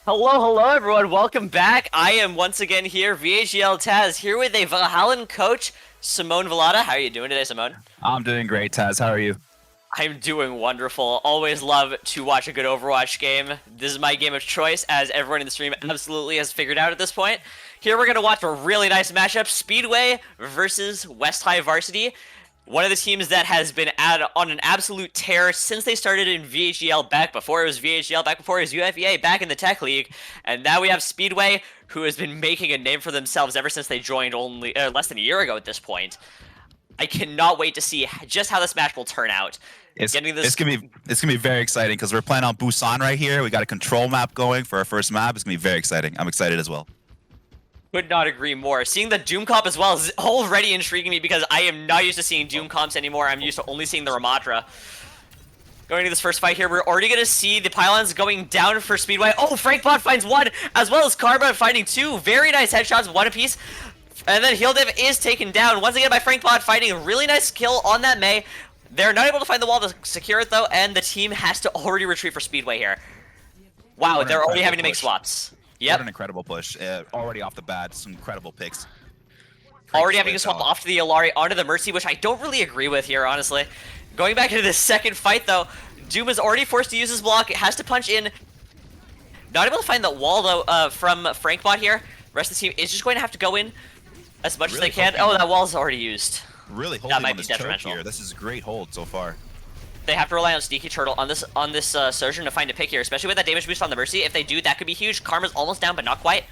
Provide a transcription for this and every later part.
Hello everyone, welcome back. I am once again here, VHL Taz, here with a Valhallan coach, Simone Vallada. How are you doing today, Simone? I'm doing great, Taz. How are you? I'm doing wonderful. Always love to watch a good Overwatch game. This is my game of choice, as everyone in the stream absolutely has figured out at this point. Here we're going to watch a really nice matchup, Speedway versus West High Varsity. One of the teams that has been on an absolute tear since they started in VHL, back before it was VHL, back before it was UFEA, back in the Tech League. And now we have Speedway, who has been making a name for themselves ever since they joined only less than a year ago at this point. I cannot wait to see just how this match will turn out. It's gonna be very exciting because we're playing on Busan right here. We got a control map going for our first map. It's gonna be very exciting. I'm excited as well. Could not agree more. Seeing the Doom comp as well is already intriguing me because I am not used to seeing Doom comps anymore. I'm used to only seeing the Ramatra. Going into this first fight here, we're already going to see the pylons going down for Speedway. Oh, FrankBot finds one, as well as Karma finding two. Very nice headshots, one apiece. And then Heal Div is taken down once again by FrankBot, finding a really nice kill on that Mei. They're not able to find the wall to secure it though, and the team has to already retreat for Speedway here. Wow, they're already having to make swaps. Yep. What an incredible push. Already off the bat, some incredible picks. Already having to swap off to the Illari onto the Mercy, which I don't really agree with here, honestly. Going back into the second fight, though, Doom is already forced to use his block. It has to punch in. Not able to find the wall, though, from FrankBot here. The rest of the team is just going to have to go in as much as they can. Oh, that wall's already used. Really holding that might on be this detrimental here. This is a great hold so far. They have to rely on Sneaky Turtle on this Surgeon to find a pick here, especially with that damage boost on the Mercy. If they do, that could be huge. Karma's almost down, but not quite.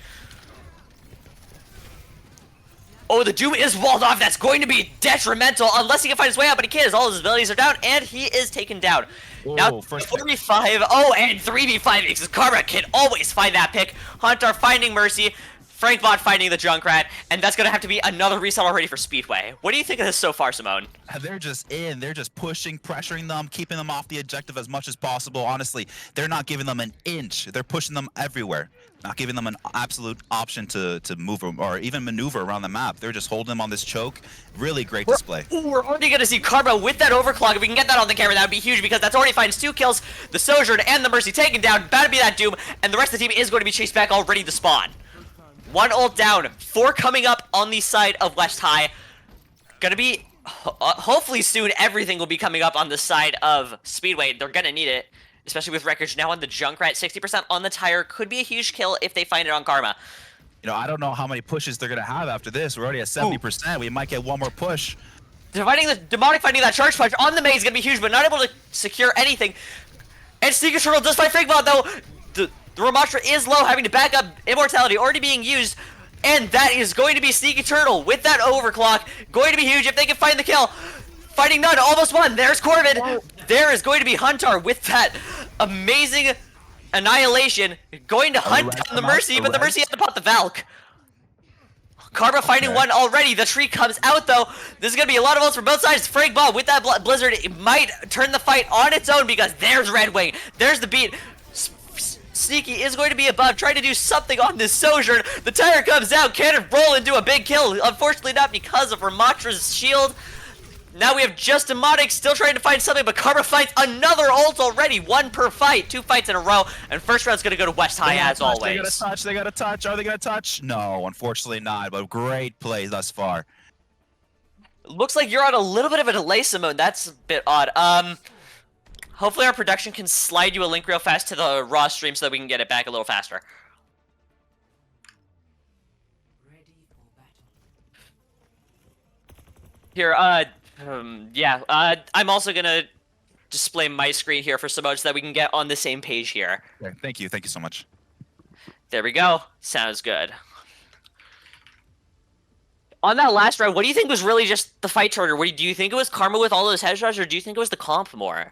Oh, the Doom is walled off. That's going to be detrimental unless he can find his way out, but he can't. All his abilities are down, and he is taken down. Whoa, now, 4v5. Oh, and 3v5 because Karma can always find that pick. Hunter finding Mercy. FrankBot finding the Junkrat, and that's going to have to be another reset already for Speedway. What do you think of this so far, Simone? They're just in. They're just pushing, pressuring them, keeping them off the objective as much as possible. Honestly, they're not giving them an inch. They're pushing them everywhere. Not giving them an absolute option to move or even maneuver around the map. They're just holding them on this choke. Really great display. We're already going to see Karma with that overclock. If we can get that on the camera, that would be huge because that's already finds 2 kills. The Sojourn and the Mercy taken down. About to be that Doom, and the rest of the team is going to be chased back already to spawn. 1 ult down, 4 coming up on the side of West High. Gonna be, hopefully soon, everything will be coming up on the side of Speedway. They're gonna need it, especially with Wreckage now on the Junkrat. 60% on the tire could be a huge kill if they find it on Karma. You know, I don't know how many pushes they're gonna have after this. We're already at 70%. We might get one more push. They're finding the Demonic finding that charge punch on the Mei is gonna be huge, but not able to secure anything. And Sneaker Turtle does find FrankBot though. The Ramatra is low, having to back up Immortality already being used, and that is going to be Sneaky Turtle with that overclock. Going to be huge if they can find the kill. Fighting none, almost won. There's Corvid. There is going to be Hunter with that amazing annihilation. Going to hunt down the Mercy, but the Mercy has to pop the Valk. Karma finding one already. The tree comes out though. This is going to be a lot of ults from both sides. FrankBot with that Blizzard, it might turn the fight on its own because there's Red Wing. There's the beat. Sneaky is going to be above, trying to do something on this Sojourn. The tire comes out, cannon roll into a big kill. Unfortunately not because of Ramatra's shield. Now we have just Demonic still trying to find something, but Karma finds another ult already. 1 per fight, 2 fights in a row, and first round's going to go to West High as always. They got to touch. Are they going to touch? No, unfortunately not, but great play thus far. Looks like you're on a little bit of a delay, Simone. That's a bit odd. Hopefully our production can slide you a link real fast to the Raw stream so that we can get it back a little faster. Here, I'm also gonna display my screen here for Simone so that we can get on the same page here. Okay, thank you so much. There we go. Sounds good. On that last round, what do you think was really just the fight shorter? Do you think it was Karma with all those headshots, or do you think it was the comp more?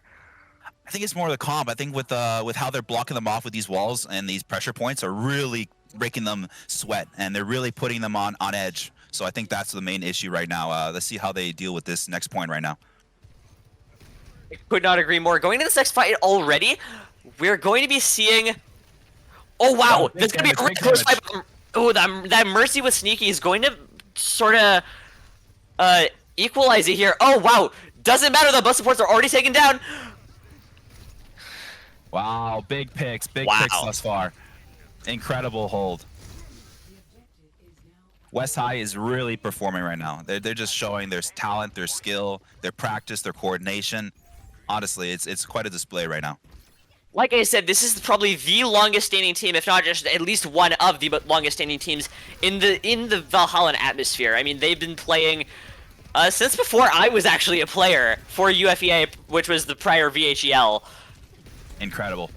I think it's more the comp. I think with how they're blocking them off with these walls and these pressure points are really making them sweat, and they're really putting them on edge. So I think that's the main issue right now. Let's see how they deal with this next point right now. I could not agree more. Going to this next fight already, we're going to be seeing... Oh, wow! This is going to be a really close fight. Oh, that Mercy with Sneaky is going to sort of equalize it here. Oh, wow! Doesn't matter, the both supports are already taken down. Wow, big picks thus far. Incredible hold. West High is really performing right now. They're just showing their talent, their skill, their practice, their coordination. Honestly, it's quite a display right now. Like I said, this is probably the longest standing team, if not just at least one of the longest standing teams in the Valhallan atmosphere. I mean, they've been playing since before I was actually a player for UFEA, which was the prior VHEL. Incredible.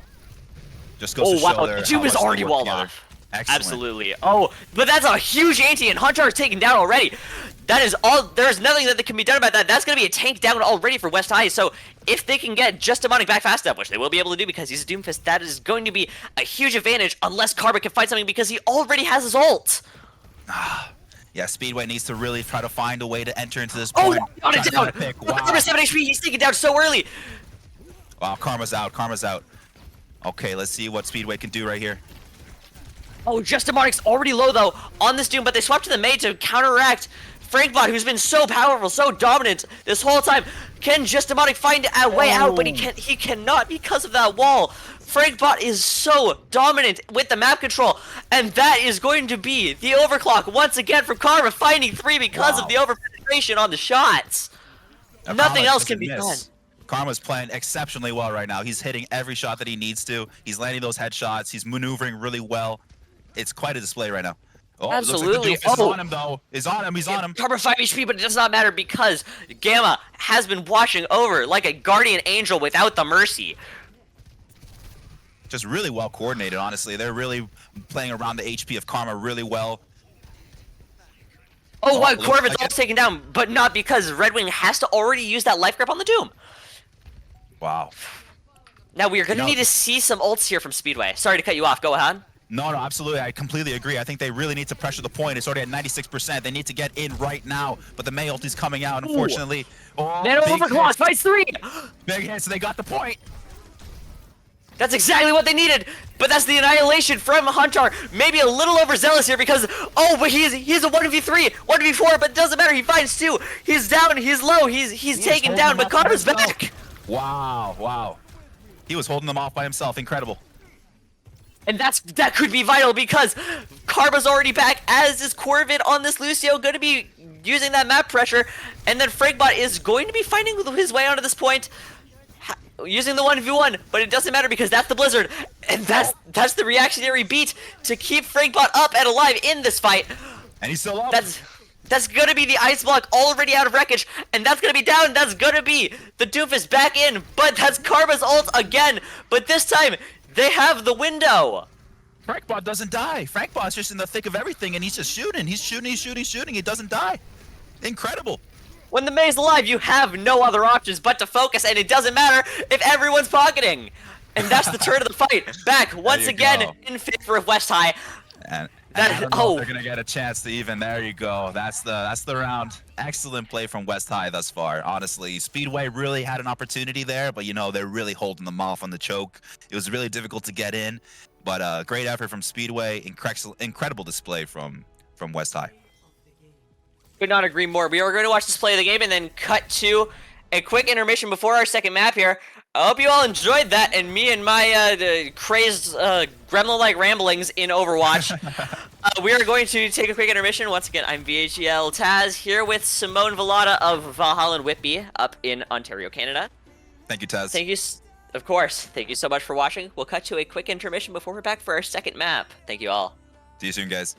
Just goes to show the Doom is already walled off. Excellent. Absolutely. Oh, but that's a huge anti, and Hunter is taken down already. That is all. There's nothing that can be done about that. That's going to be a tank down already for West High. So if they can get just Demonic back fast enough, which they will be able to do because he's a Doomfist, that is going to be a huge advantage unless Karma can find something because he already has his ult. Yeah, Speedway needs to really try to find a way to enter into this Oh, point. on it down. Wow. Karma 7 HP. He's taken down so early. Wow, Karma's out. Karma's out. Okay, let's see what Speedway can do right here. Oh, Just Demonic's already low though on this Doom, but they swapped to the Mei to counteract Frankbot, who's been so powerful, so dominant this whole time. Can Just Demonic find a way out? But he cannot because of that wall. Frankbot is so dominant with the map control, and that is going to be the overclock once again from Karma, finding 3 because of the over-penetration on the shots. Nothing else can be done. Karma's playing exceptionally well right now. He's hitting every shot that he needs to. He's landing those headshots. He's maneuvering really well. It's quite a display right now. Oh, absolutely. Looks like the Doofus is on him though. He's on him. He's on him. Karma 5 HP, but it does not matter because Gamma has been watching over like a guardian angel without the mercy. Just really well coordinated, honestly. They're really playing around the HP of Karma really well. Oh, wow, Corvin's all taken down, but not because Red Wing has to already use that life grip on the Doom. Wow. Now, we are going to need to see some ults here from Speedway. Sorry to cut you off. Go ahead. No, absolutely. I completely agree. I think they really need to pressure the point. It's already at 96%. They need to get in right now, but the Mei ult is coming out, unfortunately. Oh, Nano overclock, fights 3! Big hits, they got the point. That's exactly what they needed, but that's the annihilation from Hunter. Maybe a little overzealous here because, oh, but he's a 1v3, 1v4, but it doesn't matter. He finds 2. He's down, he's low, he's taken down, but Karma's back. Wow, wow. He was holding them off by himself. Incredible. And that could be vital because Karma's already back, as is Corvid on this Lucio, going to be using that map pressure, and then Frankbot is going to be finding his way onto this point, using the 1v1, but it doesn't matter because that's the Blizzard, and that's the reactionary beat to keep Frankbot up and alive in this fight. And he's still up. That's gonna be the ice block already out of wreckage, and that's gonna be down. That's gonna be the Doofus back in, but that's Karma's ult again, but this time they have the window. Frankbot doesn't die. Frankbot's just in the thick of everything, and he's just shooting. He's shooting. He doesn't die. Incredible. When the Mei's alive, you have no other options but to focus, and it doesn't matter if everyone's pocketing. And that's the turn of the fight. Back once again in favor of West High. And I don't know if they're gonna get a chance to even. There you go. That's the round. Excellent play from West High thus far. Honestly, Speedway really had an opportunity there, but you know they're really holding them off on the choke. It was really difficult to get in, but great effort from Speedway. Incredible display from West High. Could not agree more. We are going to watch this play of the game and then cut to a quick intermission before our second map here. I hope you all enjoyed that and me and my crazed gremlin-like ramblings in Overwatch. We are going to take a quick intermission. Once again, I'm VHEL Taz here with Simone Vallada of Valhallan Whitby up in Ontario, Canada. Thank you, Taz. Thank you, of course. Thank you so much for watching. We'll cut to a quick intermission before we're back for our second map. Thank you all. See you soon, guys.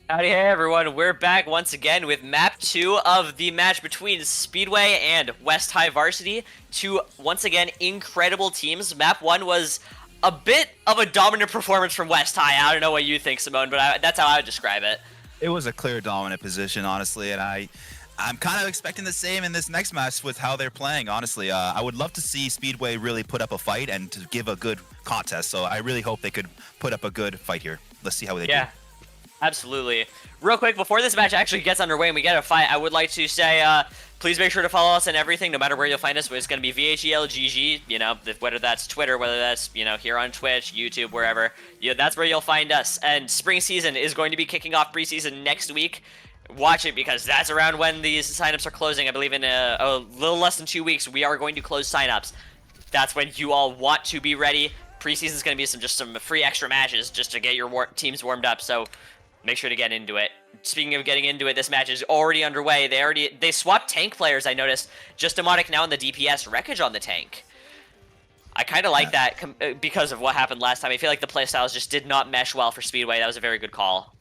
Howdy, hey everyone, we're back once again with map 2 of the match between Speedway and West High Varsity. Two, once again, incredible teams. Map 1 was a bit of a dominant performance from West High. I don't know what you think, Simone, but that's how I would describe it. It was a clear dominant position, honestly, and I'm kind of expecting the same in this next match with how they're playing, honestly. I would love to see Speedway really put up a fight and to give a good contest, so I really hope they could put up a good fight here. Let's see how they do. Yeah, absolutely. Real quick, before this match actually gets underway and we get a fight, I would like to say, please make sure to follow us and everything, no matter where you'll find us. It's going to be VHELGG, you know, whether that's Twitter, whether that's, you know, here on Twitch, YouTube, wherever. That's where you'll find us. And spring season is going to be kicking off preseason next week. Watch it because that's around when these signups are closing. I believe in a little less than 2 weeks, we are going to close signups. That's when you all want to be ready. Preseason is going to be some free extra matches just to get your teams warmed up. So make sure to get into it. Speaking of getting into it, this match is already underway. They swapped tank players, I noticed. Just Demonic now in the DPS, Wreckage on the tank. I kind of like that because of what happened last time. I feel like the playstyles just did not mesh well for Speedway. That was a very good call.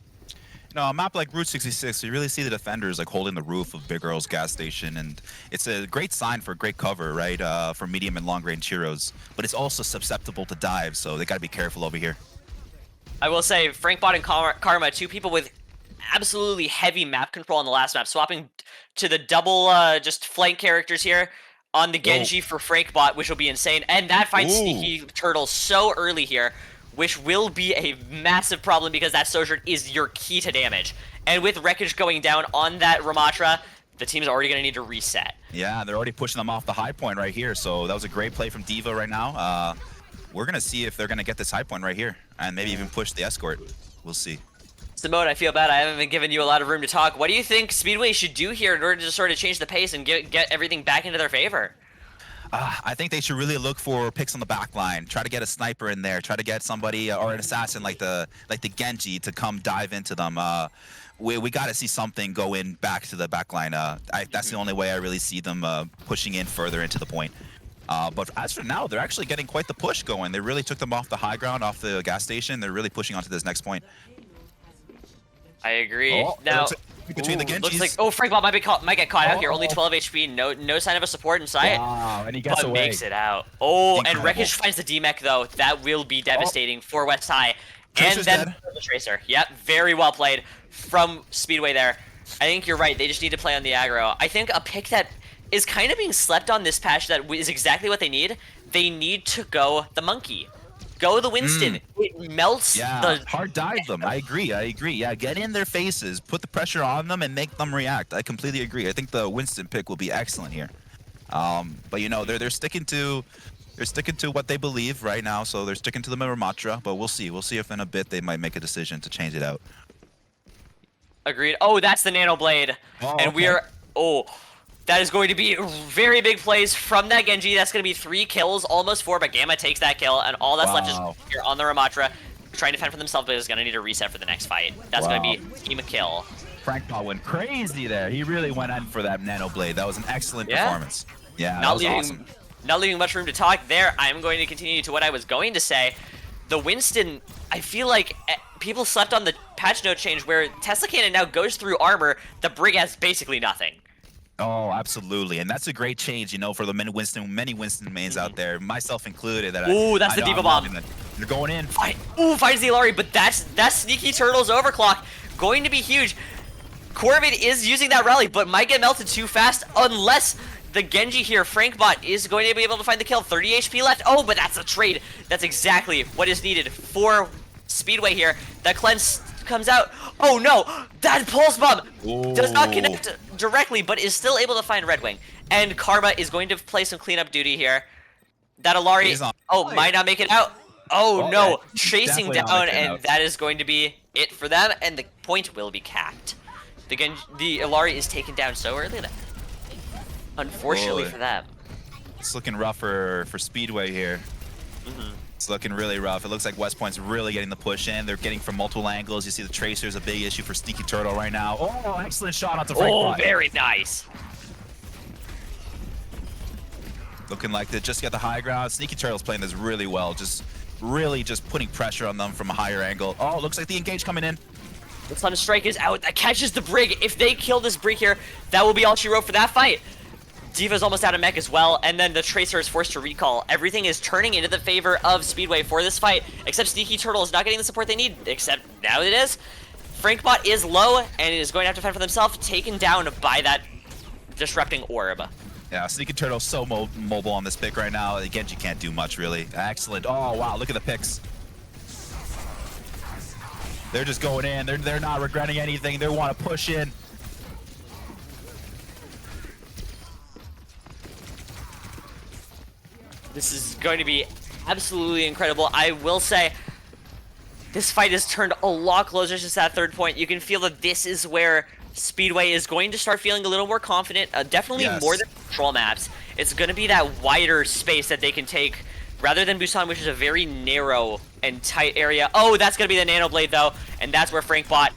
No, a map like Route 66, you really see the defenders like holding the roof of Big Earl's gas station, and it's a great sign for great cover, right, for medium and long range heroes. But it's also susceptible to dive, so they got to be careful over here. I will say, Frankbot and Karma, two people with absolutely heavy map control on the last map, swapping to the double just flank characters here on the Genji for Frankbot, which will be insane. And that finds Sneaky Turtle so early here, which will be a massive problem because that Sojourn is your key to damage. And with Wreckage going down on that Ramatra, the team's already going to need to reset. Yeah, they're already pushing them off the high point right here, so that was a great play from D.Va right now. We're going to see if they're going to get this high point right here, and maybe even push the escort. We'll see. Simone, I feel bad I haven't been giving you a lot of room to talk. What do you think Speedway should do here in order to sort of change the pace and get everything back into their favor? I think they should really look for picks on the back line. Try to get a sniper in there. Try to get somebody or an assassin like the Genji to come dive into them. We got to see something go in back to the back line. That's the only way I really see them pushing in further into the point. But as for now, they're actually getting quite the push going. They really took them off the high ground, off the gas station. They're really pushing onto this next point. I agree. Oh, now, between the Genjis. looks like Frankbot might get caught out here. Only 12 HP. No sign of a support in sight. Wow, and he gets away. Makes it out. Oh, Incredible. and Wreckage finds the D-Mech though. That will be devastating for West High. Tracer's and then dead. the Tracer. Yep, very well played from Speedway there. I think you're right. They just need to play on the aggro. I think a pick that is kind of being slept on this patch that is exactly what they need. They need to go the Monkey. Go the Winston. It melts the... hard dive them. I agree. Yeah, get in their faces, put the pressure on them, and make them react. I completely agree. I think the Winston pick will be excellent here. But you know, they're sticking to what they believe right now. So they're sticking to the Ramatra. But we'll see. We'll see if in a bit they might make a decision to change it out. Agreed. Oh, that's the Nano Blade. And we are... Oh... That is going to be very big plays from that Genji. That's going to be 3 kills, almost 4, but Gamma takes that kill, and all that's left is here on the Ramatra, trying to fend for themselves, but is going to need a reset for the next fight. That's going to be team a kill. Frankbot went crazy there. He really went in for that Nano Blade. That was an excellent performance. Yeah, that was awesome. Not leaving much room to talk there. I'm going to continue to what I was going to say. The Winston, I feel like people slept on the patch note change where Tesla Cannon now goes through armor. The Brig has basically nothing. Oh, absolutely, and that's a great change, you know, for the many Winston mains out there, myself included. Ooh, that's the D.Va bomb. They're going in. Finds the Ilari, but that's Sneaky Turtle's overclock. Going to be huge. Corbin is using that rally, but might get melted too fast unless the Genji here, Frankbot, is going to be able to find the kill. 30 HP left. Oh, but that's a trade. That's exactly what is needed for Speedway here. That cleanse comes out. Oh no, that pulse bomb does not connect directly, but is still able to find Red Wing. And Karma is going to play some cleanup duty here. That Ilari, might not make it out. Oh no, chasing down, and that is going to be it for them, and the point will be capped. The Ilari is taken down so early that, unfortunately for them. It's looking rough for Speedway here. It's looking really rough. It looks like West Point's really getting the push in. They're getting from multiple angles. You see the Tracer's a big issue for Sneaky Turtle right now. Oh, excellent shot onto Frankbot. Oh, very nice. Looking like they just got the high ground. Sneaky Turtle's playing this really well. Really just putting pressure on them from a higher angle. Oh, looks like the engage coming in. The Sun Strike is out. That catches the Brig. If they kill this Brig here, that will be all she wrote for that fight. Diva's almost out of mech as well, and then the Tracer is forced to recall. Everything is turning into the favor of Speedway for this fight, except Sneaky Turtle is not getting the support they need, except now it is. Frankbot is low, and is going to have to fend for themselves, taken down by that disrupting orb. Yeah, Sneaky Turtle's so mobile on this pick right now. Genji can't do much, really. Excellent. Oh, wow, look at the picks. They're just going in. They're not regretting anything. They want to push in. This is going to be absolutely incredible. I will say, this fight has turned a lot closer since that third point. You can feel that this is where Speedway is going to start feeling a little more confident. Definitely more than control maps. It's going to be that wider space that they can take, rather than Busan, which is a very narrow and tight area. Oh, that's going to be the Nano Blade, though, and that's where Frankbot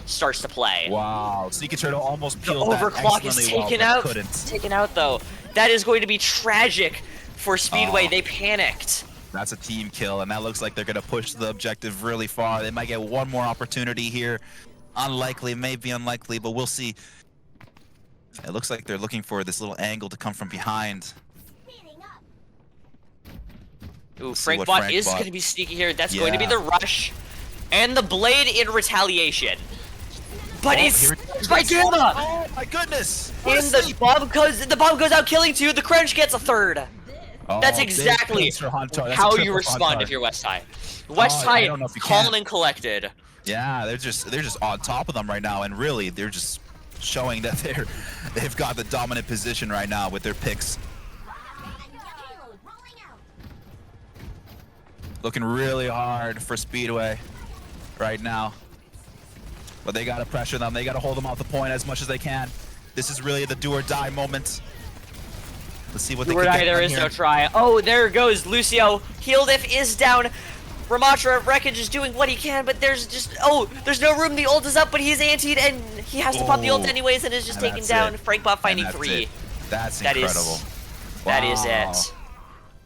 starts to play. Wow, Sneaky Turtle almost peeled that overclock is taken well, out. Taken out, though. That is going to be tragic for Speedway. They panicked. That's a team kill, and that looks like they're going to push the objective really far. They might get one more opportunity here. Unlikely, maybe unlikely, but we'll see. It looks like they're looking for this little angle to come from behind. Ooh, Frankbot is going to be sneaky here. That's going to be the rush. And the blade in retaliation. But it's by Gamma! Oh my goodness! In the bomb goes out, killing two. The Crunch gets a third. That's exactly how you respond if you're West High. West High, calm and collected. Yeah, they're just on top of them right now, and really they're just showing that they've got the dominant position right now with their picks. Looking really hard for Speedway right now, but they gotta pressure them. They gotta hold them off the point as much as they can. This is really the do or die moment. Let's see what they can get. There is no try. Oh, there goes Lucio. Heal diff is down. Ramatra Wreckage is doing what he can, but there's just there's no room. The ult is up, but he's antied, and he has to pop the ult anyways, and is just taken down. Frankbot finding 3. That's incredible. That is it.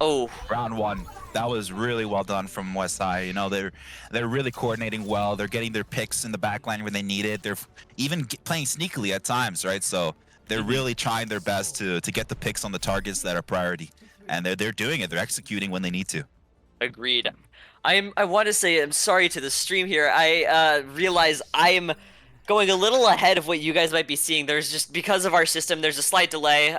Oh, round 1. That was really well done from West High. You know, they're really coordinating well. They're getting their picks in the backline when they need it. They're even playing sneakily at times, right? So they're really trying their best to get the picks on the targets that are priority, and they're doing it. They're executing when they need to. Agreed. I want to say I'm sorry to the stream here. I realize I'm going a little ahead of what you guys might be seeing. There's just, because of our system, there's a slight delay.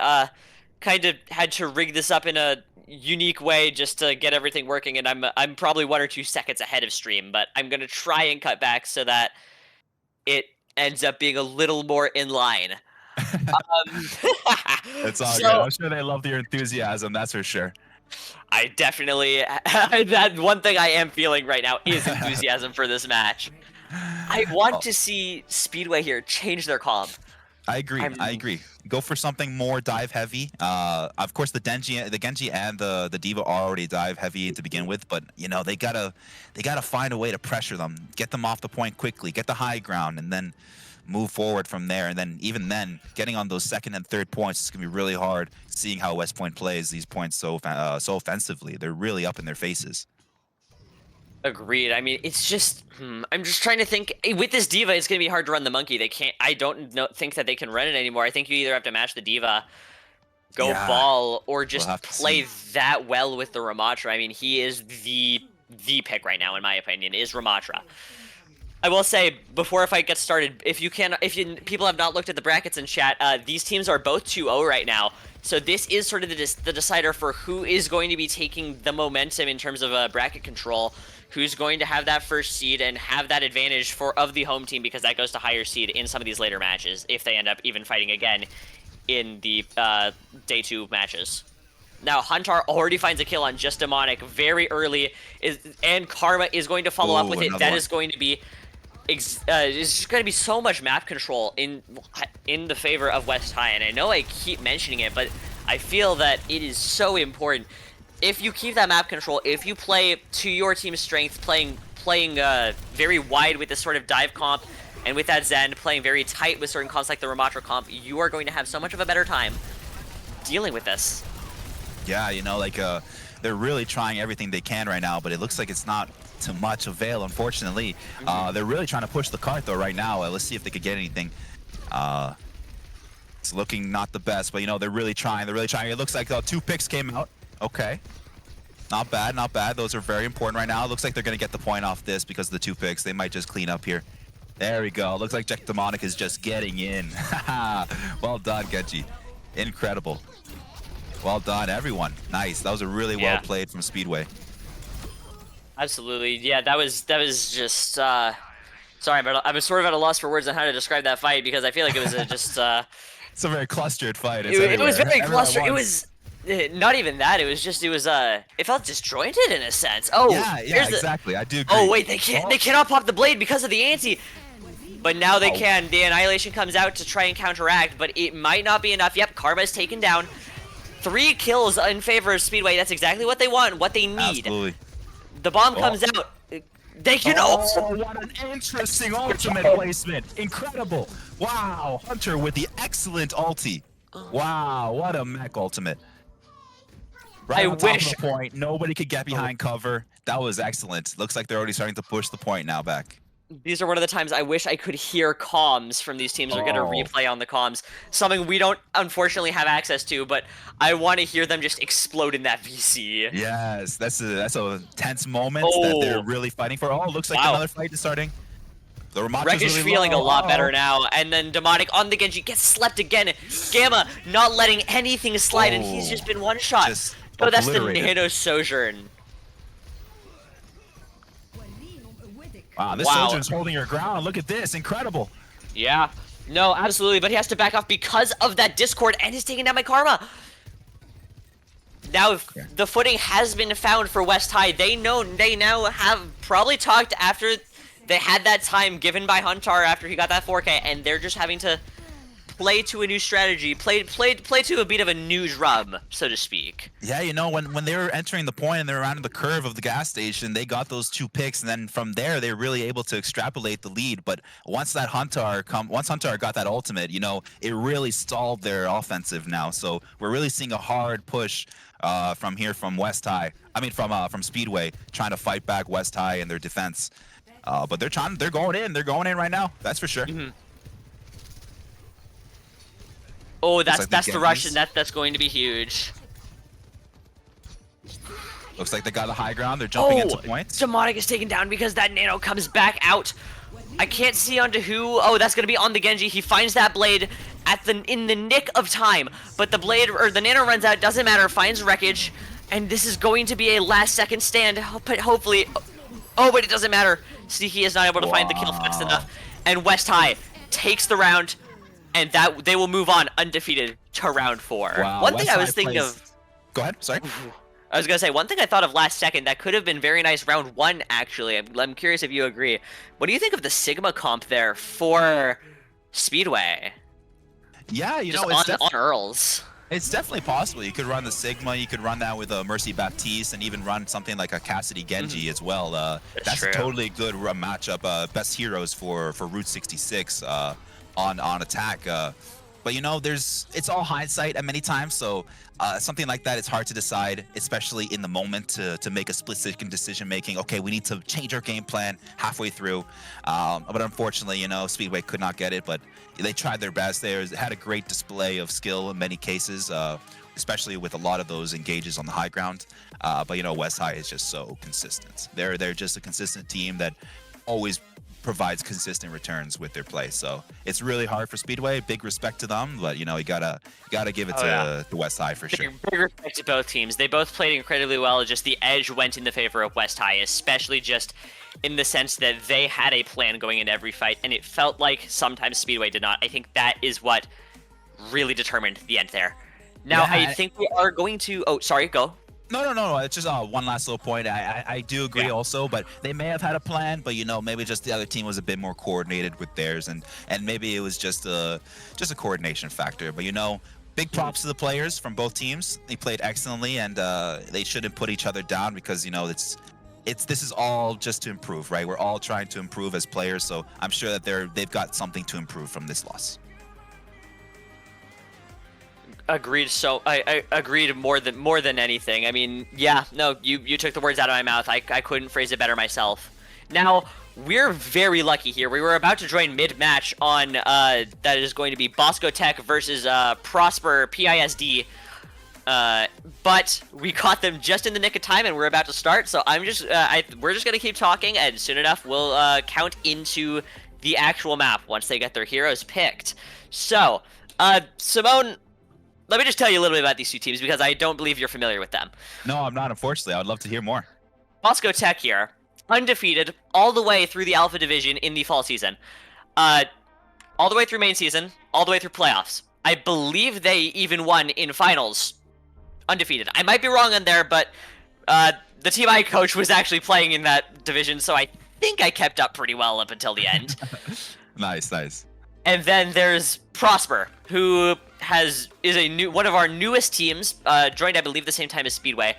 Kind of had to rig this up in a unique way just to get everything working, and I'm probably 1 or 2 seconds ahead of stream, but I'm gonna try and cut back so that it ends up being a little more in line. It's all good. I'm sure they love your enthusiasm, that's for sure. I definitely, that one thing I am feeling right now is enthusiasm for this match. I want to see Speedway here change their comp. I agree. Go for something more dive heavy. Of course, the Genji and the Diva are already dive heavy to begin with, but you know they gotta find a way to pressure them, get them off the point quickly, get the high ground, and then move forward from there. And then even then, getting on those second and third points is gonna be really hard. Seeing how West Point plays these points so offensively, they're really up in their faces. Agreed. I mean, it's just, I'm just trying to think. With this Diva, it's going to be hard to run the monkey. They can't, I don't think that they can run it anymore. I think you either have to match the Diva, go ball, or just play that well with the Ramatra. I mean, he is the pick right now, in my opinion, is Ramatra. I will say, before a fight gets started, people have not looked at the brackets in chat, these teams are both 2-0 right now. So this is sort of the decider for who is going to be taking the momentum in terms of bracket control, who's going to have that first seed and have that advantage of the home team, because that goes to higher seed in some of these later matches, if they end up even fighting again in the day 2 matches. Now, Huntar already finds a kill on Just Demonic very early, and Karma is going to follow up with it. That is going to be... it's just going to be so much map control in the favor of West High, and I know I keep mentioning it, but I feel that it is so important. If you keep that map control, if you play to your team's strength, playing very wide with this sort of dive comp, and with that Zen, playing very tight with certain comps like the Ramatra comp, you are going to have so much of a better time dealing with this. Yeah, you know, like, they're really trying everything they can right now, but it looks like it's not to much avail, unfortunately. They're really trying to push the cart, though, right now. Let's see if they could get anything. It's looking not the best, but you know, they're really trying. They're really trying. It looks like 2 picks came out. Okay. Not bad, not bad. Those are very important right now. It looks like they're going to get the point off this because of the 2 picks. They might just clean up here. There we go. Looks like Jack Demonic is just getting in. Well done, Genji. Incredible. Well done, everyone. Nice. That was a really well played from Speedway. Absolutely. Yeah, that was just sorry, but I was sort of at a loss for words on how to describe that fight because I feel like it was just It's a very clustered fight. It was very clustered. It was not even that. It was it felt disjointed in a sense. Oh, yeah, exactly. I do agree. Oh wait, they cannot pop the blade because of the anti. But now they can. The Annihilation comes out to try and counteract, but it might not be enough. Yep, Karma is taken down. 3 kills in favor of Speedway. That's exactly what they want, what they need. Absolutely. The bomb comes out. They can what an interesting ultimate placement. Incredible. Wow. Hunter with the excellent ulti. Wow, what a mech ultimate. Right on top of the point. Nobody could get behind cover. That was excellent. Looks like they're already starting to push the point now back. These are one of the times I wish I could hear comms from these teams. We're going to replay on the comms. Something we don't, unfortunately, have access to, but I want to hear them just explode in that VC. Yes, that's a tense moment that they're really fighting for. Oh, looks like another fight is starting. The Wreck is really feeling a lot better now, and then Demonic on the Genji gets slept again. Gamma not letting anything slide, and he's just been one-shot. So that's the Nano Sojourn. Wow, this Sojourn's holding her ground. Look at this, incredible. Yeah, no, absolutely, but he has to back off because of that Discord, and he's taking down my Karma. Now, the footing has been found for West High. They now have probably talked after they had that time given by Hunter after he got that 4K, and they're just having to play to a new strategy, play to a beat of a new drum, so to speak. Yeah, you know, when they were entering the point and they were around the curve of the gas station, they got those 2 picks, and then from there they were really able to extrapolate the lead. But once Hunter got that ultimate, you know, it really stalled their offensive now. So we're really seeing a hard push from West High. I mean, from Speedway, trying to fight back West High and their defense. But they're going in right now. That's for sure. Oh, that's the Russian. That's going to be huge. Looks like they got a high ground. They're jumping into points. Demonic is taken down because that Nano comes back out. I can't see onto who. Oh, that's gonna be on the Genji. He finds that blade in the nick of time, but the blade or the Nano runs out. Doesn't matter. Finds wreckage, and this is going to be a last-second stand. But hopefully, but it doesn't matter. Sneaky is not able to find the kill fast enough, and West High takes the round. And that they will move on undefeated to round 4. Wow, one thing I was thinking of. Go ahead. Sorry. I was gonna say one thing I thought of last second that could have been very nice round 1. Actually, I'm curious if you agree. What do you think of the Sigma comp there for Speedway? Yeah, you know, it's on Earls. It's definitely possible. You could run the Sigma. You could run that with a Mercy Baptiste, and even run something like a Cassidy Genji as well. That's a totally good matchup. Best heroes for Route 66. On attack, but you know, it's all hindsight at many times, so something like that, it's hard to decide, especially in the moment, to make a split-second decision making. Okay, we need to change our game plan halfway through, but unfortunately, you know, Speedway could not get it, but they tried their best. They had a great display of skill in many cases, especially with a lot of those engages on the high ground, but you know, West High is just so consistent. They're just a consistent team that always provides consistent returns with their play, so it's really hard for Speedway. Big respect to them, but you know, you gotta give it to West High for sure. Big respect to both teams. They both played incredibly well. Just the edge went in the favor of West High, especially just in the sense that they had a plan going into every fight, and it felt like sometimes Speedway did not. I think that is what really determined the end there. Now, I think we are going to. Oh, sorry, go. No. It's just one last little point. I do agree also, but they may have had a plan, but you know, maybe just the other team was a bit more coordinated with theirs, and maybe it was just a coordination factor. But you know, big props to the players from both teams. They played excellently, and they shouldn't put each other down because you know this is all just to improve, right? We're all trying to improve as players, so I'm sure that they've got something to improve from this loss. Agreed. So I agreed more than anything. I mean, yeah, no, you took the words out of my mouth. I couldn't phrase it better myself. Now, we're very lucky here. We were about to join mid-match on that is going to be Bosco Tech versus Prosper PISD. But we caught them just in the nick of time, and we're about to start. So we're just gonna keep talking, and soon enough we'll count into the actual map once they get their heroes picked. So, Simone, let me just tell you a little bit about these two teams because I don't believe you're familiar with them. No, I'm not. Unfortunately, I would love to hear more. Bosco Tech here, undefeated all the way through the Alpha Division in the fall season, all the way through main season, all the way through playoffs. I believe they even won in finals. Undefeated. I might be wrong on there, but the team I coach was actually playing in that division, so I think I kept up pretty well up until the end. Nice, nice. And then there's Prosper, who is one of our newest teams, joined I believe the same time as Speedway,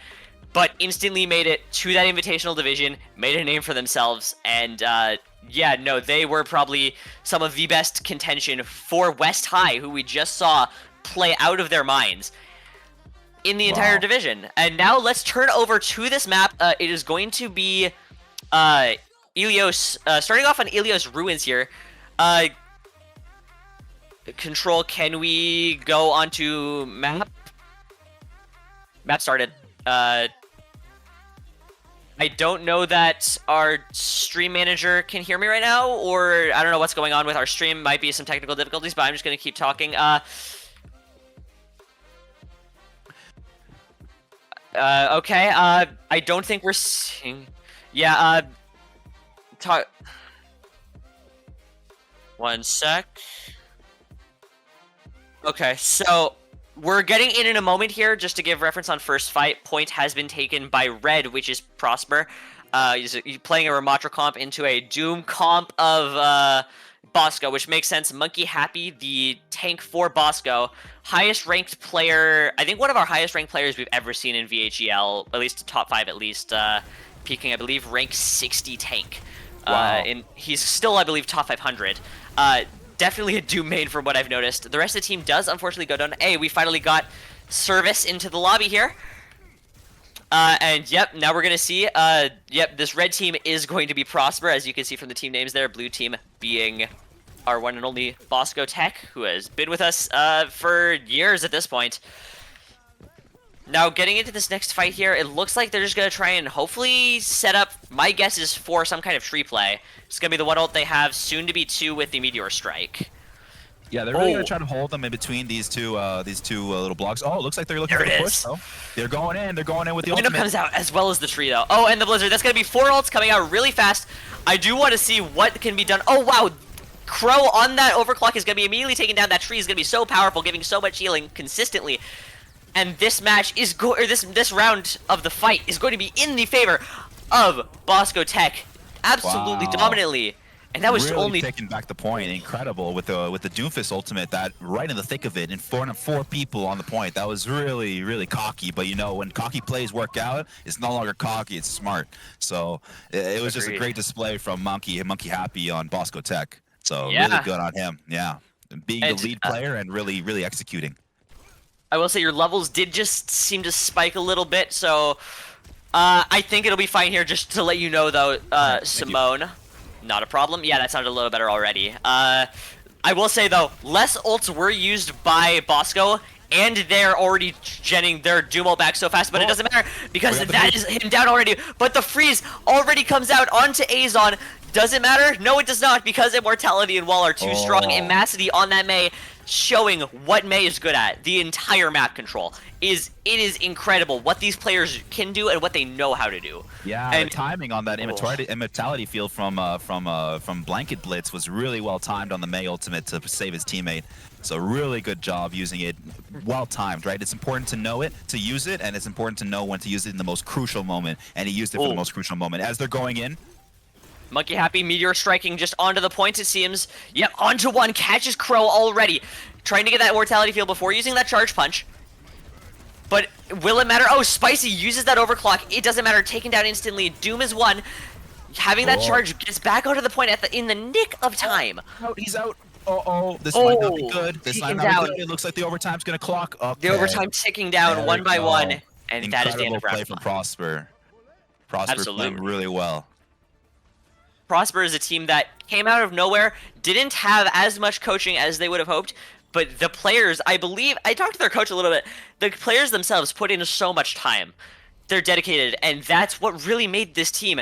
but instantly made it to that invitational division, made a name for themselves, and yeah, no, they were probably some of the best contention for West High, who we just saw play out of their minds in the entire division. And now let's turn over to this map. It is going to be Ilios, starting off on Ilios Ruins here. Control, can we go onto map? Map started. I don't know that our stream manager can hear me right now, or I don't know what's going on with our stream. Might be some technical difficulties, but I'm just going to keep talking. Okay, I don't think we're seeing... Yeah, talk... One sec. Okay, so we're getting in a moment here, just to give reference on first fight. Point has been taken by Red, which is Prosper. He's playing a Ramatra comp into a Doom comp of Bosco, which makes sense. Monkey Happy, the tank for Bosco, highest ranked player, I think one of our highest ranked players we've ever seen in VHEL, at least top 5 at least, peaking, I believe, rank 60 tank. Wow. And he's still, I believe, top 500. Definitely a Doom main from what I've noticed. The rest of the team does unfortunately go down. Hey, we finally got service into the lobby here. And yep, now we're gonna see, yep, this red team is going to be Prosper, as you can see from the team names there. Blue team being our one and only Bosco Tech, who has been with us for years at this point. Now, getting into this next fight here, it looks like they're just going to try and hopefully set up, my guess is for some kind of tree play. It's going to be the one ult they have, soon to be 2 with the Meteor Strike. Yeah, they're really going to try to hold them in between these two little blocks. Oh, it looks like they're looking for the push, though. They're going in with the ultimate. Comes out as well as the tree, though. Oh, and the Blizzard. That's going to be 4 ults coming out really fast. I do want to see what can be done. Oh, wow. Crow on that overclock is going to be immediately taken down. That tree is going to be so powerful, giving so much healing consistently. And this match is this round of the fight is going to be in the favor of Bosco Tech, absolutely dominantly. And that was really only taking back the point. Incredible with the Doomfist ultimate, that right in the thick of it, in front of 4 people on the point. That was really, really cocky. But you know, when cocky plays work out, it's no longer cocky, it's smart. So it was just a great display from Monkey Happy on Bosco Tech. So really good on him. Yeah, being the lead player and really, really executing. I will say your levels did just seem to spike a little bit, so I think it'll be fine here. Just to let you know, though, Simone, not a problem. Yeah, that sounded a little better already. I will say, though, less ults were used by Bosco, and they're already genning their Doom ult back so fast, but it doesn't matter, because that is him down already. But the freeze already comes out onto Azon. Does it matter? No, it does not, because Immortality and Wall are too strong. Immacity on that Mei, showing what Mei is good at. The entire map control is incredible what these players can do and what they know how to do. Yeah, and the timing on that immortality field from Blanket Blitz was really well timed on the Mei ultimate to save his teammate. So really good job using it, well timed, right? It's important to know it, to use it, and it's important to know when to use it in the most crucial moment. And he used it for the most crucial moment. As they're going in, Monkey Happy, Meteor striking just onto the point, it seems. Yep, onto one, catches Crow already. Trying to get that Mortality field before using that Charge Punch. But will it matter? Oh, Spicy uses that overclock. It doesn't matter, taken down instantly. Doom is 1. Having that charge gets back onto the point in the nick of time. He's out. This might not be good. This might not be good. It looks like the overtime's going to clock. Okay. The overtime ticking down one by one. And incredible that is the end of round play from Prosper. Prosper playing really well. Prosper is a team that came out of nowhere, didn't have as much coaching as they would have hoped, but the players, I believe, I talked to their coach a little bit. The players themselves put in so much time. They're dedicated, and that's what really made this team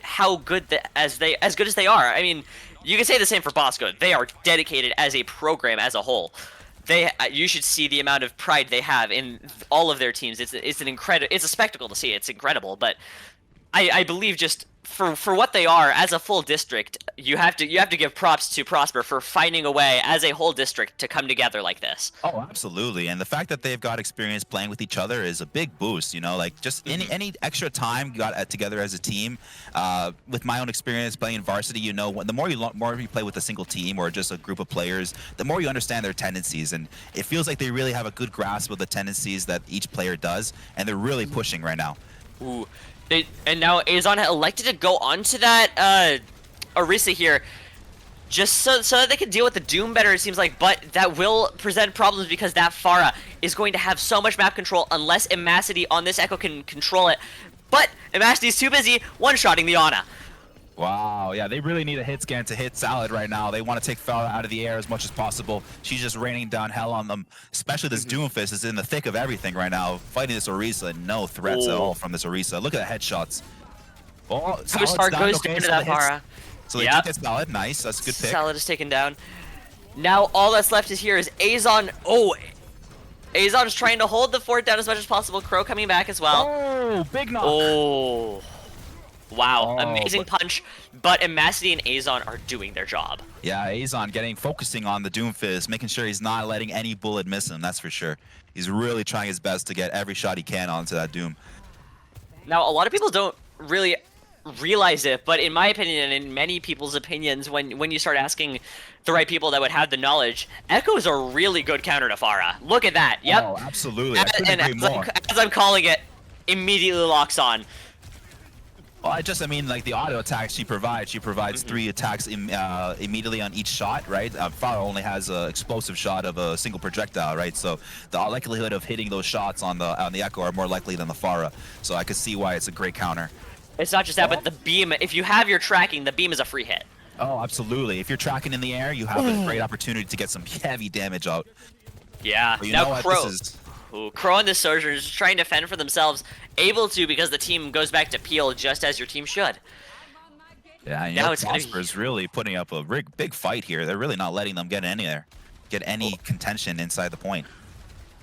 how good as good as they are. I mean, you can say the same for Bosco. They are dedicated as a program as a whole. You should see the amount of pride they have in all of their teams. It's a spectacle to see. It's incredible, but I believe just for what they are as a full district, you have to give props to Prosper for finding a way as a whole district to come together like this. Oh, absolutely. And the fact that they've got experience playing with each other is a big boost, you know, like just any extra time you got together as a team. With my own experience playing in varsity, you know, the more you play with a single team or just a group of players, the more you understand their tendencies. And it feels like they really have a good grasp of the tendencies that each player does, and they're really pushing right now. Ooh. And now Azon elected to go onto that Orisa here, just so that they can deal with the Doom better, it seems like, but that will present problems because that Pharah is going to have so much map control unless Imacity on this Echo can control it. But Imacity's too busy one-shotting the Ana. Wow, yeah, they really need a hit scan to hit Salad right now. They want to take Pharah out of the air as much as possible. She's just raining down hell on them, especially this Doomfist is in the thick of everything right now, fighting this Orisa, and no threats at all from this Orisa. Look at the headshots. Oh, Star goes into that Pharah. So they get Salad, nice, that's a good pick. Salad is taken down. Now all that's left is here is Azon. Oh, Azon is trying to hold the fort down as much as possible. Crow coming back as well. Oh, big knock. Oh. Wow, amazing punch, but Imacity and Azon are doing their job. Yeah, Azon focusing on the Doomfist, making sure he's not letting any bullet miss him, that's for sure. He's really trying his best to get every shot he can onto that Doom. Now, a lot of people don't really realize it, but in my opinion, and in many people's opinions, when you start asking the right people that would have the knowledge, Echo is a really good counter to Pharah. Look at that, yep. Oh, absolutely, I couldn't agree more. As I'm calling it, immediately locks on. Well, I mean, like the auto attacks she provides 3 attacks immediately on each shot, right? Pharah only has an explosive shot of a single projectile, right? So the likelihood of hitting those shots on the Echo are more likely than the Pharah. So I could see why it's a great counter. It's not just that, but the beam, if you have your tracking, the beam is a free hit. Oh, absolutely. If you're tracking in the air, you have a great opportunity to get some heavy damage out. Yeah, but now Crow and the Soldiers trying to fend for themselves, able to because the team goes back to peel just as your team should. Yeah, and now Prosper's really putting up a big fight here. They're really not letting them get any contention inside the point.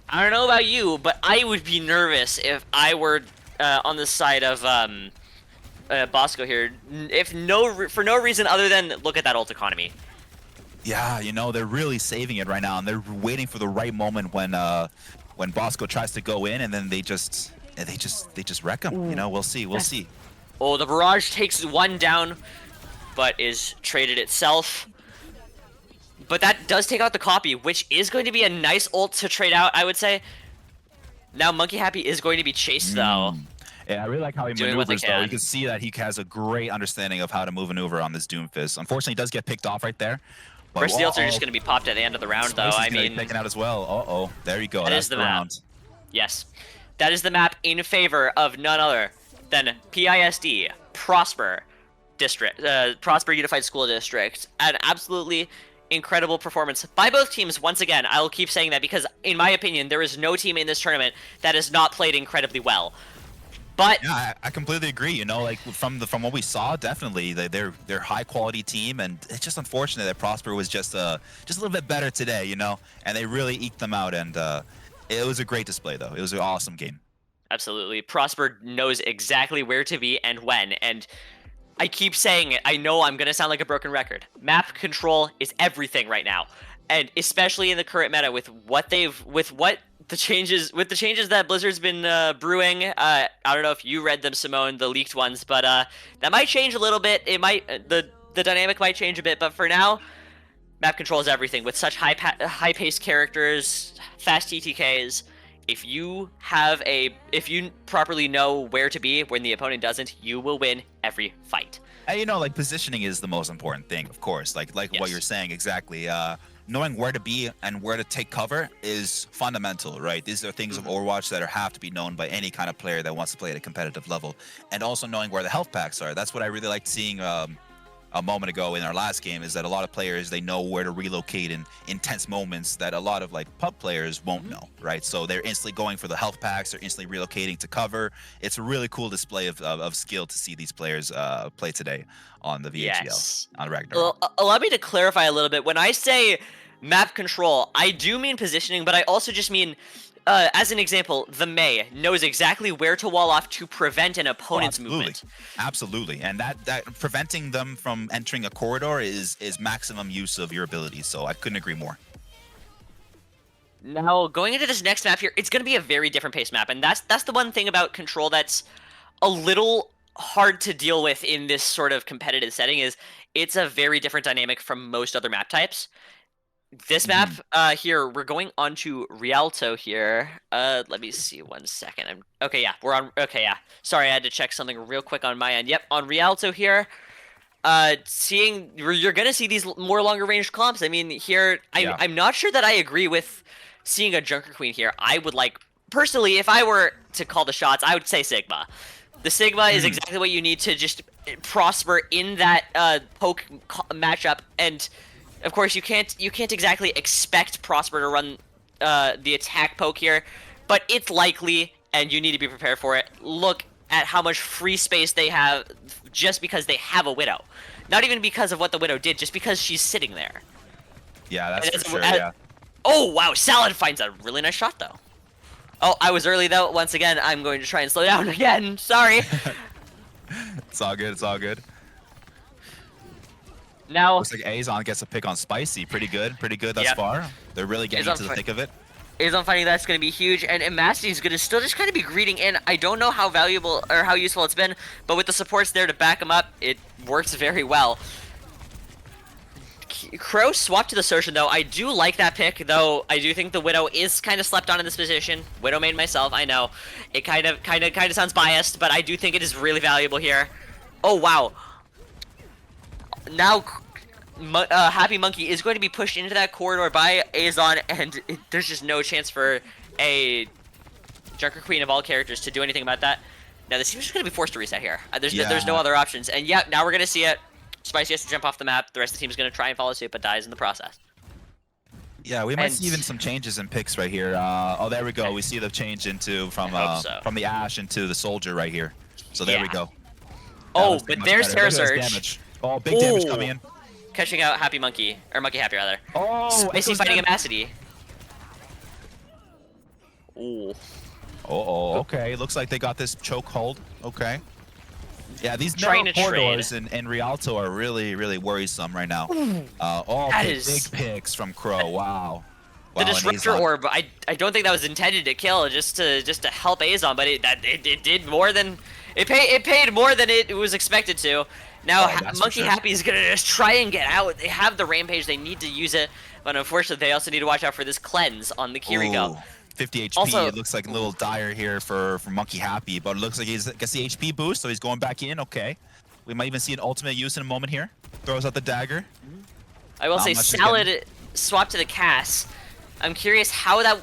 I don't know about you, but I would be nervous if I were on the side of Bosco here, for no reason other than look at that ult economy. Yeah, you know, they're really saving it right now, and they're waiting for the right moment when Bosco tries to go in, and then they just wreck him. You know, we'll see. Oh, the barrage takes one down, but is traded itself. But that does take out the copy, which is going to be a nice ult to trade out, I would say. Now Monkey Happy is going to be chased though. Yeah, I really like how he maneuvers though. You can see that he has a great understanding of how to maneuver on this Doomfist. Unfortunately, he does get picked off right there. First the ults are just going to be popped at the end of the round, though. I mean, taken out as well. Uh-oh, there you go. That's the round. Yes, that is the map in favor of none other than PISD, Prosper District, Prosper Unified School District. An absolutely incredible performance by both teams. Once again, I will keep saying that because, in my opinion, there is no team in this tournament that has not played incredibly well. But yeah, I completely agree. You know, like from what we saw, definitely they're high quality team, and it's just unfortunate that Prosper was just a little bit better today. You know, and they really eked them out, and it was a great display though. It was an awesome game. Absolutely, Prosper knows exactly where to be and when, and I keep saying it. I know I'm gonna sound like a broken record. Map control is everything right now, and especially in the current meta with the changes that Blizzard's been brewing. I don't know if you read them, Simone, the leaked ones, but that might change a little bit. It might the dynamic might change a bit, but for now, map control is everything. With such high-paced characters, fast TTKs, if you properly know where to be when the opponent doesn't, you will win every fight. And you know, like positioning is the most important thing, of course. Like yes. What you're saying exactly. Knowing where to be and where to take cover is fundamental, right? These are things of Overwatch that have to be known by any kind of player that wants to play at a competitive level. And also knowing where the health packs are. That's what I really liked seeing a moment ago in our last game is that a lot of players, they know where to relocate in intense moments that a lot of like pub players won't know, right? So they're instantly going for the health packs, they're instantly relocating to cover. It's a really cool display of skill to see these players play today on the VHL, Yes. on Ragnarok. Well, allow me to clarify a little bit. When I say map control, I do mean positioning, but I also just mean, as an example, the Mei knows exactly where to wall off to prevent an opponent's movement. Absolutely, and that preventing them from entering a corridor is maximum use of your abilities. So I couldn't agree more. Now, going into this next map here, it's going to be a very different pace map, and that's the one thing about control that's a little hard to deal with in this sort of competitive setting. Is it's a very different dynamic from most other map types. This map here, we're going on to Rialto here. Let me see 1 second. Okay, yeah, we're on. Okay, yeah. Sorry, I had to check something real quick on my end. Yep, on Rialto here. You're gonna see these more longer range comps. I mean, here, I'm not sure that I agree with seeing a Junker Queen here. I would like, personally, if I were to call the shots, I would say Sigma. The Sigma is exactly what you need to just prosper in that poke matchup, and of course, you can't exactly expect Prosper to run the attack poke here, but it's likely, and you need to be prepared for it. Look at how much free space they have just because they have a Widow. Not even because of what the Widow did, just because she's sitting there. Yeah, that's for sure, yeah. Oh, wow, Salad finds a really nice shot, though. Oh, I was early, though. Once again, I'm going to try and slow down again. Sorry. It's all good, it's all good. Now, looks like Azon gets a pick on Spicy. Pretty good thus far. They're really getting into the thick of it. Azon finding that's going to be huge, and Masti is going to still just kind of be greeting in. I don't know how valuable or how useful it's been, but with the supports there to back him up, it works very well. Crow swapped to the Surgeon, though. I do like that pick, though. I do think the Widow is kind of slept on in this position. Widow made myself, I know. It kind of sounds biased, but I do think it is really valuable here. Oh, wow. Now, Happy Monkey is going to be pushed into that corridor by Azon, and there's just no chance for a Junker Queen of all characters to do anything about that. Now, this team's just going to be forced to reset here. There's no other options. And yeah, now we're going to see it. Spicy has to jump off the map. The rest of the team is going to try and follow suit, but dies in the process. Yeah, we might see even some changes in picks right here. Oh, there we go. We see the change into from the Ashe into the Soldier right here. So there we go. Oh, but there's Terra Surge. Oh, big damage coming in. Catching out Happy Monkey, or Monkey Happy rather. Oh, Spicy fighting Amacity. Ooh. Oh, okay. Looks like they got this choke hold. Okay. Yeah, these narrow corridors in Rialto are really, really worrisome right now. Big picks from Crow. Wow. The Disruptor Orb, I don't think that was intended to kill, just to help Azon, but it did more than it paid more than it was expected to. Now Monkey Happy is gonna just try and get out. They have the Rampage, they need to use it, but unfortunately they also need to watch out for this cleanse on the Kiriko. 50 HP. Also, it looks like a little dire here for Monkey Happy, but it looks like he's gets the HP boost, so he's going back in. Okay. We might even see an ultimate use in a moment here. Throws out the dagger. I will say Salad swap to the Cass. I'm curious how that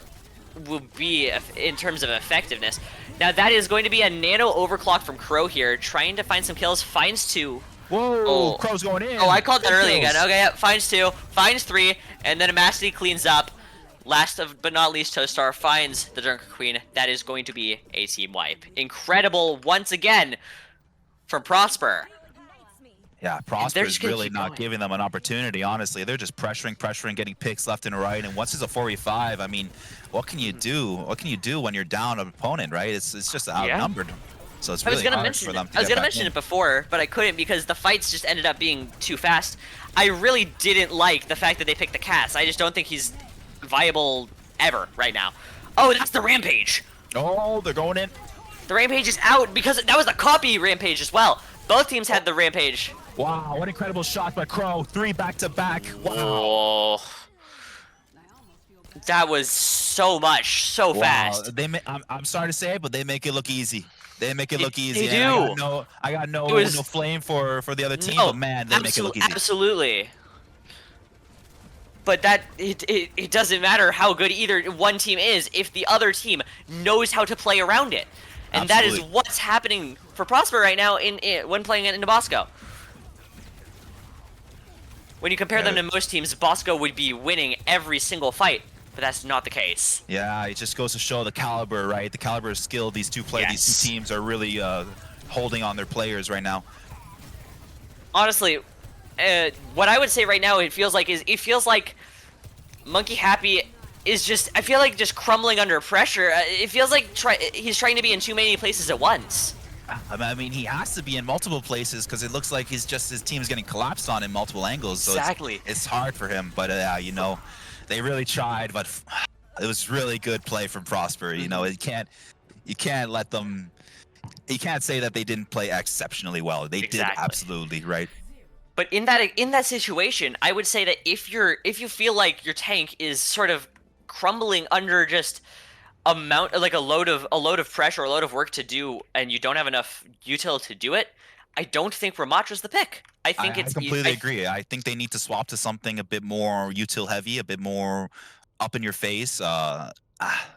will be in terms of effectiveness. Now that is going to be a nano overclock from Crow here, trying to find some kills. Finds 2. Whoa, Crow's going in. Oh, I called that early again. Okay, yeah, finds 2, finds 3, and then Amacity cleans up. Last but not least, Toastar finds the Junker Queen. That is going to be a team wipe. Incredible once again from Prosper. Yeah, Prosper's really not giving them an opportunity, honestly. They're just pressuring, getting picks left and right. And once it's a 4v5, I mean, what can you do? What can you do when you're down an opponent, right? It's just outnumbered. So it's really hard for them to I was gonna mention it before, but I couldn't because the fights just ended up being too fast. I really didn't like the fact that they picked the Cass. I just don't think he's viable ever right now. Oh, that's the Rampage. Oh, they're going in. The Rampage is out because that was a copy Rampage as well. Both teams had the Rampage. Wow, what incredible shot by Crow. 3 back-to-back. Wow. Oh. That was so fast. I'm sorry to say it, but they make it look easy. They make it look easy. They do. I got no flame for the other team, but man, they make it look easy. Absolutely. But it doesn't matter how good either one team is if the other team knows how to play around it. And that is what's happening for Prosper right now when playing in Nabasco. when you compare them to most teams, Bosco would be winning every single fight, but that's not the case. Yeah, it just goes to show the caliber, right? The caliber of skill these two teams are really holding on their players right now. Honestly, what I would say right now, it feels like Monkey Happy is just, I feel like just crumbling under pressure. It feels like he's trying to be in too many places at once. I mean, he has to be in multiple places because it looks like his team is getting collapsed on in multiple angles. So Exactly. it's hard for him. But you know, they really tried. But it was really good play from Prosper. You know, you can't let them. You can't say that they didn't play exceptionally well. They did absolutely, right. But in that situation, I would say that if you feel like your tank is sort of crumbling under just a load of pressure, a load of work to do, and you don't have enough util to do it, I don't think Ramatra's the pick. I completely agree. I think they need to swap to something a bit more util heavy, a bit more up in your face.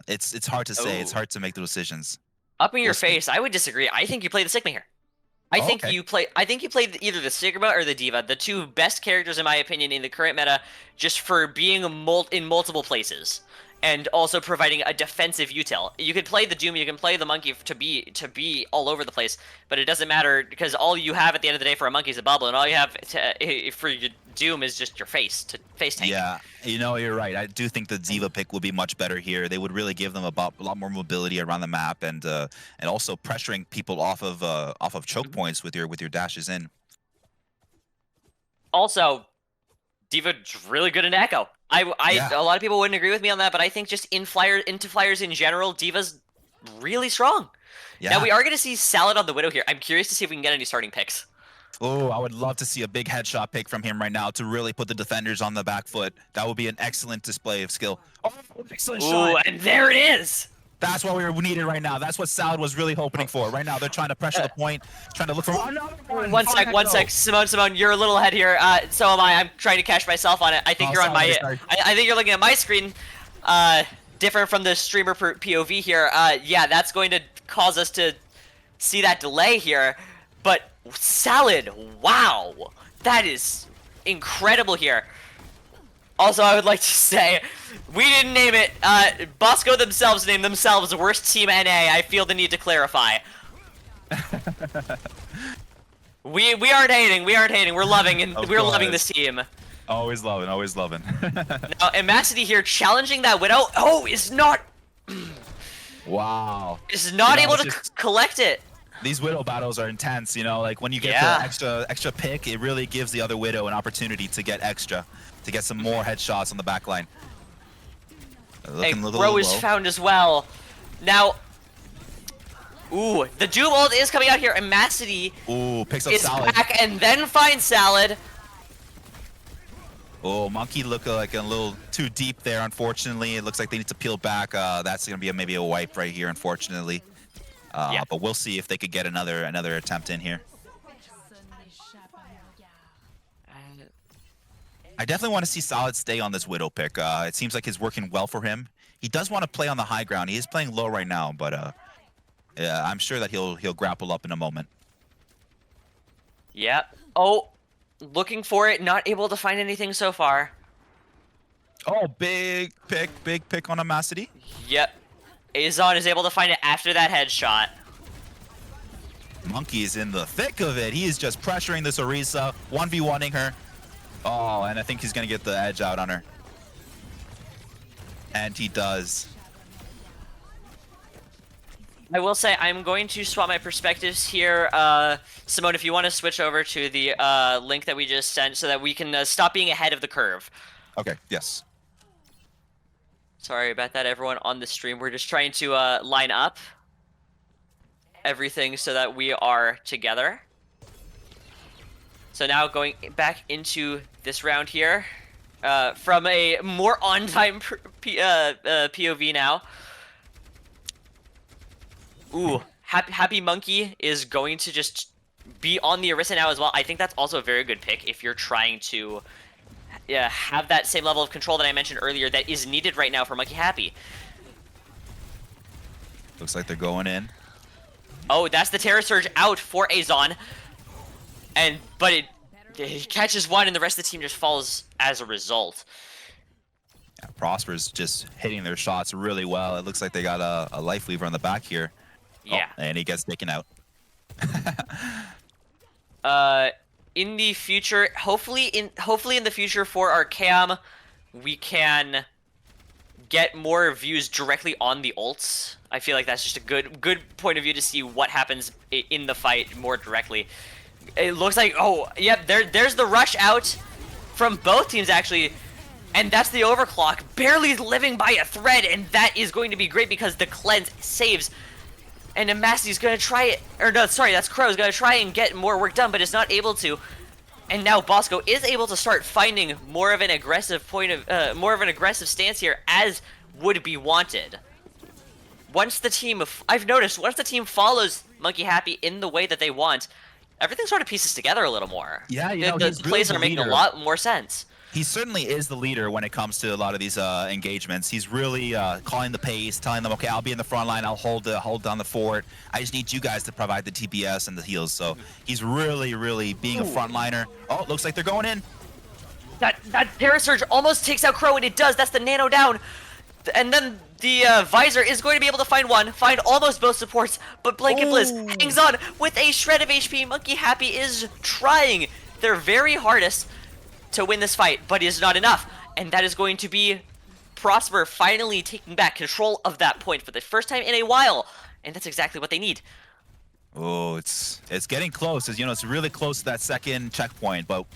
It's hard to say. It's hard to make the decisions. Up in your face, I would disagree. I think you play the Sigma here. I think you play either the Sigma or the D.Va, the two best characters in my opinion in the current meta, just for being in multiple places and also providing a defensive util. You could play the Doom, you can play the Monkey to be all over the place, but it doesn't matter because all you have at the end of the day for a Monkey is a bubble, and all you have for your Doom is just your face tank. Yeah, you know, you're right. I do think the D.Va pick would be much better here. They would really give them a lot more mobility around the map, and also pressuring people off of choke points with your dashes in. Also, D.Va's really good in Echo. A lot of people wouldn't agree with me on that, but I think just into flyers in general, D.Va's really strong. Yeah. Now we are going to see Salad on the Widow here. I'm curious to see if we can get any starting picks. Oh, I would love to see a big headshot pick from him right now to really put the defenders on the back foot. That would be an excellent display of skill. Oh, excellent shot. And there it is. That's what we needed right now. That's what Salad was really hoping for. Right now, they're trying to pressure the point, trying to look for another one. One sec. Simone, you're a little ahead here. So am I. I'm trying to catch myself on it. I think you're on my. I think you're looking at my screen. Different from the streamer POV here. Yeah, that's going to cause us to see that delay here. But Salad, wow, that is incredible here. Also, I would like to say, we didn't name it. Bosco themselves named themselves Worst Team NA. I feel the need to clarify. we aren't hating. We aren't hating. We're loving, and we're loving this team. Always loving. Always loving. Now, Amacity here challenging that Widow. Oh, is not. Wow. Is not able to collect it. These Widow battles are intense, you know, like when you get the extra pick, it really gives the other Widow an opportunity to get some more headshots on the back line. Bro is found as well. Now, the Doom ult is coming out here. Amacity picks up Salad. Back and then finds Salad. Oh, Monkey look like a little too deep there, unfortunately. It looks like they need to peel back. That's going to be maybe a wipe right here, unfortunately. But we'll see if they could get another attempt in here. I definitely want to see Salad stay on this Widow pick. It seems like it's working well for him. He does want to play on the high ground. He is playing low right now, but yeah, I'm sure that he'll grapple up in a moment. Yeah. Oh, looking for it, not able to find anything so far. Oh, big pick on Amacity. Yep. Azon is able to find it after that headshot. Monkey is in the thick of it. He is just pressuring this Orisa, 1v1ing her. Oh, and I think he's going to get the edge out on her. And he does. I will say I'm going to swap my perspectives here. Simone, if you want to switch over to the link that we just sent so that we can stop being ahead of the curve. Okay, yes. Sorry about that, everyone on the stream. We're just trying to line up everything so that we are together. So now going back into this round here, from a more on-time POV now. Happy Monkey is going to just be on the Orisa now as well. I think that's also a very good pick if you're trying to have that same level of control that I mentioned earlier that is needed right now for Monkey Happy. Looks like they're going in. Oh, that's the Terror Surge out for Azon. But he catches one, and the rest of the team just falls as a result. Yeah, Prosper's just hitting their shots really well. It looks like they got a life weaver on the back here. Yeah. Oh, and he gets taken out. In the future, hopefully in the future for our cam, we can get more views directly on the ults. I feel like that's just a good point of view to see what happens in the fight more directly. It looks like, oh, yep, there's the rush out from both teams actually, and that's the overclock, barely living by a thread, and that is going to be great because the cleanse saves. And Amassi's gonna try it, or no, sorry, that's Crow's gonna try and get more work done, but is not able to. And now Bosco is able to start finding more of an aggressive stance here, as would be wanted. Once the team, I've noticed, once the team follows Monkey Happy in the way that they want, everything sort of pieces together a little more. Yeah, you know, the he's plays really are making leader. a lot more sense. He certainly is the leader when it comes to a lot of these engagements. He's really calling the pace, telling them, okay, I'll be in the front line, I'll hold down the fort. I just need you guys to provide the TPS and the heals. So he's really being a frontliner. Oh, looks like they're going in. That Terra Surge almost takes out Crow, and it does. That's the nano down. And then the Visor is going to be able to find almost both supports, but Blanket Blizz hangs on with a shred of HP. Monkey Happy is trying their very hardest to win this fight, but it is not enough. And that is going to be Prosper finally taking back control of that point for the first time in a while. And that's exactly what they need. Oh, it's getting close. As you know, it's really close to that second checkpoint, but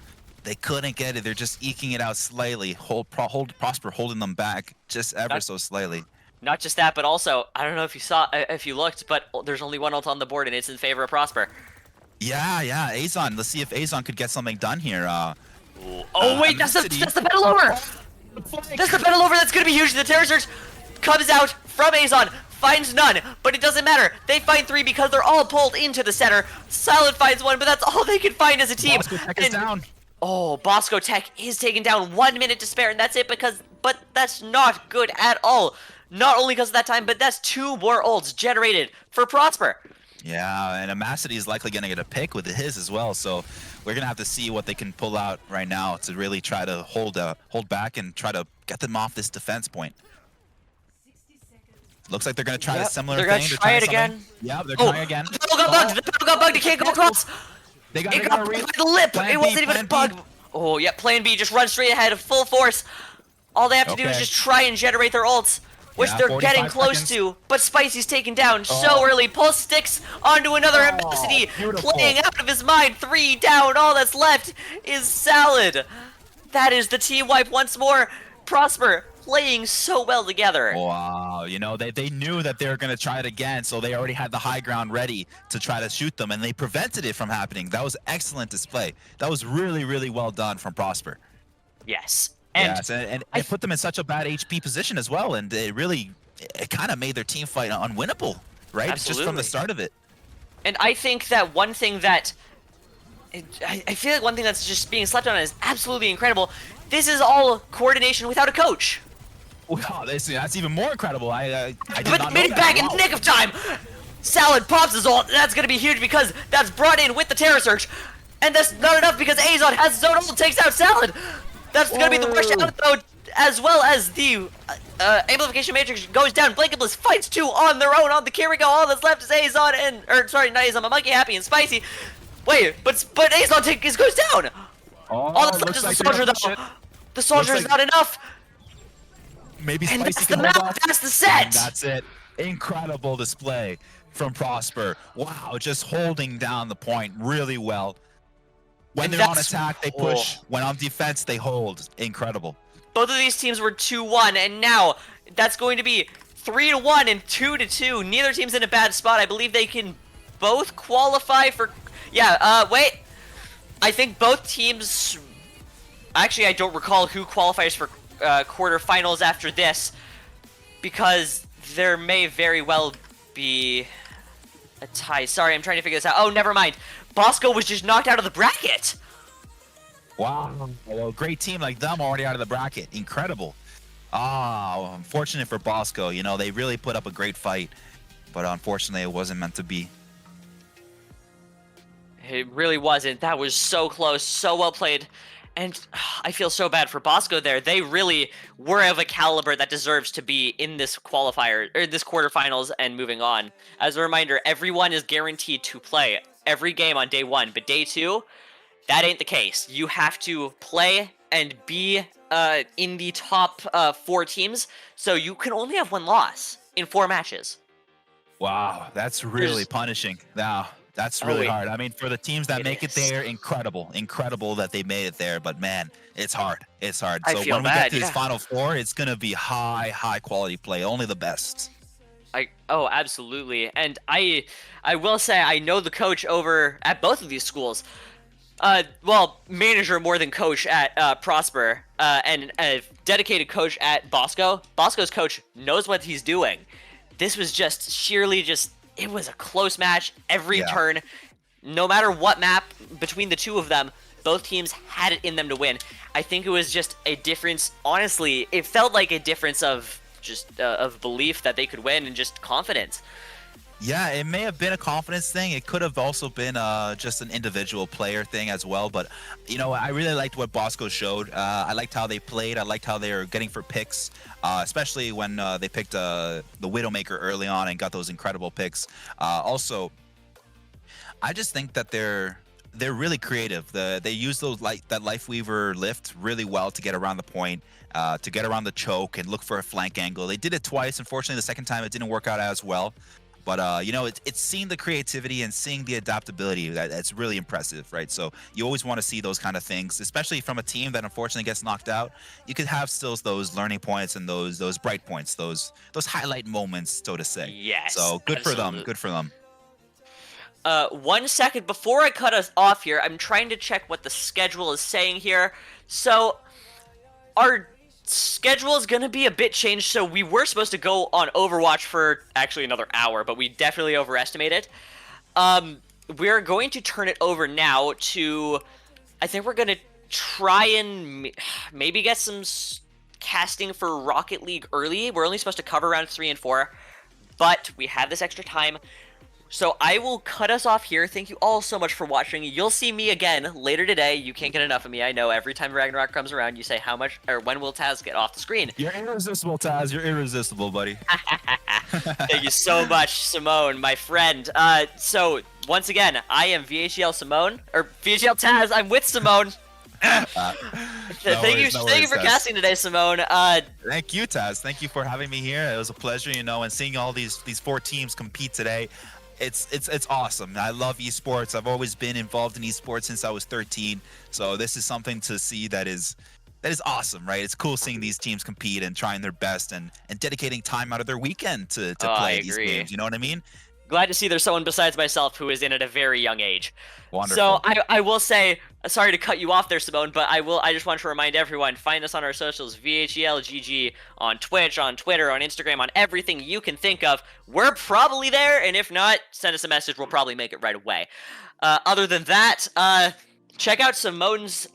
they couldn't get it. They're just eking it out slightly. Prosper holding them back just ever so slightly. Not just that, but also, I don't know if you looked, but there's only one ult on the board, and it's in favor of Prosper. Yeah, Azon. Let's see if Azon could get something done here. Oh wait, that's the battle over. That's the battle over. That's gonna be huge. The Terror Surge comes out from Azon, finds none, but it doesn't matter. They find three because they're all pulled into the center. Silent finds one, but that's all they can find as a team. Bosco Tech is down. Oh, Bosco Tech is taken down. 1 minute to spare, and that's it. But that's not good at all. Not only because of that time, but that's 2 more ults generated for Prosper. Yeah, and Amacity is likely going to get a pick with his as well, so we're going to have to see what they can pull out right now to really try to hold back and try to get them off this defense point. Looks like they're going to try a similar thing. They're going to try it again. Yeah, they're trying again. The pedal got bugged. The pedal got bugged. It can't go across. It got bugged by the lip. It wasn't even a bug. Oh, yeah, plan B. Just run straight ahead, full force. All they have to do is just try and generate their ults, which they're getting close to. But Spicy's taken down so early. Pulse sticks onto another Ambassador, playing out of his mind. 3 down. All that's left is Salad. That is the team wipe once more. Prosper playing so well together. Wow, you know, they knew that they were going to try it again, so they already had the high ground ready to try to shoot them, and they prevented it from happening. That was excellent display. That was really well done from Prosper. Yes. And it put them in such a bad HP position as well, and it kind of made their team fight unwinnable, right? Absolutely. Just from the start of it. And I think that one thing that I feel like one thing that's just being slept on is absolutely incredible. This is all coordination without a coach. Wow, that's even more incredible. I did but not made know it back that. in the nick of time. Salad pops his ult. That's gonna be huge because that's brought in with the Terror Surge, and that's not enough because Azon has his own ult, takes out Salad. That's gonna be the rush out though, as well as the amplification matrix goes down. Blanket Blizz fights 2 on their own. On the here we go. All that's left is Azon not Azon, but Monkey Happy and Spicy. Wait, but Azon goes down. All that's left is the soldier though. The soldier is not enough. Maybe And Spicy that's can the hold map. off. That's the set. And that's it. Incredible display from Prosper. Wow, just holding down the point really well. When they're on attack, they push. When on defense, they hold. Incredible. Both of these teams were 2-1, and now that's going to be 3-1 and 2-2. Neither team's in a bad spot. I believe they can both qualify for. Yeah. Wait. I think both teams. Actually, I don't recall who qualifies for quarterfinals after this, because there may very well be a tie. Sorry, I'm trying to figure this out. Oh, never mind. Bosco was just knocked out of the bracket. Wow. Well, a great team like them already out of the bracket. Incredible. Ah, unfortunate for Bosco. You know, they really put up a great fight, but unfortunately it wasn't meant to be. It really wasn't. That was so close, so well played. And I feel so bad for Bosco there. They really were of a caliber that deserves to be in this qualifier or this quarterfinals and moving on. As a reminder, everyone is guaranteed to play every game on day 1, but day 2, that ain't the case. You have to play and be in the top 4 teams, so you can only have 1 loss in 4 matches. Wow, that's really punishing. Now, that's Oh, really hard. I mean, for the teams that it make it is. there, incredible that they made it there. But man, it's hard. It's hard. I So feel when we bad, get to this yeah. Final Four, it's gonna be high quality play. Only the best. Oh, absolutely. And I will say I know the coach over at both of these schools. Well, manager more than coach at Prosper, and a dedicated coach at Bosco. Bosco's coach knows what he's doing. This was just sheerly it was a close match every Yeah. turn. No matter what map between the two of them, both teams had it in them to win. I think it was just a difference. Honestly, it felt like a difference of just of belief that they could win and just confidence. Yeah, it may have been a confidence thing. It could have also been just an individual player thing as well. But, you know, I really liked what Bosco showed. I liked how they played. I liked how they were getting for picks, especially when they picked the Widowmaker early on and got those incredible picks. Also, I just think that they're really creative. They use that Lifeweaver lift really well to get around the point, to get around the choke and look for a flank angle. They did it twice. Unfortunately, the second time it didn't work out as well. But you know, it's seeing the creativity and seeing the adaptability that's really impressive, right? So you always want to see those kind of things, especially from a team that unfortunately gets knocked out. You could have still those learning points and those bright points, those highlight moments, so to say. Yes, So good for them. absolutely. Good for them. 1 second before I cut us off here, I'm trying to check what the schedule is saying here. So, our schedule is going to be a bit changed. So, we were supposed to go on Overwatch for actually another hour, but we definitely overestimated. We're going to turn it over now to, I think we're going to try and maybe get some casting for Rocket League early. We're only supposed to cover rounds 3 and 4, but we have this extra time. So I will cut us off here. Thank you all so much for watching. You'll see me again later today. You can't get enough of me. I know every time Ragnarok comes around, you say how much or when will Taz get off the screen. You're irresistible, Taz. You're irresistible, buddy. Thank you so much, Simone, my friend. So once again, I am VHL Simone or VHL Taz. I'm with Simone. Thank you for Taz. casting today, Simone. Thank you, Taz. Thank you for having me here. It was a pleasure, you know, and seeing all these 4 teams compete today. It's awesome. I love esports. I've always been involved in esports since I was 13. So this is something to see that is awesome, right? It's cool seeing these teams compete and trying their best and dedicating time out of their weekend to play these games. You know what I mean? Glad to see there's someone besides myself who is in at a very young age. Wonderful. So I will say, sorry to cut you off there, Simone, but I just want to remind everyone, find us on our socials, VHELGG, on Twitch, on Twitter, on Instagram, on everything you can think of. We're probably there, and if not, send us a message. We'll probably make it right away. Other than that, check out Simone's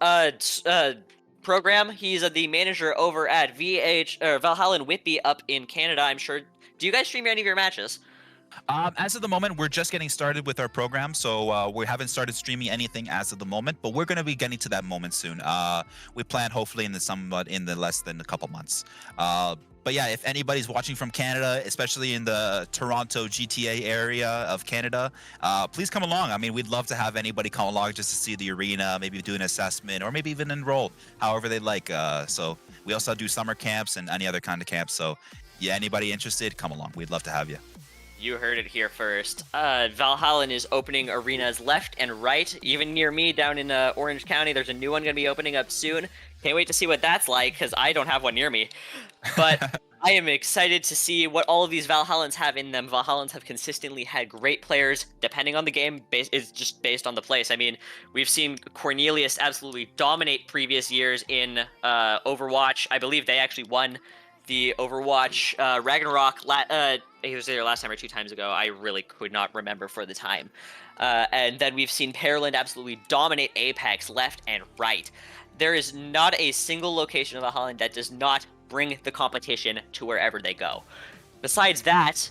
program. He's the manager over at Valhalla and Whitby up in Canada, I'm sure. Do you guys stream any of your matches? As of the moment, we're just getting started with our program, so we haven't started streaming anything as of the moment, but we're going to be getting to that moment soon. We plan hopefully in the less than a couple months. But yeah, if anybody's watching from Canada, especially in the Toronto GTA area of Canada, please come along. I mean, we'd love to have anybody come along just to see the arena, maybe do an assessment, or maybe even enroll, however they like. So we also do summer camps and any other kind of camps. So yeah, anybody interested, come along. We'd love to have you. You heard it here first. Valhalla is opening arenas left and right. Even near me down in Orange County, there's a new one going to be opening up soon. Can't wait to see what that's like, because I don't have one near me. But I am excited to see what all of these Valhallans have in them. Valhallans have consistently had great players, depending on the game. It's just based on the place. I mean, we've seen Cornelius absolutely dominate previous years in Overwatch. I believe they actually won the Overwatch Ragnarok. He was there last time or 2 times ago. I really could not remember for the time. And then we've seen Pearland absolutely dominate Apex left and right. There is not a single location of Valhalla that does not bring the competition to wherever they go. Besides that,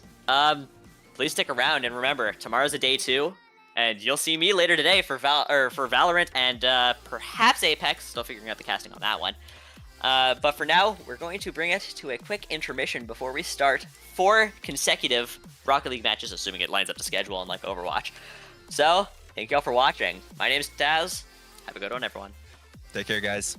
please stick around and remember, tomorrow's a day 2. And you'll see me later today for Valorant and perhaps Apex. Still figuring out the casting on that one. But for now, we're going to bring it to a quick intermission before we start 4 consecutive Rocket League matches, assuming it lines up to schedule unlike Overwatch. So, thank you all for watching. My name's Taz. Have a good one, everyone. Take care, guys.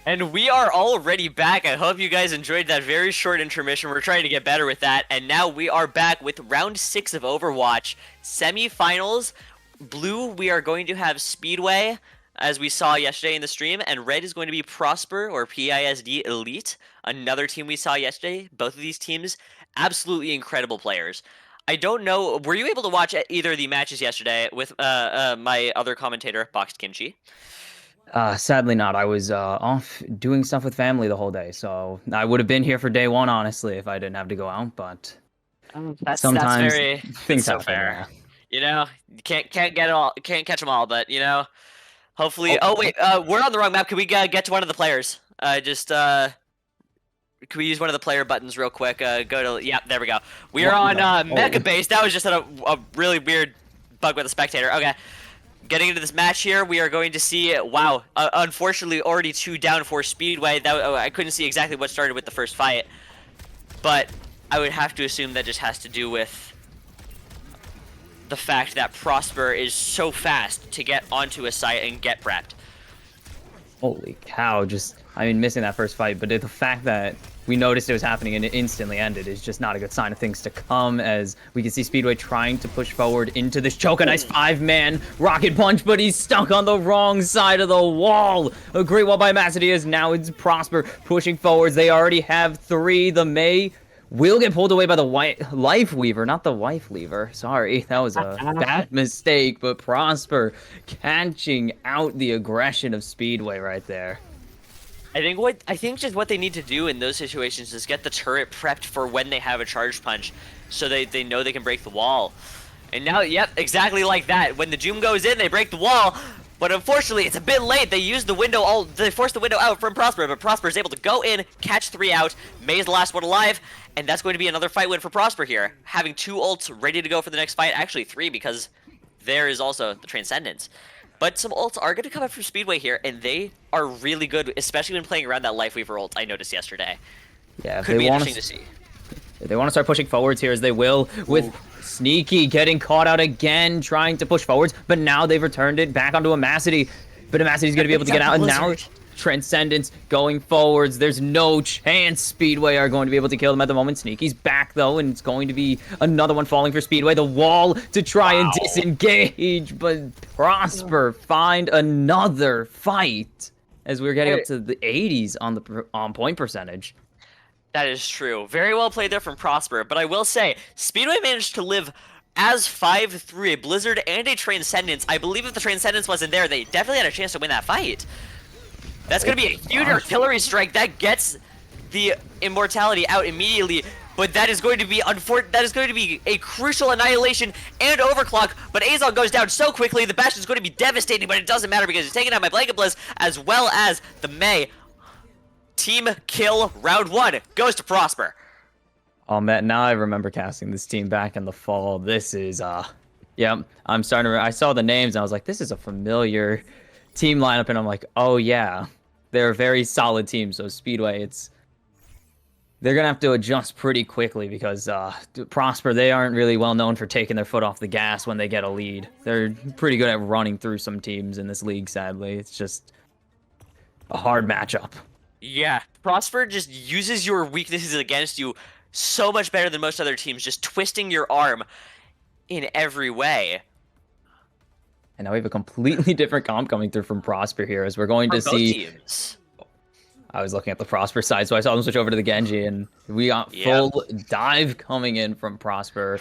And we are already back. I hope you guys enjoyed that very short intermission. We're trying to get better with that. And now we are back with round 6 of Overwatch. Semi-finals. Blue, we are going to have Speedway, as we saw yesterday in the stream. And red is going to be Prosper, or PISD Elite. Another team we saw yesterday. Both of these teams, absolutely incredible players. I don't know, were you able to watch either of the matches yesterday with my other commentator, Boxed Kimchi? Sadly not. I was off doing stuff with family the whole day, so I would have been here for day 1, honestly, if I didn't have to go out. But sometimes things happen. Fair. You know, you can't get it all, can't catch them all. But you know, hopefully. Oh wait, we're on the wrong map. Can we get to one of the players? Can we use one of the player buttons real quick? Go to there we go. We are on Mecha Base. That was just a really weird bug with a spectator. Okay. Getting into this match here, we are going to see, wow, unfortunately already 2 down for Speedway. I couldn't see exactly what started with the first fight, but I would have to assume that just has to do with the fact that Prosper is so fast to get onto a site and get prepped. Holy cow, missing that first fight, but the fact that we noticed it was happening and it instantly ended is just not a good sign of things to come, as we can see Speedway trying to push forward into this choke. A nice 5-man rocket punch, but he's stuck on the wrong side of the wall. A great wall by Massady, as now it's Prosper pushing forwards. They already have 3. The May will get pulled away by the Life Weaver, not the Wife Lever. Sorry, that was a bad mistake, but Prosper catching out the aggression of Speedway right there. I think just what they need to do in those situations is get the turret prepped for when they have a charge punch, so they know they can break the wall. And now, yep, exactly like that. When the Zoom goes in, they break the wall, but unfortunately, it's a bit late. They use the window, they force the window out from Prosper, but Prosper is able to go in, catch 3 out. May's the last one alive, and that's going to be another fight win for Prosper here, having 2 ults ready to go for the next fight. Actually, 3, because there is also the Transcendence. But some ults are going to come up from Speedway here, and they are really good, especially when playing around that Lifeweaver ult I noticed yesterday. Yeah, could be interesting to see. They want to start pushing forwards here, as they will, with Sneaky getting caught out again, trying to push forwards, but now they've returned it back onto Amassady. But Amassidy's going to be able to get out, and now Transcendence going forwards. There's no chance Speedway are going to be able to kill them at the moment. Sneaky's back, though, and it's going to be another one falling for Speedway. The wall to try and disengage, but Prosper find another fight, as we're getting up to the 80s on the point percentage. That is true. Very well played there from Prosper, but I will say, Speedway managed to live as 5 through a Blizzard and a Transcendence. I believe if the Transcendence wasn't there, they definitely had a chance to win that fight. That's going to be a huge artillery strike that gets the Immortality out immediately, but that is going to be a crucial annihilation and overclock. But Azon goes down so quickly, the Bastion is going to be devastating, but it doesn't matter because he's taken out by Blanket Blizz as well as the May. Team kill round 1 goes to Prosper. Oh man, now I remember casting this team back in the fall. This is yeah, I'm starting to I saw the names and I was like, this is a familiar team lineup, and I'm like, oh yeah, they're a very solid team. So Speedway, they're gonna have to adjust pretty quickly because Prosper, they aren't really well known for taking their foot off the gas when they get a lead. They're pretty good at running through some teams in this league, sadly. It's just a hard matchup. Yeah, Prosper just uses your weaknesses against you so much better than most other teams, just twisting your arm in every way. And now we have a completely different comp coming through from Prosper here, as we're going to For both see. teams. I was looking at the Prosper side, so I saw them switch over to the Genji, and we got full dive coming in from Prosper.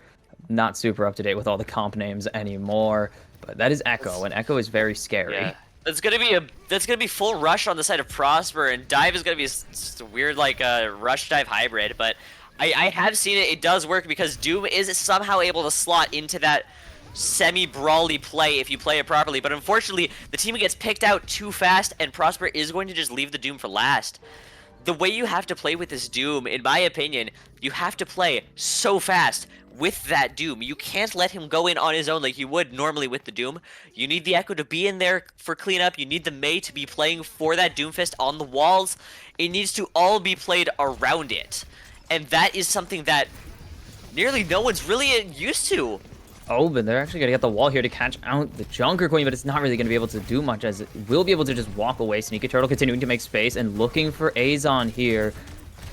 Not super up to date with all the comp names anymore, but that is Echo, and Echo is very scary. Yeah. That's gonna be full rush on the side of Prosper, and dive is gonna be just a weird like rush dive hybrid. But I have seen it. It does work because Doom is somehow able to slot into that semi-brawly play if you play it properly. But unfortunately, the team gets picked out too fast, and Prosper is going to just leave the Doom for last. The way you have to play with this Doom, in my opinion, you have to play so fast with that Doom. You can't let him go in on his own like you would normally with the Doom. You need the Echo to be in there for cleanup. You need the Mei to be playing for that Doomfist on the walls. It needs to all be played around it. And that is something that nearly no one's really used to. Oh, but they're actually going to get the wall here to catch out the Junker Queen, but it's not really going to be able to do much, as it will be able to just walk away. Sneaky Turtle continuing to make space and looking for Azon here.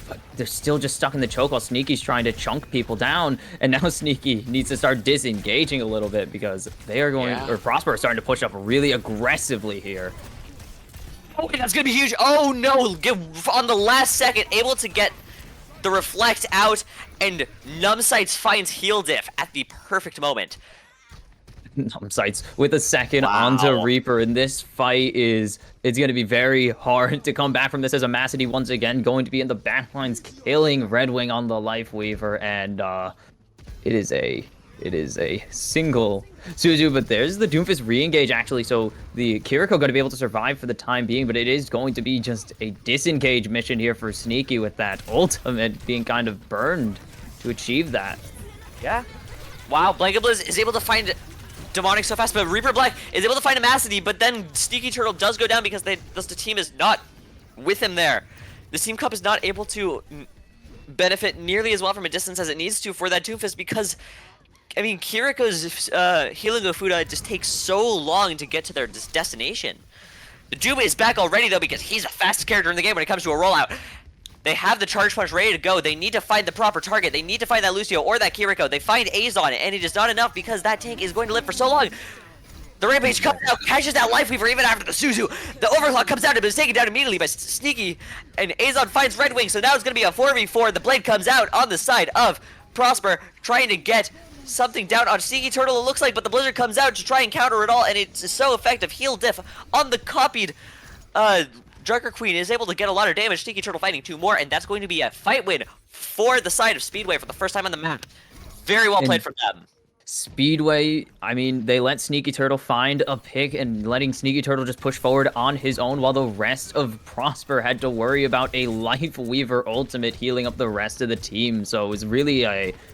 But they're still just stuck in the choke while Sneaky's trying to chunk people down. And now Sneaky needs to start disengaging a little bit because they are going, or Prosper are starting to push up really aggressively here. Oh, that's going to be huge. Oh, no. On the last second, able to get the reflect out, and Numbsights finds heal diff at the perfect moment. Numbsights with a second onto Reaper, and this fight it's going to be very hard to come back from this, as Amacity once again going to be in the backlines killing Red Wing on the Life Weaver, and it is a single Suzu, but there's the Doomfist re-engage actually, so the Kiriko going to be able to survive for the time being, but it is going to be just a disengage mission here for Sneaky, with that ultimate being kind of burned to achieve that. Yeah. Wow, Blanket Blizz is able to find Demonic so fast, but Reaper Black is able to find Amacity, but then Sneaky Turtle does go down because the team is not with him there. The Team Cup is not able to benefit nearly as well from a distance as it needs to for that Doomfist, because I mean, Kiriko's healing Ofuda just takes so long to get to their destination. The Doom is back already, though, because he's the fastest character in the game when it comes to a rollout. They have the Charge Punch ready to go. They need to find the proper target. They need to find that Lucio or that Kiriko. They find Azon, and it is not enough because that tank is going to live for so long. The Rampage comes out, catches that Life Weaver even after the Suzu. The Overclock comes out and is taken down immediately by Sneaky, and Azon finds Red Wing, so now it's going to be a 4v4. The Blade comes out on the side of Prosper, trying to get something down on Sneaky Turtle, it looks like, but the Blizzard comes out to try and counter it all, and it's so effective. Heal diff on the copied Junker Queen is able to get a lot of damage. Sneaky Turtle fighting two more, and that's going to be a fight win for the side of Speedway for the first time on the map. Very well played from them. Speedway, I mean, they let Sneaky Turtle find a pick and letting Sneaky Turtle just push forward on his own, while the rest of Prosper had to worry about a Life Weaver ultimate healing up the rest of the team. So it was really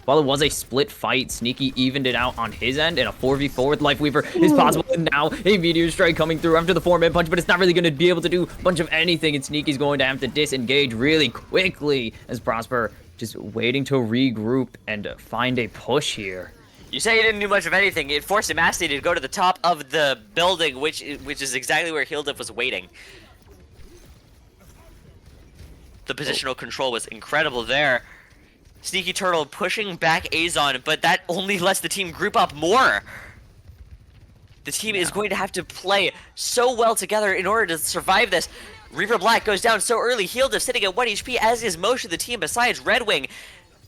while it was a split fight, Sneaky evened it out on his end, and a 4v4 with Life Weaver is possible. And now a Meteor Strike coming through after the 4-man punch, but it's not really going to be able to do a bunch of anything, and Sneaky's going to have to disengage really quickly as Prosper just waiting to regroup and find a push here. You say he didn't do much of anything. It forced Amacity to go to the top of the building, which is exactly where Heal Diff was waiting. The positional control was incredible there. Sneaky Turtle pushing back Azon, but that only lets the team group up more. The team is going to have to play so well together in order to survive this. Reaper Black goes down so early. Heal Diff sitting at 1 HP, as is most of the team besides Red Wing.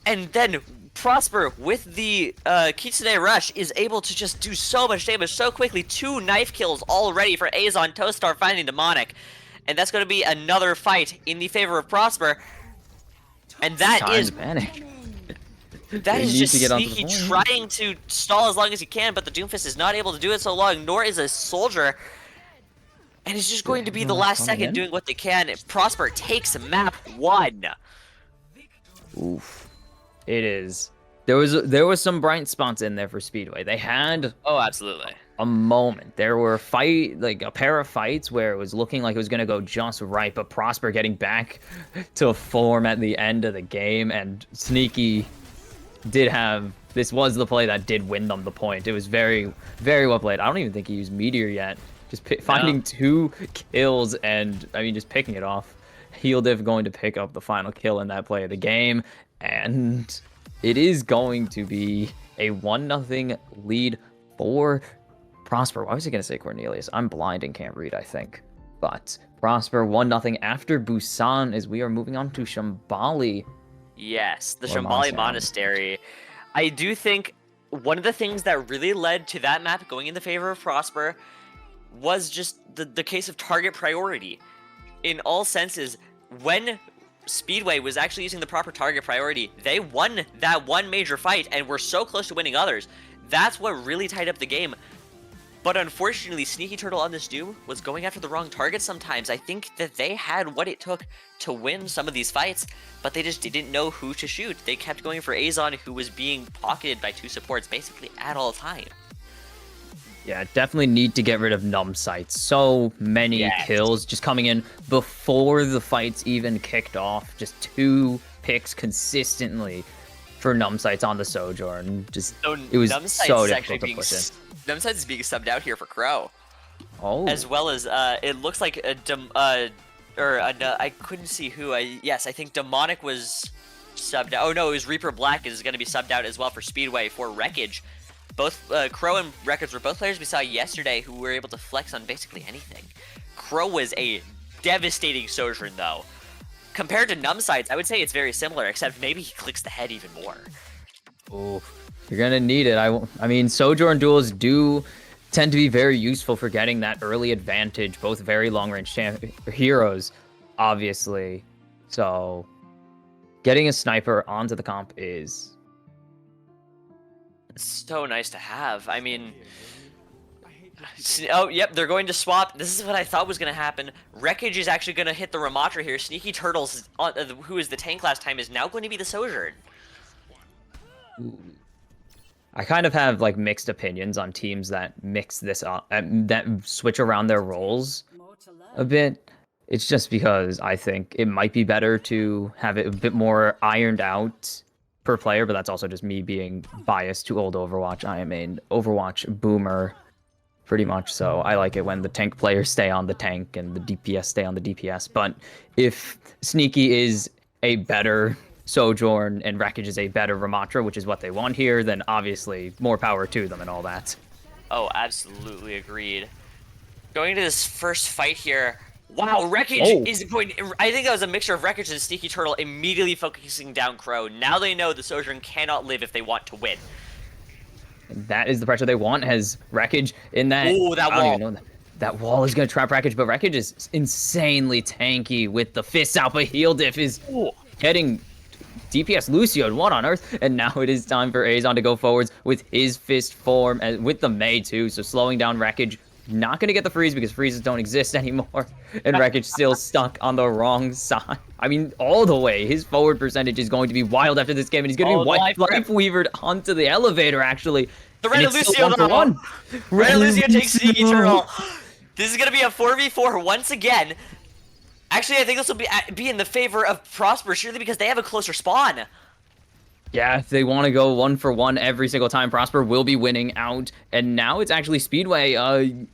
And then Prosper, with the Kitsune Rush, is able to just do so much damage so quickly. 2 knife kills already for Azon. Toastar finding Demonic. And that's going to be another fight in the favor of Prosper. And that is panic. That is just Sneaky trying to stall as long as he can, but the Doomfist is not able to do it so long, nor is a Soldier. And it's just going to be the last second doing what they can. Prosper takes map 1. Oof. It is. There was some bright spots in there for Speedway. They had oh, absolutely, a moment. There were a pair of fights where it was looking like it was gonna go just right, but Prosper getting back to form at the end of the game, and Sneaky did have. This was the play that did win them the point. It was very, very well played. I don't even think he used Meteor yet. Just finding 2 kills and, I mean, just picking it off. Diff going to pick up the final kill in that play of the game. And it is going to be a 1-0 lead for Prosper. Why was I going to say Cornelius? I'm blind and can't read, I think. But Prosper 1-0 after Busan as we are moving on to Shambali. Yes, the Or Shambali Monastery. Monastery. I do think one of the things that really led to that map going in the favor of Prosper was just the case of target priority. In all senses, when Speedway was actually using the proper target priority, they won that one major fight and were so close to winning others. That's what really tied up the game. But unfortunately, Sneaky Turtle on this Doom was going after the wrong target sometimes. I think that they had what it took to win some of these fights, but they just didn't know who to shoot. They kept going for Azon, who was being pocketed by 2 supports basically at all time. Yeah, definitely need to get rid of numb sights. So many kills just coming in before the fights even kicked off. Just 2 picks consistently for numb sights on the Sojourn. It was so difficult to push in. Numbsides is being subbed out here for Crow. Oh. As well as, it looks like I couldn't see who. Yes, I think Demonic was subbed out. Oh no, it was Reaper Black is going to be subbed out as well for Speedway for Wreckage. Both Crow and Wreckage were both players we saw yesterday who were able to flex on basically anything. Crow was a devastating Sojourn though. Compared to Numbsides, I would say it's very similar, except maybe he clicks the head even more. Oh, you're gonna need it. I mean, Sojourn duels do tend to be very useful for getting that early advantage. Both very long-range heroes, obviously. So, getting a sniper onto the comp is so nice to have. I mean, oh, yep, they're going to swap. This is what I thought was going to happen. Wreckage is actually going to hit the Ramatra here. Sneaky Turtles, who is the tank last time, is now going to be the Sojourn. I kind of have like mixed opinions on teams that mix this up, that switch around their roles a bit. It's just because I think it might be better to have it a bit more ironed out per player, but that's also just me being biased to old Overwatch. I am an Overwatch boomer, pretty much, so I like it when the tank players stay on the tank and the DPS stay on the DPS. But if Sneaky is a better Sojourn and Wreckage is a better Ramatra, which is what they want here, then obviously more power to them and all that. Oh, absolutely agreed. Going to this first fight here. Wow, Wreckage is going. I think that was a mixture of Wreckage and Sneaky Turtle immediately focusing down Crow. Now they know the Sojourn cannot live if they want to win. That is the pressure they want, has Wreckage in that. Oh, that wall. That wall is going to trap Wreckage, but Wreckage is insanely tanky with the fists out, but Heal Diff is getting DPS Lucio, what on earth? And now it is time for Azon to go forwards with his fist form, and with the Mei too, so slowing down Wreckage. Not going to get the freeze because freezes don't exist anymore. And Wreckage still stuck on the wrong side. I mean, all the way. His forward percentage is going to be wild after this game. And he's going to be life weavered onto the elevator, actually. The Red Lucio, though. Red Lucio takes Sneaky Turtle. This is going to be a 4v4 once again. Actually, I think this will be in the favor of Prosper, surely because they have a closer spawn. Yeah, if they want to go 1-for-1 every single time, Prosper will be winning out. And now it's actually Speedway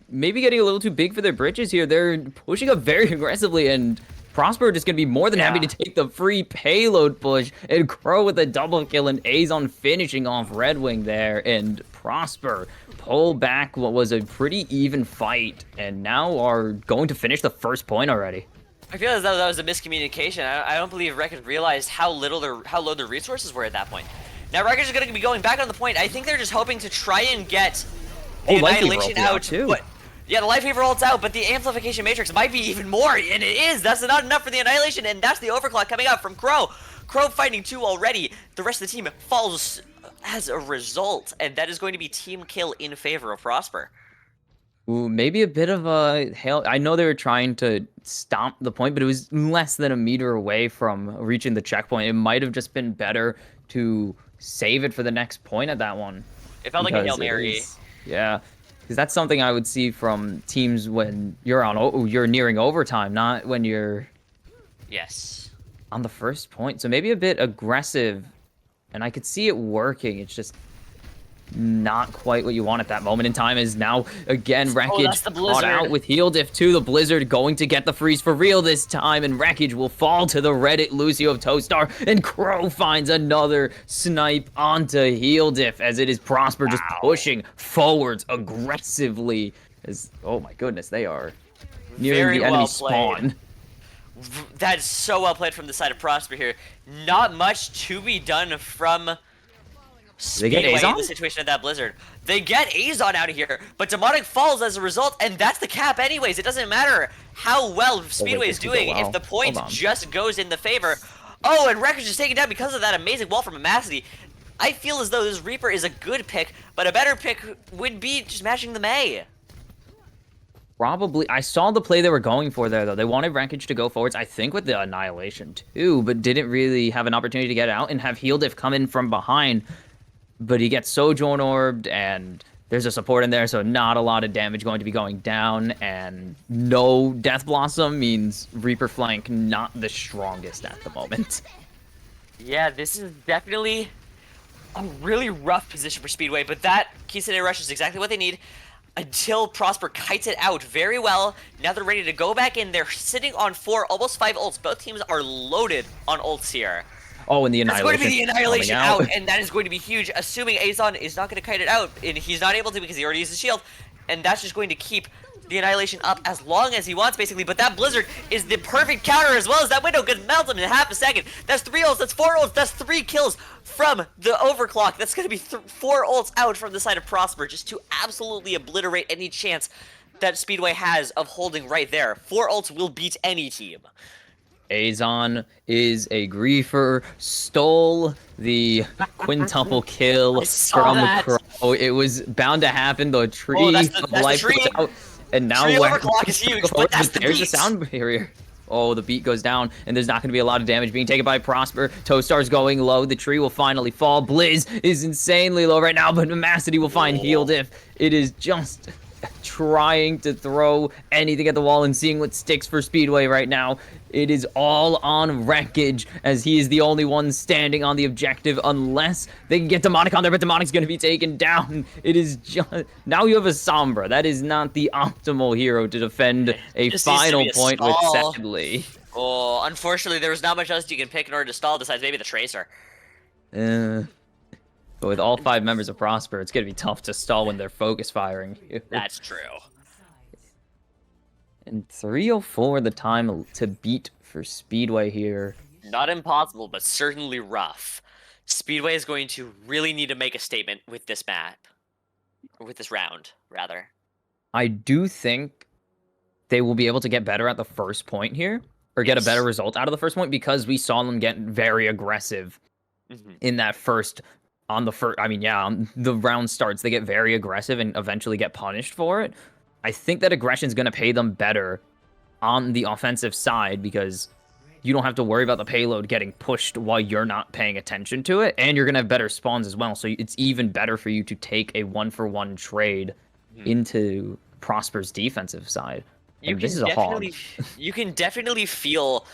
maybe getting a little too big for their britches here. They're pushing up very aggressively, and Prosper just going to be more than happy to take the free payload push. And Crow with a double kill, and Azon finishing off Red Wing there. And Prosper pull back what was a pretty even fight, and now are going to finish the first point already. I feel as though that was a miscommunication. I don't believe Wreckage realized how low their resources were at that point. Now Wreckage is going to be going back on the point. I think they're just hoping to try and get the Annihilation out too. But, yeah, the Life Weaver ult's out, but the Amplification Matrix might be even more, and it is. That's not enough for the Annihilation, and that's the Overclock coming out from Crow. Crow fighting 2 already. The rest of the team falls as a result, and that is going to be team kill in favor of Prosper. Ooh, maybe a bit of a hail. I know they were trying to stomp the point, but it was less than a meter away from reaching the checkpoint. It might have just been better to save it for the next point at that one. It felt like a Hail Mary. Yeah. Because that's something I would see from teams when you're nearing overtime, not when you're Yes. on the first point. So maybe a bit aggressive, and I could see it working. It's just not quite what you want at that moment in time. Is now again Wreckage that's the caught Blizzard. out with heal diff 2. The Blizzard going to get the freeze for real this time, and Wreckage will fall to the Reddit Lucio of Toastar, and Crow finds another snipe onto heal diff as it is Prosper just pushing forwards aggressively. As oh my goodness, they are nearing Very the enemy well spawn. That's so well played from the side of Prosper here. Not much to be done from They get Speedway in Azon? the situation of that Blizzard. They get Azon out of here, but Demonic falls as a result, and that's the cap anyways. It doesn't matter how well Speedway is this could go doing well. if the point Hold on. just goes in the favor. Oh, and Wreckage is taken down because of that amazing wall from Amacity. I feel as though this Reaper is a good pick, but a better pick would be just matching the Mei. Probably. I saw the play they were going for there, though. They wanted Wreckage to go forwards, I think, with the Annihilation, too, but didn't really have an opportunity to get out and have Heal Diff come in from behind. But he gets Sojourn Orbed, and there's a support in there, so not a lot of damage going to be going down, and no Death Blossom means Reaper flank not the strongest at the moment. Yeah, this is definitely a really rough position for Speedway, but that Kisune Rush is exactly what they need until Prosper kites it out very well. Now they're ready to go back in. They're sitting on 4, almost 5 ults. Both teams are loaded on ults here. Oh, and the That's Annihilation. going to be the Annihilation coming out, and that is going to be huge, assuming Azon is not going to kite it out, and he's not able to because he already used the shield, and that's just going to keep the Annihilation up as long as he wants, basically. But that Blizzard is the perfect counter, as well as that window could melt him in half a second. That's 3 ults, that's 4 ults, that's 3 kills from the overclock. That's going to be 4 ults out from the side of Prosper, just to absolutely obliterate any chance that Speedway has of holding right there. 4 ults will beat any team. Azon is a griefer, stole the quintuple kill saw from that. Crow. It was bound to happen. The tree, Oh, that's the life tree. goes out, and now Tree where overclock is huge, but that's the there's the beat. sound barrier. Oh, the beat goes down, and there's not going to be a lot of damage being taken by Prosper. Toastar's going low. The tree will finally fall. Blizz is insanely low right now, but Mamacity will find healed if it is just trying to throw anything at the wall and seeing what sticks for Speedway right now. It is all on Wreckage, as he is the only one standing on the objective, unless they can get Demonic on there, but Demonic's going to be taken down. It is just... Now you have a Sombra. That is not the optimal hero to defend a Just needs to final be a point with, stall. sadly. Oh, unfortunately, there was not much else you can pick in order to stall besides maybe the Tracer. But with all 5 members of Prosper, it's going to be tough to stall when they're focus firing. That's true. And 3:04 the time to beat for Speedway here. Not impossible, but certainly rough. Speedway is going to really need to make a statement with this map. Or with this round, rather. I do think they will be able to get better at the first point here, or get a Yes. better result out of the first point, because we saw them get very aggressive in that first, on the round starts, they get very aggressive and eventually get punished for it. I think that aggression is going to pay them better on the offensive side, because you don't have to worry about the payload getting pushed while you're not paying attention to it, and you're going to have better spawns as well, so it's even better for you to take a 1-for-1 trade into Prosper's defensive side. And this is a hog. You can definitely feel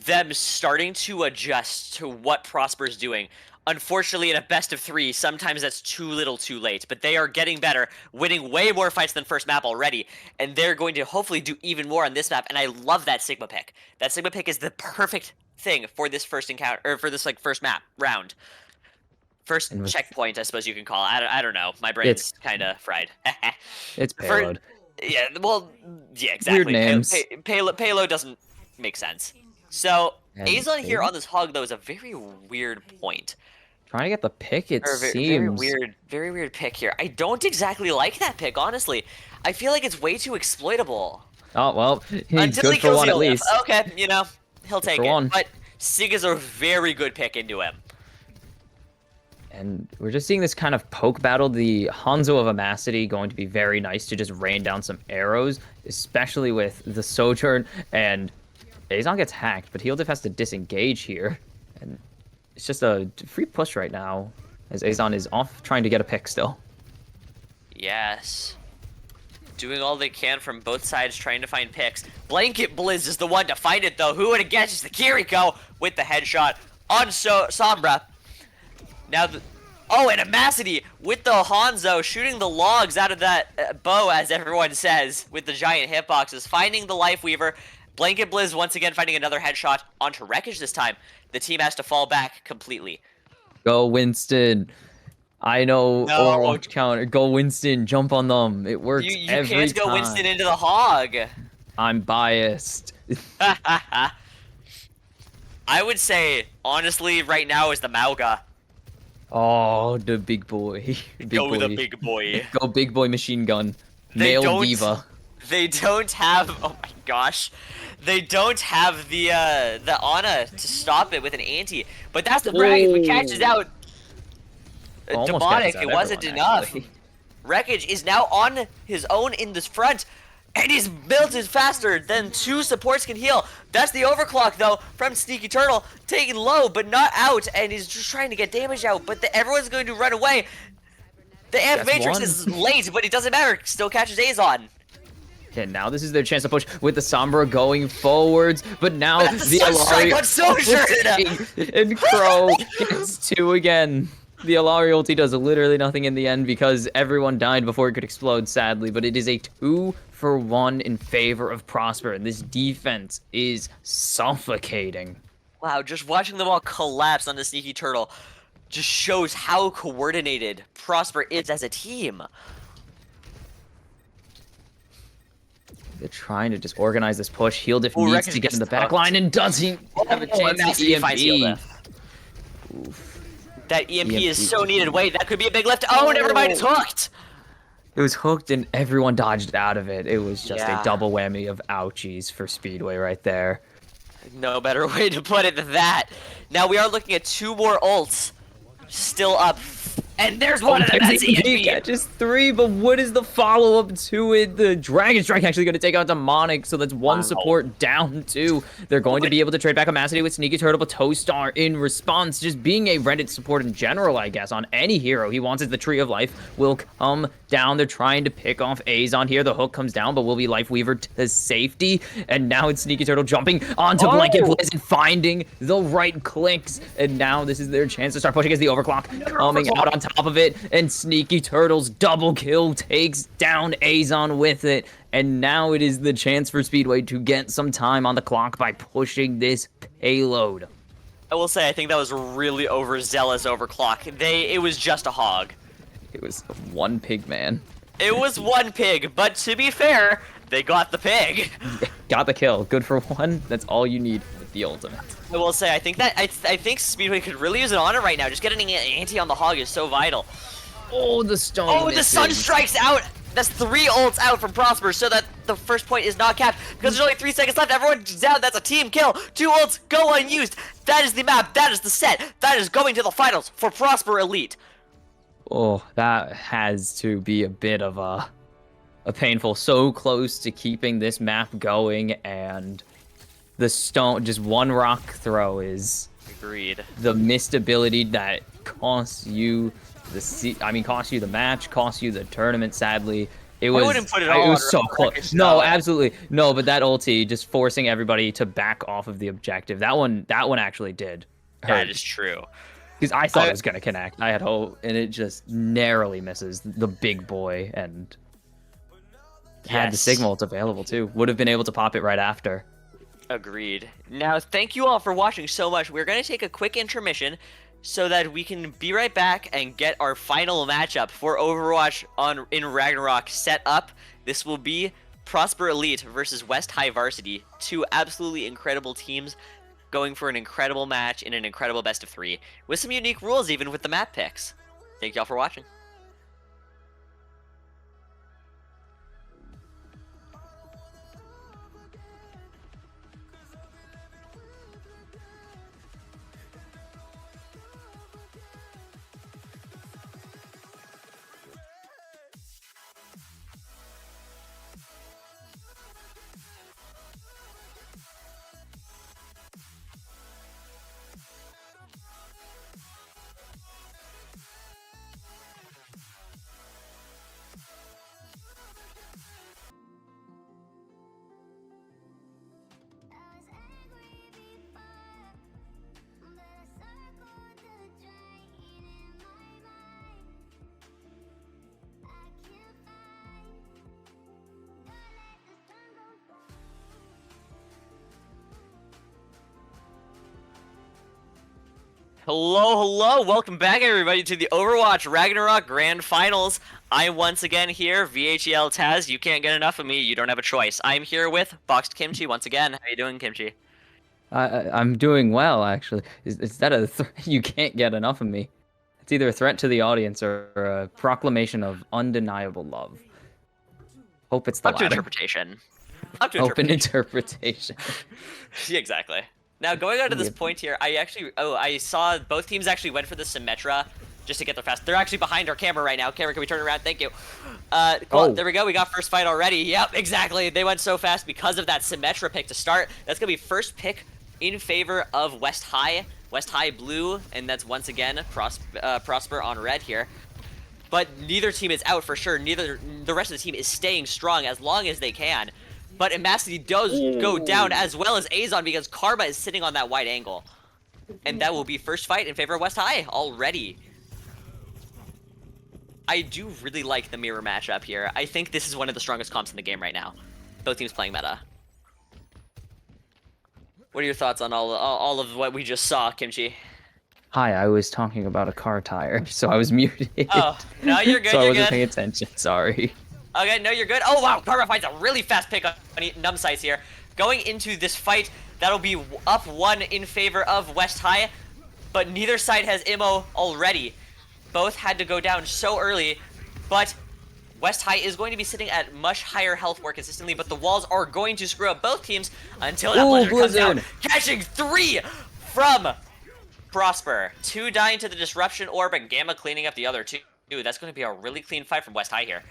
them starting to adjust to what Prosper's doing. Unfortunately, in a best of 3, sometimes that's too little too late, but they are getting better, winning way more fights than first map already, and they're going to hopefully do even more on this map, and I love that Sigma pick. That Sigma pick is the perfect thing for this first encounter, or for this, like, first map round. First checkpoint, I suppose you can call it. I don't know. My brain's kind of fried. It's payload. Yeah, well, yeah, exactly. Weird names. Payload doesn't make sense. So, And Azon here Azon? on this hog, though, is a very weird point. Trying to get the pick, it Or seems. very weird pick here. I don't exactly like that pick, honestly. I feel like it's way too exploitable. Oh, well, Until good he for kills one at Yolif. least. Okay, you know, he'll take For it. one. But Sig is a very good pick into him. And we're just seeing this kind of poke battle. The Hanzo of Amacity going to be very nice to just rain down some arrows, especially with the Sojourn. And Azon gets hacked, but Heal Diff has to disengage here. And it's just a free push right now, as Azon is off trying to get a pick still. Yes. doing all they can from both sides, trying to find picks. Blanket Blizz is the one to find it, though. Who would have guessed? It's the Kiriko with the headshot on Sombra. Now, oh, and Amacity with the Hanzo shooting the logs out of that bow, as everyone says, with the giant hitboxes, finding the Life Weaver. Blanket Blizz once again finding another headshot onto Wreckage this time. The team has to fall back completely. Go Winston. I know No. Overwatch counter. Go Winston. Jump on them. It works You every can't go time. Winston into the hog. I'm biased. I would say, honestly, right now is the Mauga. Oh, the big boy. Go the big boy. Go big boy machine gun. They Male don't- diva. They don't have. Oh my gosh, they don't have the Ana to stop it with an anti. But that's the brag. If it catches out Almost Demonic, catches out it wasn't everyone, enough. actually. Wreckage is now on his own in this front, and his build is faster than 2 supports can heal. That's the overclock though from Sneaky Turtle, taken low but not out, and he's just trying to get damage out. But everyone's going to run away. The Amp That's Matrix one. is late, but it doesn't matter. Still catches Azon. Okay, now this is their chance to push with the Sombra going forwards, but now That's the a strike Alari on Sojourner. and Crow gets 2 again. The Alari ulti does literally nothing in the end because everyone died before it could explode, sadly, but it is a 2-for-1 in favor of Prosper, and this defense is suffocating. Wow, just watching them all collapse on the Sneaky Turtle just shows how coordinated Prosper is as a team. They're trying to just organize this push. Healed if Ooh, needs Wreckage to get in the gets back hooked. line and doesn't have a chance and to finds Heal EMP. Death. Oof. That EMP is EMP. so needed. Wait, that could be a big lift. Oh, never mind, it's hooked. It was hooked and everyone dodged out of it. It was just Yeah. a double whammy of ouchies for Speedway right there. No better way to put it than that. Now we are looking at 2 more ults still up. And there's one of them. That's EMP EMP. catches 3, but what is the follow-up to it? The Dragon Strike actually going to take out Demonic, so that's 1 Wow. support down 2. They're going to be able to trade back Amacity with Sneaky Turtle, but Toastar in response, just being a Reddit support in general, I guess, on any hero he wants is the Tree of Life will come down. They're trying to pick off Azon here. The hook comes down, but will be Life Weaver to safety. And now it's Sneaky Turtle jumping onto Blanket Blizz and finding the right clicks. And now this is their chance to start pushing as the overclock coming out on top of it, and Sneaky Turtle's double kill takes down Azon with it, and now it is the chance for Speedway to get some time on the clock by pushing this payload. I will say, I think that was really overzealous overclock. It was just a hog. It was 1 pig man. It was 1 pig, but to be fair, they got the pig. Got the kill. Good for 1. That's all you need with the ultimate. I will say, I think Speedway could really use it on it right now. Just getting an anti on the hog is so vital. Oh, the stone. Oh, the misses. sun strikes out. That's 3 ults out from Prosper, so that the first point is not capped. Because there's only 3 seconds left. Everyone's down. That's a team kill. 2 ults go unused. That is the map. That is the set. That is going to the finals for Prosper Elite. Oh, that has to be a bit of a painful. So close to keeping this map going, and the stone, just 1 rock throw is Agreed. the missed ability that costs you costs you the match, costs you the tournament. Sadly, it was. wouldn't put it It all was on so Wreckage, close. No, though. absolutely no. But that ulti just forcing everybody to back off of the objective. That one actually did That hurt. is true. Because I thought it was gonna connect. I had hope, and it just narrowly misses the big boy, and had the Yes. signal it's available too. Would have been able to pop it right after. Agreed. Now, thank you all for watching so much. We're going to take a quick intermission so that we can be right back and get our final matchup for Overwatch in Ragnarok set up. This will be Prosper Elite versus West High Varsity. 2 absolutely incredible teams going for an incredible match in an incredible best of 3 with some unique rules even with the map picks. Thank you all for watching. Hello, welcome back everybody to the Overwatch Ragnarok Grand Finals. I'm once again here, VHEL Taz. You can't get enough of me, you don't have a choice. I'm here with Boxed Kimchi once again. How you doing, Kimchi? I'm doing well, actually. Is that you can't get enough of me? It's either a threat to the audience or a proclamation of undeniable love. Hope it's the Up to latter. interpretation. Up to Open interpretation. interpretation. Yeah, exactly. Now, going on to this point here, I saw both teams actually went for the Symmetra just to get there fast. They're actually behind our camera right now. Camera, can we turn around? Thank you. Cool. There we go. We got first fight already. Yep, exactly. They went so fast because of that Symmetra pick to start. That's going to be first pick in favor of West High. West High blue, and that's once again Prosper on red here. But neither team is out for sure. The rest of the team is staying strong as long as they can. But Immacity does go down as well as Azon because Karma is sitting on that wide angle. And that will be first fight in favor of West High already. I do really like the mirror matchup here. I think this is one of the strongest comps in the game right now. Both teams playing meta. What are your thoughts on all of what we just saw, Kimchi? Hi, I was talking about a car tire, so I was muted. Oh, no, you're good, so you're I wasn't good. paying attention, sorry. Okay, no, you're good. Oh, wow, Karma finds a really fast pick on Numbsights here. Going into this fight, that'll be up one in favor of West High, but neither side has Immo already. Both had to go down so early, but West High is going to be sitting at much higher health more consistently, but the walls are going to screw up both teams until that Blizzard comes down, catching 3 from Prosper. 2 dying to the Disruption Orb, and Gamma cleaning up the other 2. That's going to be a really clean fight from West High here.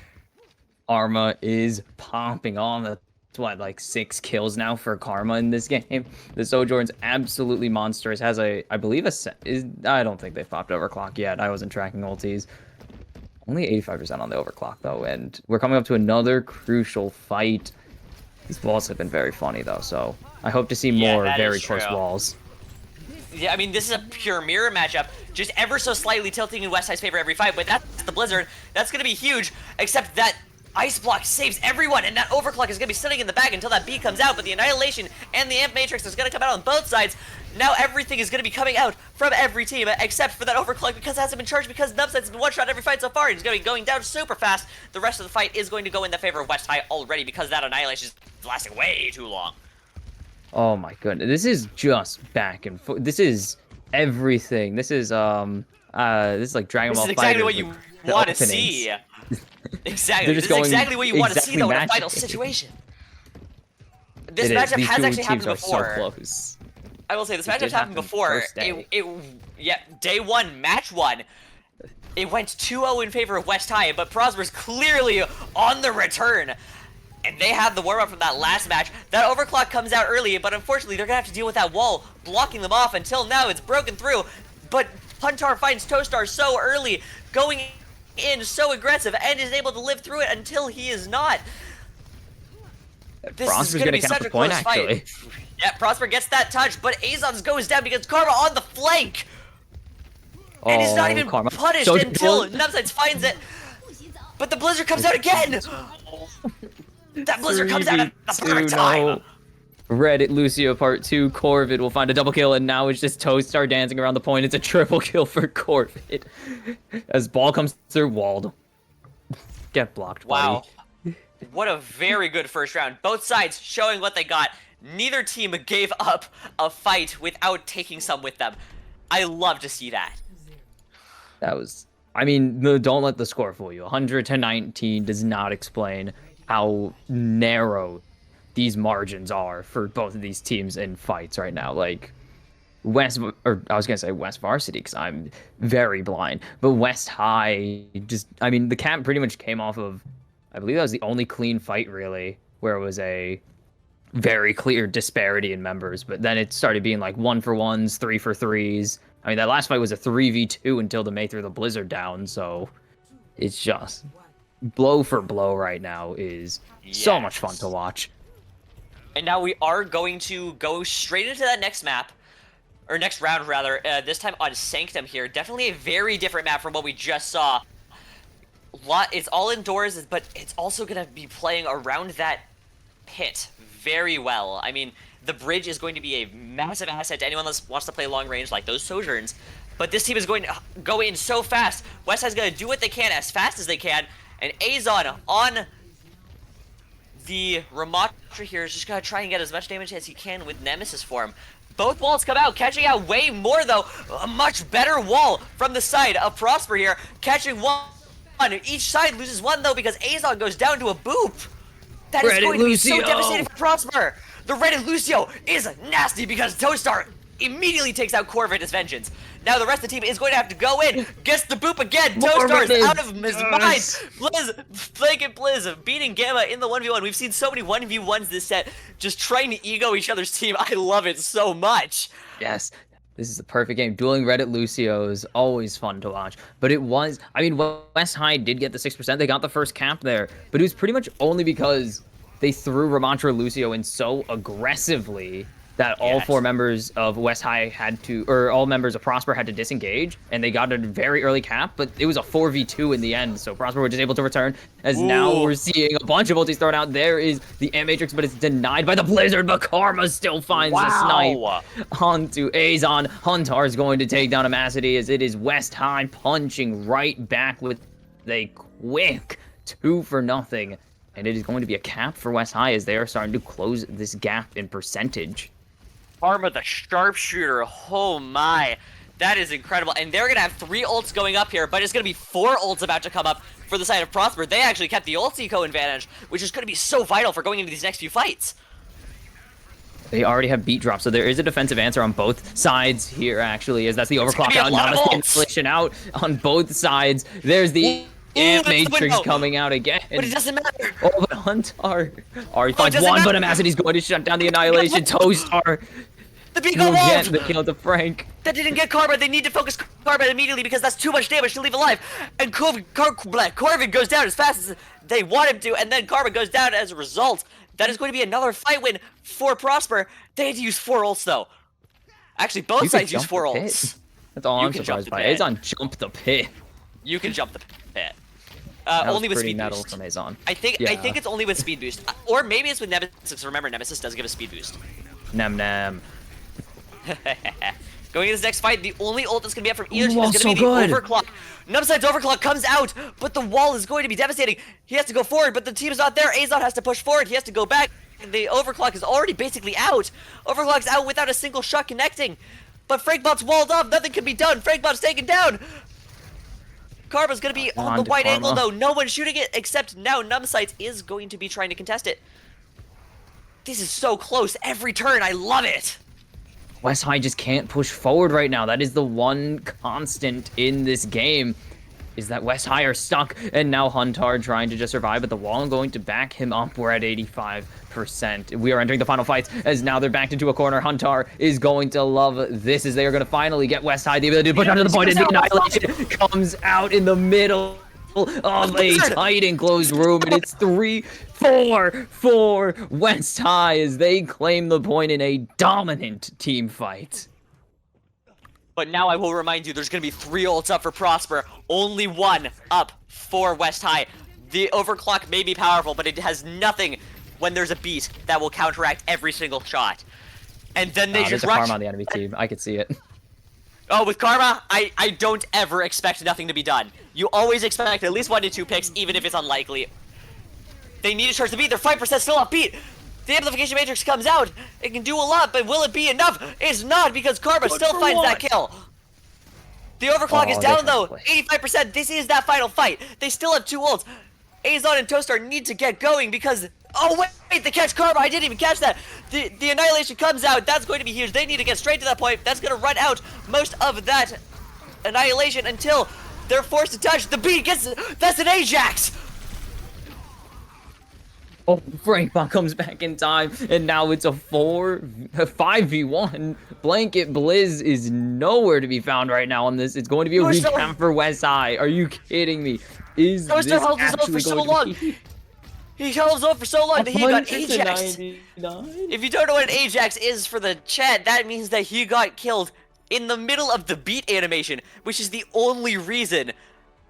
Karma is pumping on. That's what, like 6 kills now for Karma in this game. The Sojourn's absolutely monstrous. Has I believe I don't think they've popped overclock yet. I wasn't tracking ultis. Only 85% on the overclock though, and we're coming up to another crucial fight. These walls have been very funny though, so I hope to see more very close walls. Yeah, I mean, this is a pure mirror matchup, just ever so slightly tilting in West High's favor every fight, but that's the Blizzard. That's going to be huge, except that Ice Block saves everyone, and that Overclock is going to be sitting in the bag until that B comes out, but the Annihilation and the Amp Matrix is going to come out on both sides. Now everything is going to be coming out from every team, except for that Overclock because it hasn't been charged because Numbsights has been one-shot every fight so far. He's going to be going down super fast. The rest of the fight is going to go in the favor of West High already because that Annihilation is lasting way too long. Oh my goodness, this is just back and forth. This is everything. This is like Dragon Ball This is Fighter. exactly what you want to see. Exactly. This is exactly what you want to see though in a final matching. situation. This matchup has actually happened before. So close. I will say this matchup's happened before. Day 1, match 1. It went 2-0 in favor of West High, but Prosper's clearly on the return. And they have the warm-up from that last match. That Overclock comes out early, but unfortunately they're going to have to deal with that wall blocking them off until now it's broken through. But Puntar finds Toastar so early, going in so aggressive, and is able to live through it until he is not. This is going to be such a close fight. Yeah, Prosper gets that touch, but Azon's goes down because Karma on the flank. And he's not even punished until Numbsights finds it. But the Blizzard comes out again! That Blizzard comes out at the perfect time! Reddit Lucio Part 2, Corvid will find a double kill, and now it's just Toastar dancing around the point. It's a triple kill for Corvid. As ball comes through, walled. Get blocked, buddy. Wow. What a very good first round. Both sides showing what they got. Neither team gave up a fight without taking some with them. I love to see that. That was... I mean, don't let the score fool you. 100-19 does not explain how narrow these margins are for both of these teams in fights right now. Like, I was gonna say West Varsity because I'm very blind, but West High I mean, the camp pretty much came off of, I believe that was the only clean fight really, where it was a very clear disparity in members, but then it started being like 1-for-1s, 3-for-3s. I mean, that last fight was a 3v2 until the May threw the Blizzard down, so it's just blow for blow right now is so much fun to watch. And now we are going to go straight into that next map, or next round rather, this time on Sanctum here. Definitely a very different map from what we just saw. It's all indoors, but it's also going to be playing around that pit very well. I mean, the bridge is going to be a massive asset to anyone that wants to play long range like those Sojourns. But this team is going to go in so fast. Westside's going to do what they can as fast as they can. And Azon on the Ramattra here is just going to try and get as much damage as he can with Nemesis form. Both walls come out, catching out way more though. A much better wall from the side of Prosper here, catching one. Each side loses one though because Azon goes down to a boop. That is going to be so devastating for Prosper. The Reddit Lucio is nasty because Toastar immediately takes out Corvid as vengeance. Now the rest of the team is going to have to go in. Gets the boop again. Toastar is out of his mind. Blizz, Blanket Blizz beating Gamma in the 1v1. We've seen so many 1v1s this set, just trying to ego each other's team. I love it so much. Yes. This is the perfect game. Dueling Reddit Lucio is always fun to watch. But it was, I mean, West High did get the 6%. They got the first cap there. But it was pretty much only because they threw Ramantra Lucio in so aggressively that all four members of West High had to, or all members of Prosper had to disengage, and they got a very early cap, but it was a 4v2 in the end, so Prosper was just able to return, as now we're seeing a bunch of ultis thrown out. There is the M-Matrix, but it's denied by the Blizzard, but Karma still finds the snipe onto Azon. Huntar is going to take down Amacity, as it is West High punching right back with a quick 2-0, and it is going to be a cap for West High as they are starting to close this gap in percentage. Karma the sharpshooter, oh my, that is incredible. And they're gonna have 3 ults going up here, but it's gonna be 4 ults about to come up for the side of Prosper. They actually kept the ult eco advantage, which is gonna be so vital for going into these next few fights. They already have beat drop, so there is a defensive answer on both sides here, actually, as that's the overclock out, now the installation out on both sides. There's the Matrix coming out again. But it doesn't matter. Oh, but Huntar already finds one, but Amacity's going to shut down the Annihilation. Toastar the beat will get the kill to Frank. That didn't get Karma. They need to focus Karma immediately because that's too much damage to leave alive. And Corvid goes down as fast as they want him to, and then Karma goes down as a result. That is going to be another fight win for Prosper. They had to use 4 ults though. Actually, both sides use 4 ults. That's all I'm surprised by. Azon jump the pit. You can jump the pit. Only with speed boost. From Azon. I think it's only with speed boost, or maybe it's with Nemesis. Remember, Nemesis does give a speed boost. Nem. Going into this next fight, the only ult that's gonna be up from either team is gonna be the overclock. Numside's overclock comes out, but the wall is going to be devastating. He has to go forward, but the team's not there. Azon has to push forward. He has to go back. The overclock is already basically out. Overclock's out without a single shot connecting. But Frankbot's walled up. Nothing can be done. Frankbot's taken down. Karma's gonna be on the wide angle though. No one's shooting it except now Numsight is going to be trying to contest it. This is so close every turn. I love it. West High just can't push forward right now. That is the one constant in this game, is that West High are stuck, and now Huntar trying to just survive, but the wall going to back him up. We're at 85%. We are entering the final fights, as now they're backed into a corner. Huntar is going to love this, as they are going to finally get West High the ability to push onto the point, and the Annihilation comes out in the middle of a tight enclosed room, and it's 3-4 for West High as they claim the point in a dominant team fight. But now I will remind you, there's going to be 3 ults up for Prosper, only 1 up for West High. The overclock may be powerful, but it has nothing when there's a beat that will counteract every single shot. And then they just rush. There's a Karma on the enemy team. I could see it. Oh, with Karma, I don't ever expect nothing to be done. You always expect at least 1 to 2 picks, even if it's unlikely. They need to charge the beat. They're 5% still off beat. The Amplification Matrix comes out. It can do a lot, but will it be enough? It's not, because Karma still finds that kill. The overclock is down, though. 85%. This is that final fight. They still have 2 ults. Azon and Toastar need to get going because... Oh, wait, they catch Karma. I didn't even catch that. The Annihilation comes out. That's going to be huge. They need to get straight to that point. That's going to run out most of that Annihilation until they're forced to touch. The beat gets... That's an Ajax! Oh, Frankbot comes back in time, and now it's a 5v1. Blanket Blizz is nowhere to be found right now on this. It's going to be a recap for West High. Are you kidding me? Is this held his own for so long. He held his own for so long that he got Ajaxed. If you don't know what an Ajax is for the chat, that means that he got killed in the middle of the beat animation, which is the only reason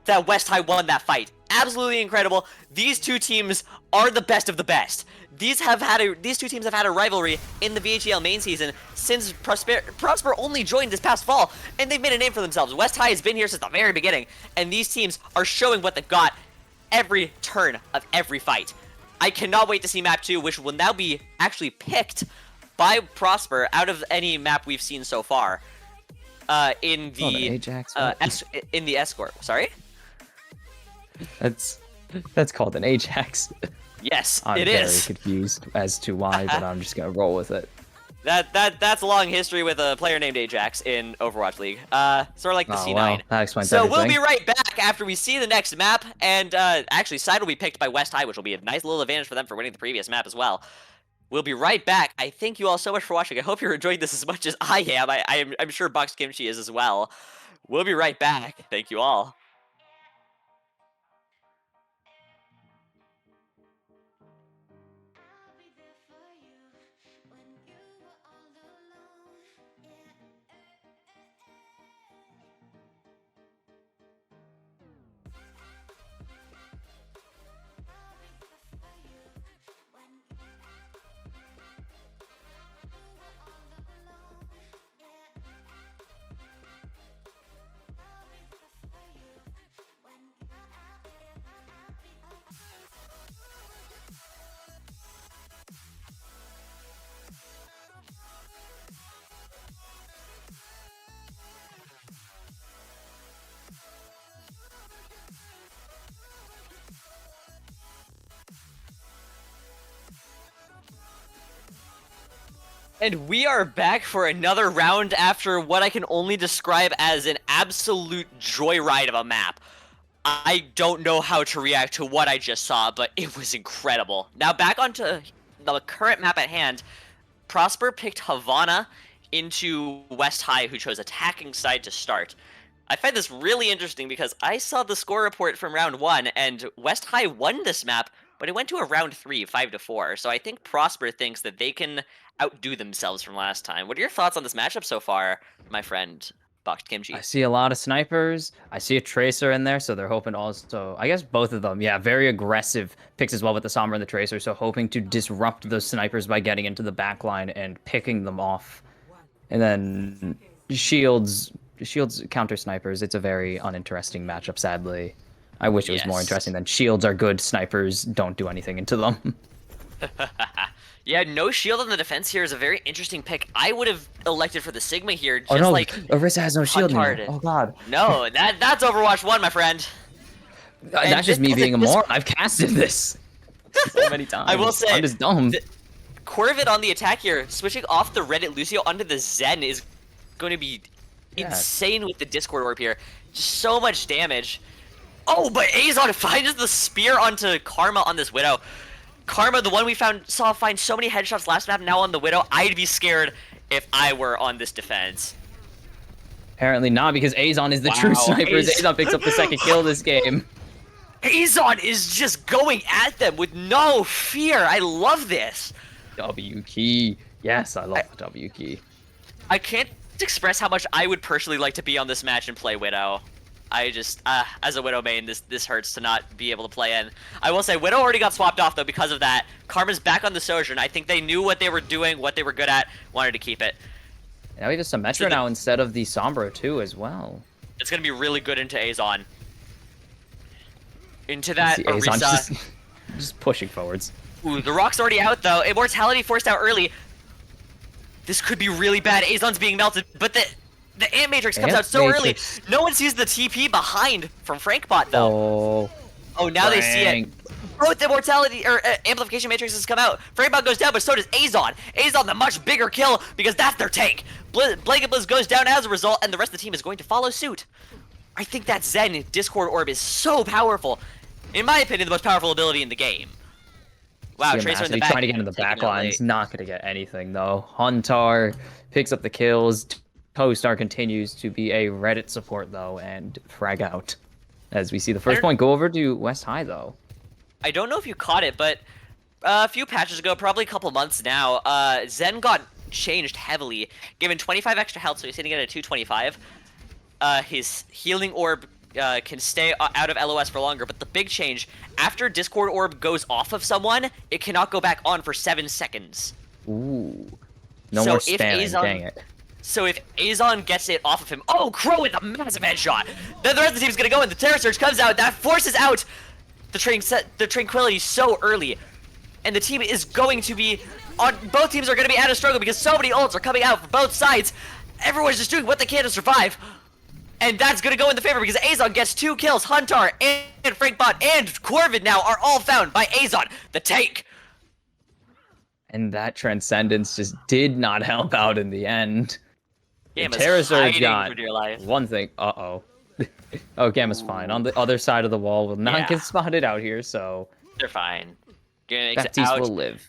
that West High won that fight. Absolutely incredible. These two teams are the best of the best. These two teams have had a rivalry in the VHL main season since Prosper only joined this past fall, and they've made a name for themselves. West High has been here since the very beginning, and these teams are showing what they've got every turn of every fight. I cannot wait to see map 2, which will now be actually picked by Prosper out of any map we've seen so far. In the Ajax, in the escort. Sorry? That's called an Ajax. Yes, I'm it very is. confused as to why, but I'm just gonna roll with it. That's a long history with a player named Ajax in Overwatch League. Sort of like the C9. Well, that explains So everything. we'll be right back after we see the next map, and actually side will be picked by West High, which will be a nice little advantage for them for winning the previous map as well. We'll be right back. I thank you all so much for watching. I hope you're enjoying this as much as I am. I'm sure Box Kimchi is as well. We'll be right back. Thank you all. And we are back for another round after what I can only describe as an absolute joyride of a map. I don't know how to react to what I just saw, but it was incredible. Now back onto the current map at hand. Prosper picked Havana into West High, who chose attacking side to start. I find this really interesting because I saw the score report from round 1, and West High won this map, but it went to a round 3, 5-4. So I think Prosper thinks that they can outdo themselves from last time. What are your thoughts on this matchup so far, my friend Boxed Kimchi? I see a lot of snipers. I see a tracer in there, so they're hoping also, I guess both of them, yeah, very aggressive picks as well with the Sombra and the tracer, so hoping to disrupt those snipers by getting into the back line and picking them off. And then Shields counter snipers. It's a very uninteresting matchup, sadly. I wish it was more interesting than Shields are good snipers, don't do anything into them. Yeah, no shield on the defense here is a very interesting pick. I would have elected for the Sigma here, just oh no, like Orisa has no shield anymore. Oh god. No, that's Overwatch 1, my friend. That's just me being a moron. I've casted this so many times. I will say, I'm just dumb. Corvid on the attack here, switching off the Reddit Lucio onto the Zen is going to be insane with the Discord Orb here. Just so much damage. Oh, but Azon finds the spear onto Karma on this Widow. Karma, the one we saw find so many headshots last map, now on the Widow. I'd be scared if I were on this defense. Apparently not, because Azon is the true sniper. Azon picks up the second kill this game. Azon is just going at them with no fear. I love this. W key. Yes, I love the W key. I can't express how much I would personally like to be on this match and play Widow. I just, as a Widow main, this hurts to not be able to play in. I will say, Widow already got swapped off, though, because of that. Karma's back on the Sojourn. I think they knew what they were doing, what they were good at, wanted to keep it. Now we have a Symmetra now instead of the Sombra, too, as well. It's going to be really good into Azon. Into that Azon Orisa. just pushing forwards. Ooh, the rock's already out, though. Immortality forced out early. This could be really bad. Azon's being melted, but the Ant Matrix comes out so early. No one sees the TP behind from Frankbot, though. Oh, now they see it. Both Immortality or Amplification Matrixes come out. Frankbot goes down, but so does Azon. Azon, the much bigger kill, because that's their tank. Blanket Blizz goes down as a result, and the rest of the team is going to follow suit. I think that Zen Discord Orb is so powerful. In my opinion, the most powerful ability in the game. Wow, Tracer in the back. Trying to get into the back line. He's not going to get anything, though. Huntar picks up the kills. Star continues to be a Reddit support, though, and frag out. As we see the first point go over to West High, though. I don't know if you caught it, but a few patches ago, probably a couple months now, Zen got changed heavily, given 25 extra health, so he's hitting it at 225. His healing orb can stay out of LOS for longer. But the big change, after Discord Orb goes off of someone, it cannot go back on for 7 seconds. Ooh. No So more if spamming, Azon- dang it. So if Azon gets it off of him, oh, Crow with a massive headshot. Then the rest of the team's gonna go in. The Terror Surge comes out. That forces out the Tranquility so early, and the team is going to be on. Both teams are gonna be out of struggle because so many ults are coming out for both sides. Everyone's just doing what they can to survive, and that's gonna go in the favor because Azon gets 2 kills. Huntar and Frankbot and Corvid now are all found by Azon, the tank. And that Transcendence just did not help out in the end. Gamma's Terror Surge hiding got for dear life. one thing. Uh-oh. Oh, Gamma's fine. On the other side of the wall will not Yeah. get spotted out here, so They're fine. Gonna Baptiste out. will live.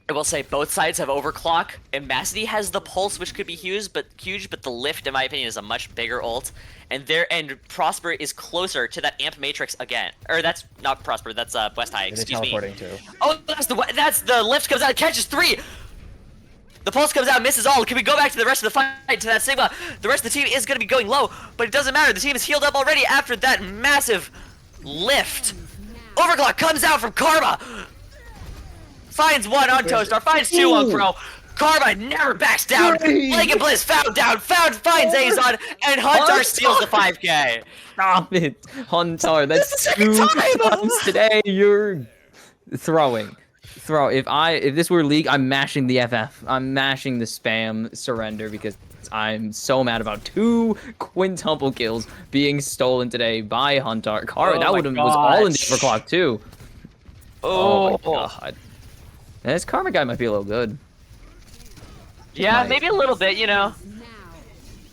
I will say both sides have overclock, and Massady has the pulse, which could be huge, but the lift, in my opinion, is a much bigger ult. And Prosper is closer to that amp matrix again. Or that's not Prosper, that's West High, They're excuse me. teleporting too. Oh, that's the lift comes out, catches 3. The pulse comes out, misses all. Can we go back to the rest of the fight, to that Sigma? The rest of the team is going to be going low, but it doesn't matter. The team is healed up already after that massive lift. Overclock comes out from Karma. Finds 1 on Toastar, finds 2 on Crow. Karma never backs down. Blake and Bliss found down, finds Azon, and Hunter steals the 5k. Stop it, Huntar. That's the second 2 time! times today. You're throwing. If this were League, I'm mashing the FF. I'm mashing the spam surrender because I'm so mad about 2 quintuple kills being stolen today by Huntar. Karma, Oh that my was all in the gosh. overclock too. Oh, my god. And this Karma guy might be a little good. yeah, Might. maybe a little bit, you know.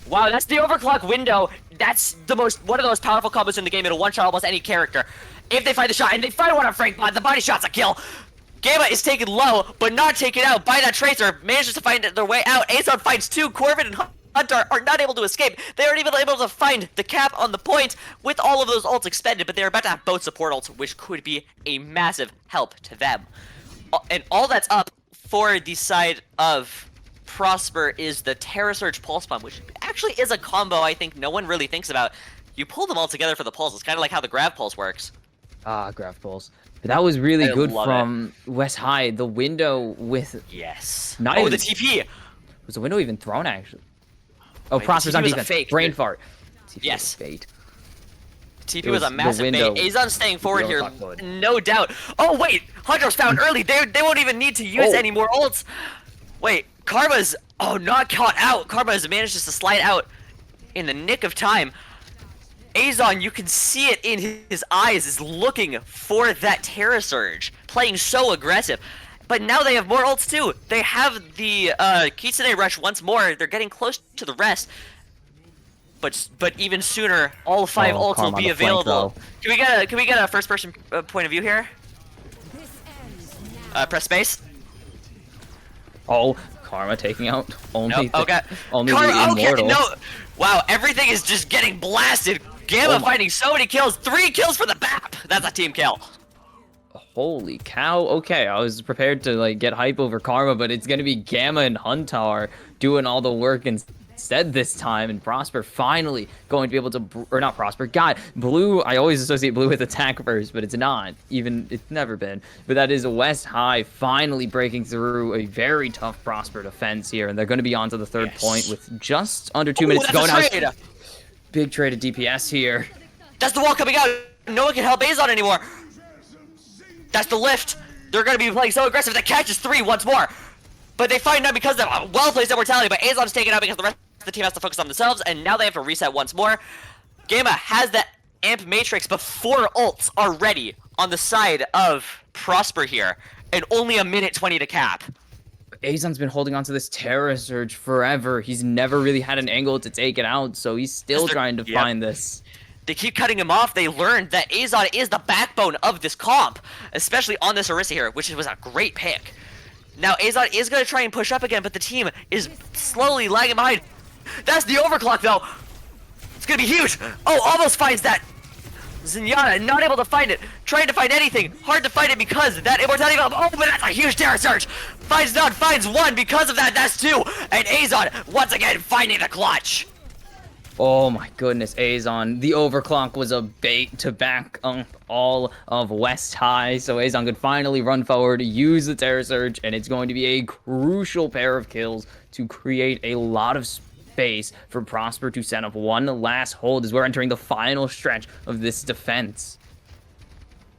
Wow, that's the overclock window. That's one of the most powerful combos in the game. It'll one-shot almost any character. If they find the shot, and they find one on Frankbot, the body shot's a kill. Gamma is taken low, but not taken out by that Tracer. Manages to find their way out. Azon finds 2. Corvid and Hunter are not able to escape. They aren't even able to find the cap on the point with all of those ults expended, but they're about to have both support ults, which could be a massive help to them. And all that's up for the side of Prosper is the Terror Surge Pulse Bomb, which actually is a combo I think no one really thinks about. You pull them all together for the pulse. It's kind of like how the Grav Pulse works. Ah, Graph Pulse. But that was really I good love from West High. The window with... Yes. Not Oh, even- the TP! Was the window even thrown, actually? Oh, Wait, the Prosper's TP on was a defense. fake. Brain fart. TP Yes. was bait. TP It was was a the massive bait. window. Azon staying forward don't here, talk about it. no doubt. Oh, wait! Hunter's found early. They won't even need to use Oh. any more ults. Wait, Karma's... Oh, not caught out. Karma has managed just to slide out in the nick of time. Azon, you can see it in his eyes, is looking for that Terror Surge, playing so aggressive. But now they have more ults too. They have the Kitsune Rush once more. They're getting close to the rest. But even sooner, all 5 Oh, ults will Karma be on the flank, available. Can we get a first person point of view here? Press space. Oh, Karma taking out only Nope. Okay. only Karma, the okay, immortal. no. Wow, everything is just getting blasted. Gamma Oh my- finding so many kills. 3 kills for the BAP. That's a team kill. Holy cow. Okay, I was prepared to like get hype over Karma, but it's going to be Gamma and Huntar doing all the work instead this time, and Prosper finally going to be able to, or not Prosper, God, Blue, I always associate Blue with attack first, but it's not, it's never been, but that is West High finally breaking through a very tough Prosper defense here, and they're going to be on to the third Yes. point with just under 2 Ooh, minutes to that's go a now. trade. Big trade of DPS here. That's the wall coming out. No one can help Azon anymore. That's the lift. They're going to be playing so aggressive. The catch is 3 once more. But they find out because of a well-placed immortality, but Azon's taken out because the rest of the team has to focus on themselves, and now they have to reset once more. Gamma has that Amp Matrix before ults are ready on the side of Prosper here, and only 1:20 to cap. Azon's been holding on to this Terror Surge forever. He's never really had an angle to take it out, so he's still Yes, they're- trying to yep. find this. They keep cutting him off. They learned that Azon is the backbone of this comp, especially on this Orisa here, which was a great pick. Now Azon is going to try and push up again, but the team is slowly lagging behind. That's the overclock, though. It's going to be huge. Oh, almost finds that. Zenyatta, not able to find it. Trying to find anything. Hard to find it because that immortality. Oh, but that's a huge Terror Surge. Finds none, finds 1 because of that. That's 2. And Azon, once again, finding the clutch. Oh my goodness, Azon. The overclock was a bait to back up all of West High, so Azon could finally run forward, use the Terror Surge, and it's going to be a crucial pair of kills to create a lot of space for Prosper to set up one last hold as we're entering the final stretch of this defense.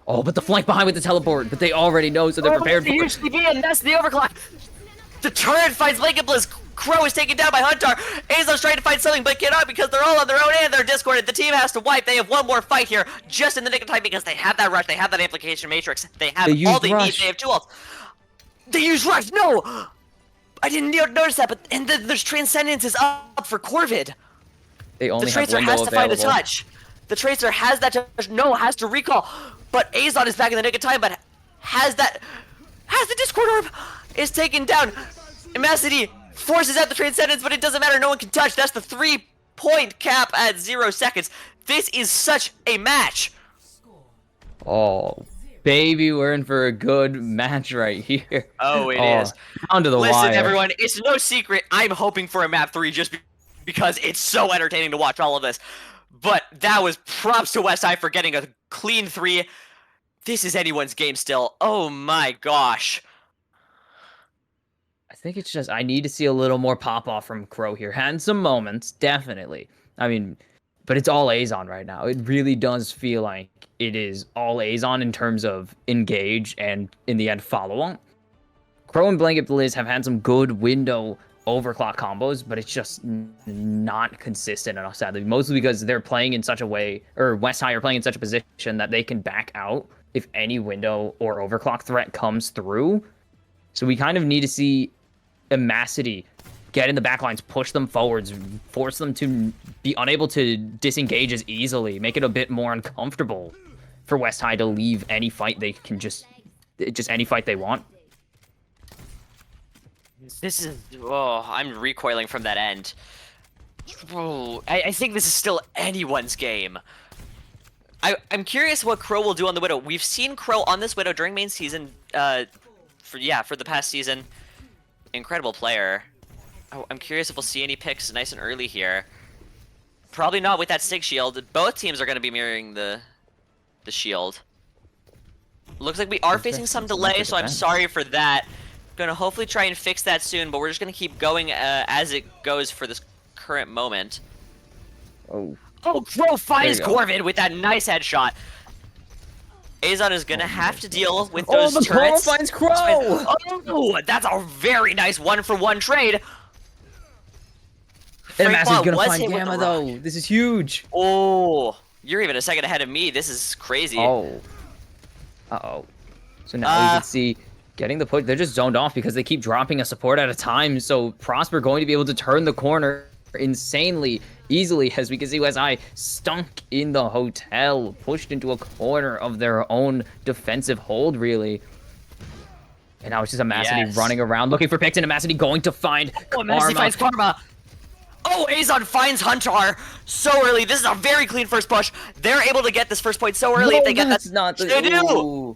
Oh, but the flank behind with the teleport, but they already know, so they're prepared for it. And that's the overclock. The turret finds Blanket Blizz. Crow is taken down by Hunter. Azon's trying to find something, but cannot because they're all on their own and they're discorded. The team has to wipe. They have one more fight here, just in the nick of time because they have that rush. They have that amplification matrix. They have all they need. They have 2 ults. They use rush. No, I didn't notice that. But and there's Transcendence is up for Corvid. They only the have Tracer window has to find a available. touch. The Tracer has that touch. No, has to recall. But Azon is back in the nick of time. But has the Discord Orb is taken down. Immacity forces out the Transcendence, but it doesn't matter. No one can touch. That's the 3-point cap at 0 seconds. This is such a match. Oh, baby, we're in for a good match right here. Oh, it is. Down to the Listen, wire. everyone, it's no secret. I'm hoping for a map 3 just because it's so entertaining to watch all of this. But that was props to Westside for getting a clean 3. This is anyone's game still. Oh my gosh. I think it's just I need to see a little more pop off from Crow here. Had some moments, definitely. I mean, but it's all Azon right now. It really does feel like it is all Azon in terms of engage and in the end follow on. Crow and Blanket Blizz have had some good window overclock combos, but it's just not consistent enough, sadly. Mostly because they're playing in such a way, or West High are playing in such a position that they can back out if any window or overclock threat comes through. So we kind of need to see Immacity get in the backlines, push them forwards, force them to be unable to disengage as easily, make it a bit more uncomfortable for West High to leave any fight they can just any fight they want. This is... Oh, I'm recoiling from that end. Oh, I think this is still anyone's game. I'm curious what Crow will do on the Widow. We've seen Crow on this Widow during main season, for the past season. Incredible player. Oh, I'm curious if we'll see any picks nice and early here. Probably not with that Sig Shield. Both teams are going to be mirroring the shield. Looks like we are facing some delay, so I'm sorry for that. Gonna hopefully try and fix that soon, but we're just gonna keep going as it goes for this current moment. Oh, Crow finds Corvid with that nice headshot. Azon is gonna have to deal with those turrets. Crow finds Crow! Oh, that's a very nice 1-for-1 trade. And Massey's gonna was find hit with Gamma the though. This is huge. Oh, you're even a second ahead of me. This is crazy. Oh. Uh-oh. So now we can see getting the push. They're just zoned off because they keep dropping a support at a time. So Prosper going to be able to turn the corner insanely easily, as we can see West High stunk in the hotel, pushed into a corner of their own defensive hold, really. And now it's just Immacity running around looking for picks, and Immacity going to find Karma. Immacity finds Karma. Oh, Azon finds Hunter so early. This is a very clean first push. They're able to get this first point so early if they get that. They do.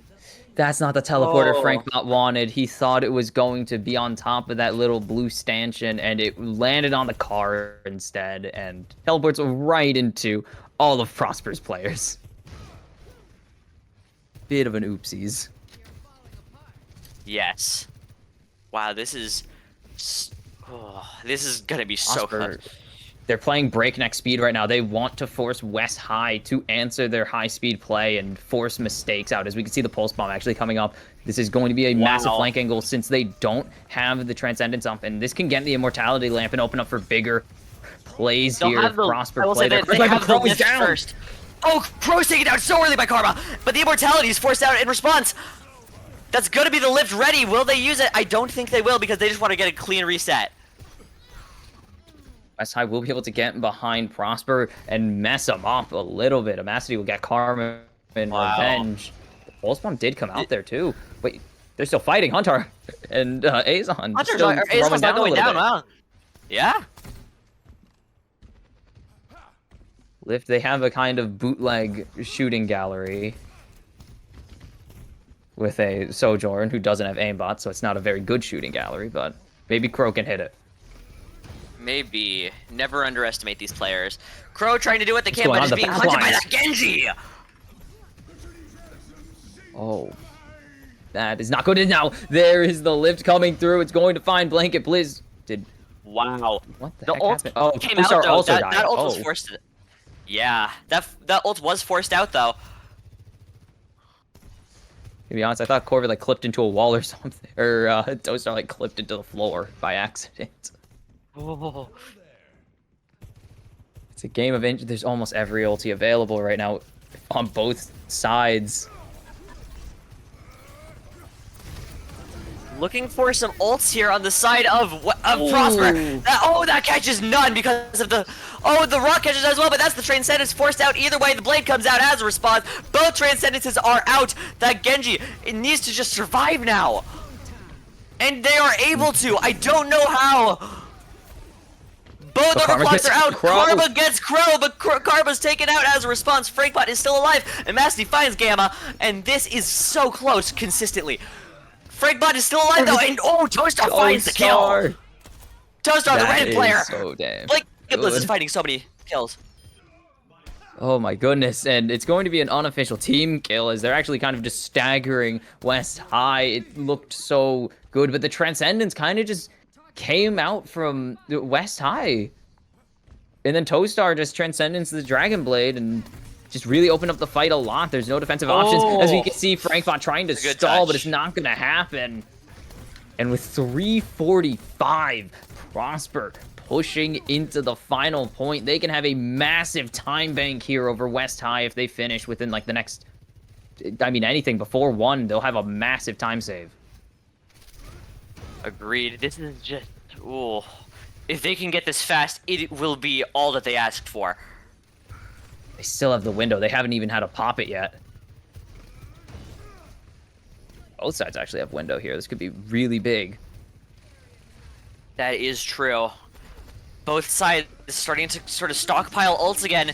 That's not the teleporter Frankbot wanted. He thought it was going to be on top of that little blue stanchion, and it landed on the car instead, and teleports right into all of Prosper's players. Bit of an oopsies. Yes. Wow, this is gonna be so Prosper, close. they're playing breakneck speed right now. They want to force West High to answer their high-speed play and force mistakes out. As we can see the pulse bomb actually coming up. This is going to be a massive flank angle since they don't have the Transcendence up, and this can get the Immortality Lamp and open up for bigger plays here. Prosper play there. They have the lift first. Oh, Crow's taken down so early by Karma, but the Immortality is forced out in response. That's gonna be the lift ready. Will they use it? I don't think they will because they just want to get a clean reset. West High will be able to get behind Prosper and mess him up a little bit. Immacity will get Karma and revenge. The pulse bomb did come out there too. Wait, they're still fighting Hunter and Azon. Azon's not going down. Wow. Yeah. Lift. They have a kind of bootleg shooting gallery with a Sojourn who doesn't have aimbot, so it's not a very good shooting gallery. But maybe Crow can hit it. Maybe. Never underestimate these players. Crow trying to do what they can, going but on is the being back hunted by lines? that Genji! Oh. That is not good. Now, there is the lift coming through. It's going to find Blanket Blizz. Wow. What the The heck ult happened? Oh, came Two out Star though. also That died. ult Oh. was forced. Yeah, that ult was forced out though. To be honest, I thought Corvid like clipped into a wall or something, or Toadstar like clipped into the floor by accident. Oh. It's a game of inch. There's almost every ulti available right now on both sides. Looking for some ults here on the side of Prosper. That catches none because of the rock catches as well, but that's the Transcendence forced out either way. The blade comes out as a response. Both Transcendences are out. That Genji, it needs to just survive now. And they are able to. I don't know how. Both overclocks are out. Karma gets Crow, but Karma's taken out as a response. Frankbot is still alive, and Masty finds Gamma, and this is so close consistently. Frankbot is still alive though, and Toadstar finds the kill. Toadstar, the red player. So damn. Blake Gibless is finding so many kills. Oh my goodness, and it's going to be an unofficial team kill as they're actually kind of just staggering West High. It looked so good, but the Transcendence kind of just came out from West High. And then Toadstar just Transcendence the Dragon Blade and just really opened up the fight a lot. There's no defensive options. As we can see, Frankbot trying to stall, but it's not going to happen. And with 3:45, Prosper pushing into the final point. They can have a massive time bank here over West High if they finish within, like, the next... I mean, anything before 1, they'll have a massive time save. Agreed. This is just... Ooh. If they can get this fast, it will be all that they asked for. They still have the window. They haven't even had to pop it yet. Both sides actually have window here. This could be really big. That is true. Both sides starting to sort of stockpile ults again.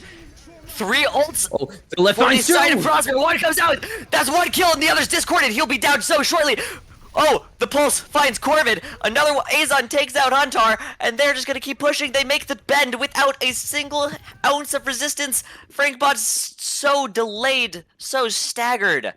3 ults. Oh, the left for line the side of Prosper. One comes out. That's 1 kill, and the other's discorded. He'll be down so shortly. Oh, the pulse finds Corvid. Another one. Azon takes out Huntar, and they're just gonna keep pushing. They make the bend without a single ounce of resistance. Frankbot's so delayed, so staggered.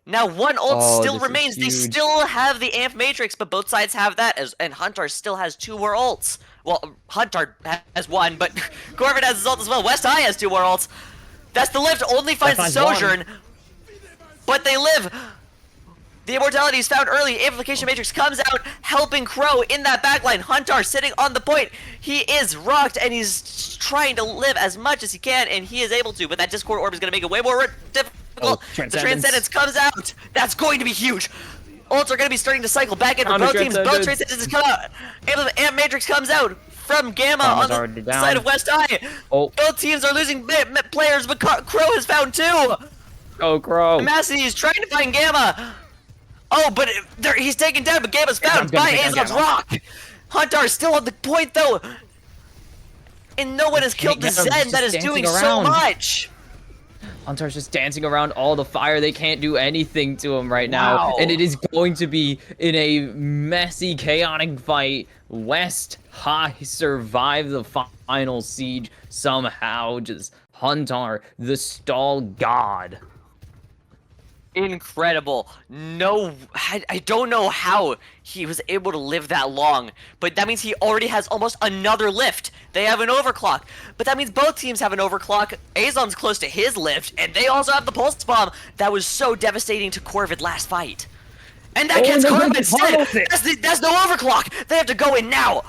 Now 1 ult still remains. They still have the Amp Matrix, but both sides have that, and Huntar still has 2 more ults. Well, Huntar has 1, but Corvid has his ult as well. West High has 2 more ults. That's the lift. Only finds Sojourn, but they live. The immortality is found early. Amplification Matrix comes out, helping Crow in that backline. Huntar sitting on the point. He is rocked, and he's trying to live as much as he can, and he is able to, but that Discord Orb is going to make it way more difficult. The Transcendence comes out. That's going to be huge. Ults are going to be starting to cycle back in for both teams. Both Transcendences come out. Amp Matrix comes out from Gamma on the side of West High. Both teams are losing players, but Crow has found 2. Oh, Crow. Massey is trying to find Gamma. Oh, but he's taken down, but Gamma's found by Azon's rock. Huntar is still on the point, though. And no one has killed the Zen that is doing so much. Huntar's just dancing around all the fire. They can't do anything to him right now. And it is going to be in a messy, chaotic fight. West High survive the final siege somehow. Just Huntar, the stall god. Incredible. No, I don't know how he was able to live that long, but that means he already has almost another lift. They have an overclock, but that means both teams have an overclock. Azon's close to his lift, and they also have the pulse bomb that was so devastating to Corvid last fight. And that gets Corvid instead. That's no overclock. They have to go in now.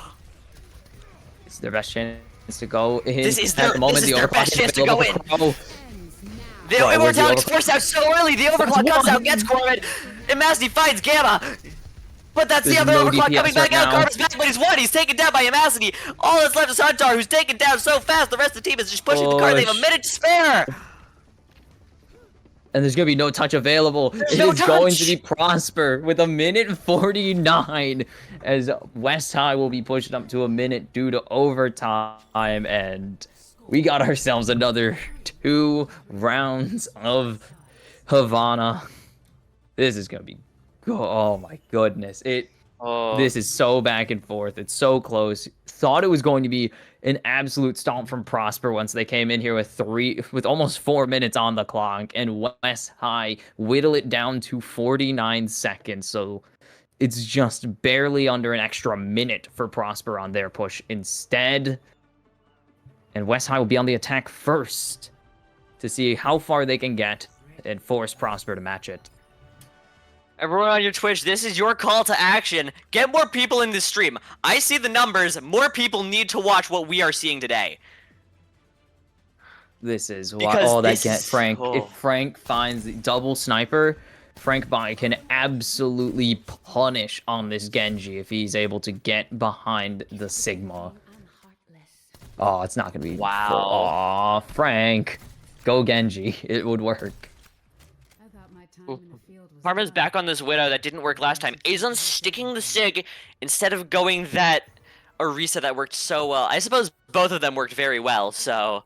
It's their best chance to go in. This is their best chance to go in. The immortality is forced out so early. The overclock comes out, gets Corvid, and Masty finds Gamma. But that's the other overclock coming back out. Karma's back, but he's won. He's taken down by Amacity. All that's left is Huntar, who's taken down so fast. The rest of the team is just pushing the card. They have a minute to spare. And there's going to be no touch available. It is going to be Prosper with 1:49 as West High will be pushed up to a minute due to overtime. And we got ourselves another 2 rounds of Havana. This is going to be... Oh my goodness. Oh. This is so back and forth. It's so close. Thought it was going to be an absolute stomp from Prosper once they came in here with almost 4 minutes on the clock, and West High whittle it down to 49 seconds. So it's just barely under an extra minute for Prosper on their push instead. And West High will be on the attack first to see how far they can get and force Prosper to match it. Everyone on your Twitch, this is your call to action. Get more people in this stream. I see the numbers. More people need to watch what we are seeing today. This is Because all that this get is- Frank. oh. If Frank finds the double sniper, Frank Bai can absolutely punish on this Genji if he's able to get behind the Sigma. Oh, it's not gonna be. Wow. Aw, Frank, go Genji. It would work. Karma's back on this Widow that didn't work last time. Azon's sticking the Sig instead of going that Orisa that worked so well. I suppose both of them worked very well, so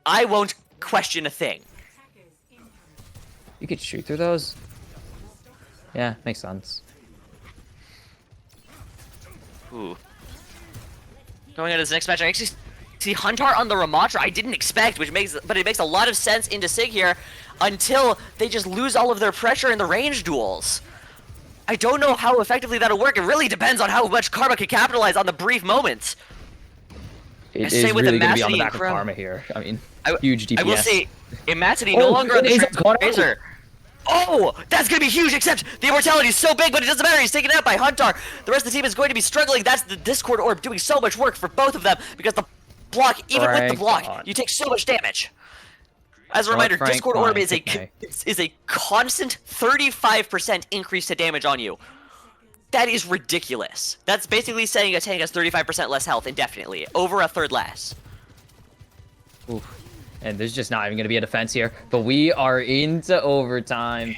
I won't question a thing. You could shoot through those. Yeah, makes sense. Ooh. Going into this next match, I actually see Huntar on the Ramatra. I didn't expect, but it makes a lot of sense into Sig here until they just lose all of their pressure in the range duels. I don't know how effectively that'll work. It really depends on how much Karma can capitalize on the brief moments. It say is with really going to be on Imacity the back and of Crow. Karma here. I mean, I- huge DPS. I will say, Imacity no Oh, longer on the Azon's caught out. Tracer. Oh, that's going to be huge, except the immortality is so big, but it doesn't matter. He's taken out by Huntar. The rest of the team is going to be struggling. That's the Discord Orb doing so much work for both of them, because the block, even with the Frank block, on. you take so much damage. As a Let reminder, Frank Discord on, Orb it's is okay. is a constant 35% increase to damage on you. That is ridiculous. That's basically saying a tank has 35% less health indefinitely, over a third less. Oof. And there's just not even going to be a defense here. But we are into overtime.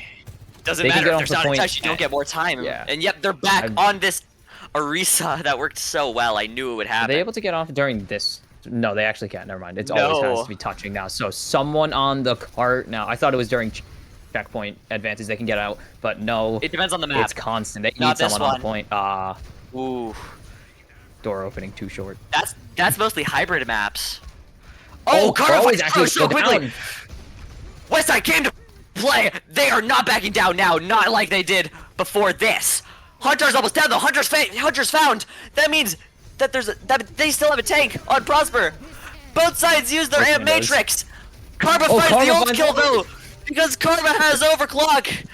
Doesn't They can matter get if off there's the not a point. touch, you don't get more time. Yeah. And yep, they're back I'm- on this Orisa that worked so well. I knew it would Are happen. they able to get off during this? No, they actually can't. Never mind. It's always No. has to be touching now. So someone on the cart now. I thought it was during checkpoint advances they can get out, but no. It depends on the map. It's constant. They Not need this someone on one. the point. Ooh, Door opening too short. that's mostly hybrid maps. Oh, Oh, Karma Crow is fights actually Crow so still quickly. down. Westside came to play. They are not backing down now, not like they did before this. Hunter's almost down though. Hunter's found. That means that that they still have a tank on Prosper. Both sides use their amp Windows. matrix. Karma Oh, finds Karma the ult finds kill the though, ult. because Karma has overclock.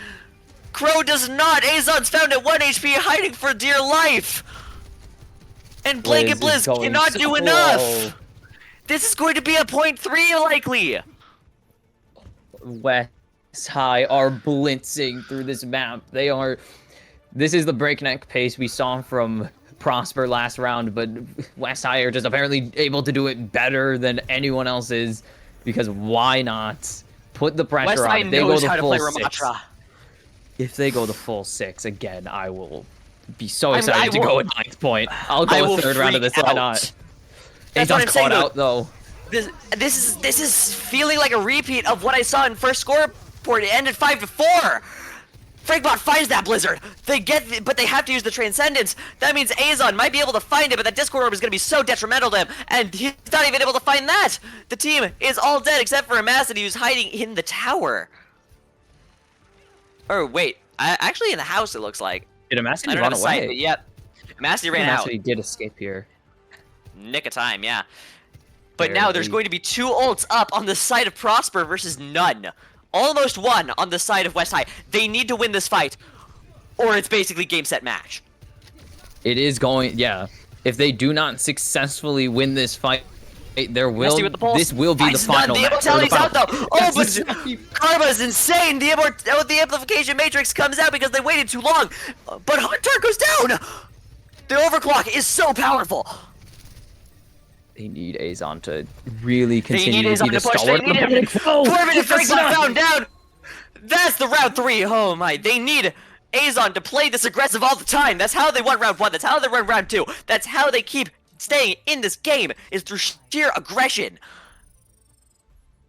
Crow does not. Azon's found at 1 HP, hiding for dear life. And Blanket Blizz is Blizz going cannot so do low. enough. This is going to be a 0.3 likely. West High are blitzing through this map. They are. This is the breakneck pace we saw from Prosper last round, but West High are just apparently able to do it better than anyone else is, because why not put the pressure on? Westside If they go knows the how to full play 6, Ramatra. if they go the full 6 again, I will be so I excited to will- go at 9th point. I'll I go will a third round of freak this. Why out. not? That's what Azon's I'm saying, caught out though. This is feeling like a repeat of what I saw in first scoreboard. It ended 5-4. Fragbot finds that Blizzard. But they have to use the Transcendence. That means Azon might be able to find it, but that Discord Orb is going to be so detrimental to him, and he's not even able to find that. The team is all dead except for Imacity, who's hiding in the tower. Oh wait, actually in the house it looks like. Did I Imacity don't run have a sight, away? but yep. Imacity ran out. Imacity did escape here. Nick of time, yeah. But now there's Barely. going to be 2 ults up on the side of Prosper versus none. Almost 1 on the side of West High. They need to win this fight, or it's basically game, set, match. It is going, yeah. If they do not successfully win this fight, there will Messi with the pulse. this will be the Finds none. final The match. or immortality's out final- though. Oh, Yes, but Karma's insane. The amplification matrix comes out because they waited too long. But Hunter goes down. The overclock is so powerful. They need Azon to really They continue need to Azon be the to push. They stalwart. need him. Oh, Corbin and that's Fragbot not- found down. That's the round 3. Oh my. They need Azon to play this aggressive all the time. That's how they won round 1. That's how they run round 2. That's how they keep staying in this game, is through sheer aggression.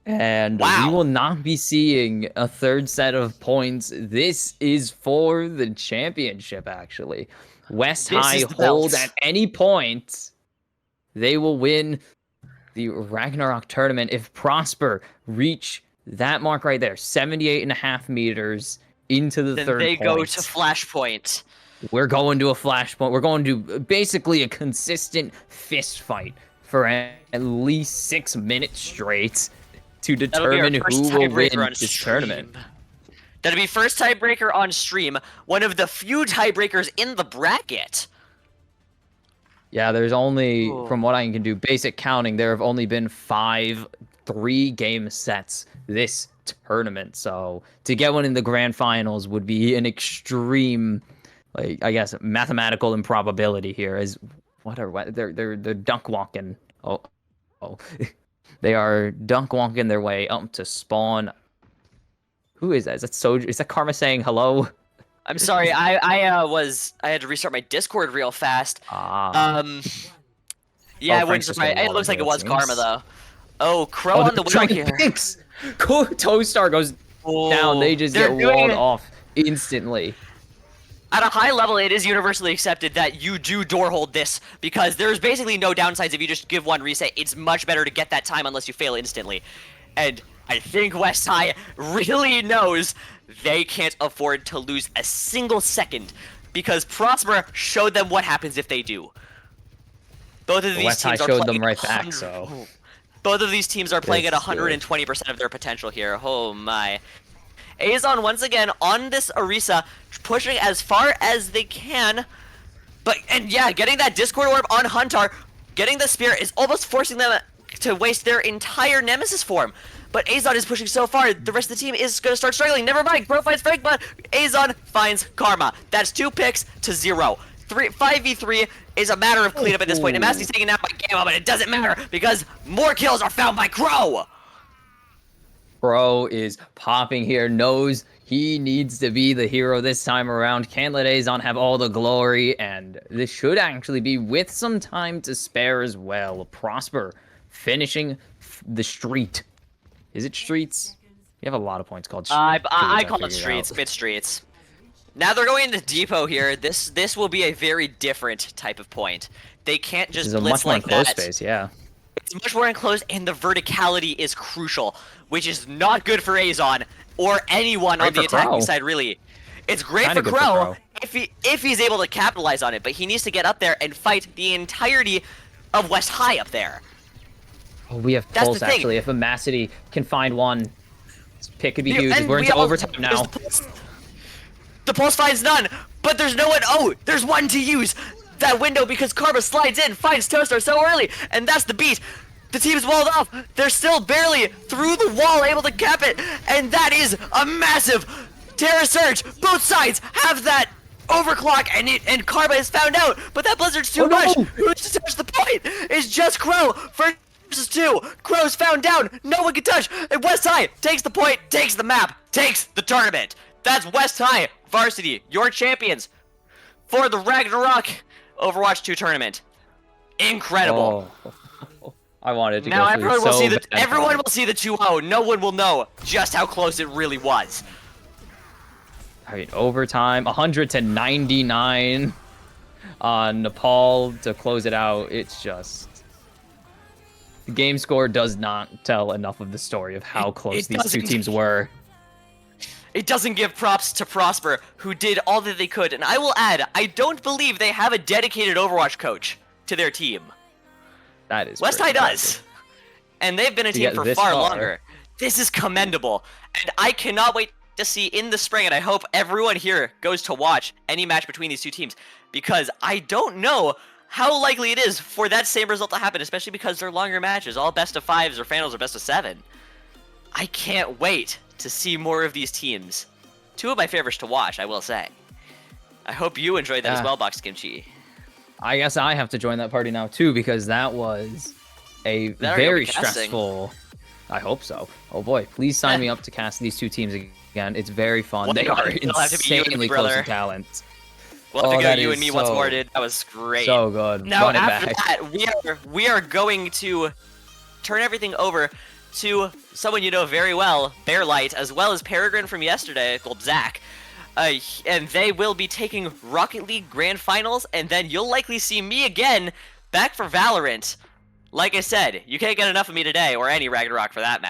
And Wow. we will not be seeing a third set of points. This is for the championship, actually. West This High is the hold belt. at any point, they will win the Ragnarok tournament if Prosper reach that mark right there, 78.5 meters into the Then third they point. go to Flashpoint. We're going to a flashpoint. We're going to basically a consistent fist fight for at least 6 minutes straight to That'll be our determine first who will tiebreaker win on this stream. tournament. That'll be first tiebreaker on stream. One of the few tiebreakers in the bracket. Yeah, there's only, Oh. from what I can do, basic counting, there have only been 5 3-game sets this tournament. So to get one in the grand finals would be an extreme, like, I guess, mathematical improbability here. As they're dunk walking. Oh, they are dunk walking their way up to spawn. Who is that? Is that Karma saying hello? I'm sorry, I had to restart my Discord real fast. Ah. Yeah, Oh, I wouldn't Frank's just surprise. gonna It looks like it wall was it, Karma seems. though. Oh, Crow on the wheel Dragon here. Pinks! Toestar goes down. They just They're get doing walled it. off instantly. At a high level, it is universally accepted that you do door hold this because there's basically no downsides if you just give one reset. It's much better to get that time unless you fail instantly. And I think West High really knows they can't afford to lose a single second because Prosper showed them what happens if they do. Both of these West High teams are showed playing them right back, 100 so Both of these teams are playing at It's good. 120% of their potential here. Oh my. Azon once again on this Orisa, pushing as far as they can. And yeah, getting that Discord Orb on Hunter, getting the Spear is almost forcing them to waste their entire Nemesis form. But Azon is pushing so far, the rest of the team is going to start struggling. Never mind, Bro finds Frank, but Azon finds Karma. That's 2 picks to 0. 5v3 is a matter of cleanup at this point. And Masty's taking out by Gamma, but it doesn't matter because more kills are found by Crow. Bro is popping here, knows he needs to be the hero this time around. Can't let Azon have all the glory, and this should actually be with some time to spare as well. Prosper finishing the street. Is it streets? You have a lot of points called streets. I call it streets, mid-streets. Now they're going into depot here. This will be a very different type of point. They can't just This is a blitz much more like enclosed that. space, yeah. It's much more enclosed, and the verticality is crucial, which is not good for Azon or anyone Great on the for attacking Crow. side, really. It's great Kinda for good for Crow Crow. if he's able to capitalize on it, but he needs to get up there and fight the entirety of West High up there. Oh, we have That's the Pulse, thing. actually. If Amacity can find one, this pick could be Yeah, huge. and We're we into all- overtime there's now. The Pulse finds none, but there's no one. Oh, there's one to use that window because Karma slides in, finds Toaster so early, and that's the beat. The team's walled off. They're still barely through the wall, able to cap it, and that is a massive Terra Surge. Both sides have that overclock, and Karma is found out, but that Blizzard's too Oh, no! much. Who's to touch the point? It's just Crow versus 2. Crow's found down. No one can touch. And West High takes the point, takes the map, takes the tournament. That's West High Varsity, your champions for the Ragnarok Overwatch 2 tournament. Incredible. Oh. I wanted to Now go through everyone will so see the bad. everyone will see the 2-0. No one will know just how close it really was. I mean, overtime, 100-99 on Nepal to close it out. It's just... The game score does not tell enough of the story of how close it these two doesn't. teams were. It doesn't give props to Prosper, who did all that they could. And I will add, I don't believe they have a dedicated Overwatch coach to their team. That is West High pretty does. impressive. And they've been a To team get for this far far. longer. This is commendable. And I cannot wait to see in the spring, and I hope everyone here goes to watch any match between these two teams, because I don't know how likely it is for that same result to happen, especially because they're longer matches, all best of 5s or finals or best of 7. I can't wait to see more of these teams. 2 of my favorites to watch, I will say. I hope you enjoyed that as Yeah. well, Box Kimchi. I guess I have to join that party now too, because that was a That are you very gonna be casting? stressful. I hope so. Oh boy, please sign me up to cast these two teams again. It's very fun. Well, they are it'll have to be you and me, insanely close brother. in talent. We'll have Oh, to go that you is and me once so- more, dude. That was great. So good. Now Run it after back. that, we are going to turn everything over to someone you know very well, Bearlight, as well as Peregrine from yesterday, called Zach. And they will be taking Rocket League Grand Finals, and then you'll likely see me again back for Valorant. Like I said, you can't get enough of me today, or any Ragnarok for that matter.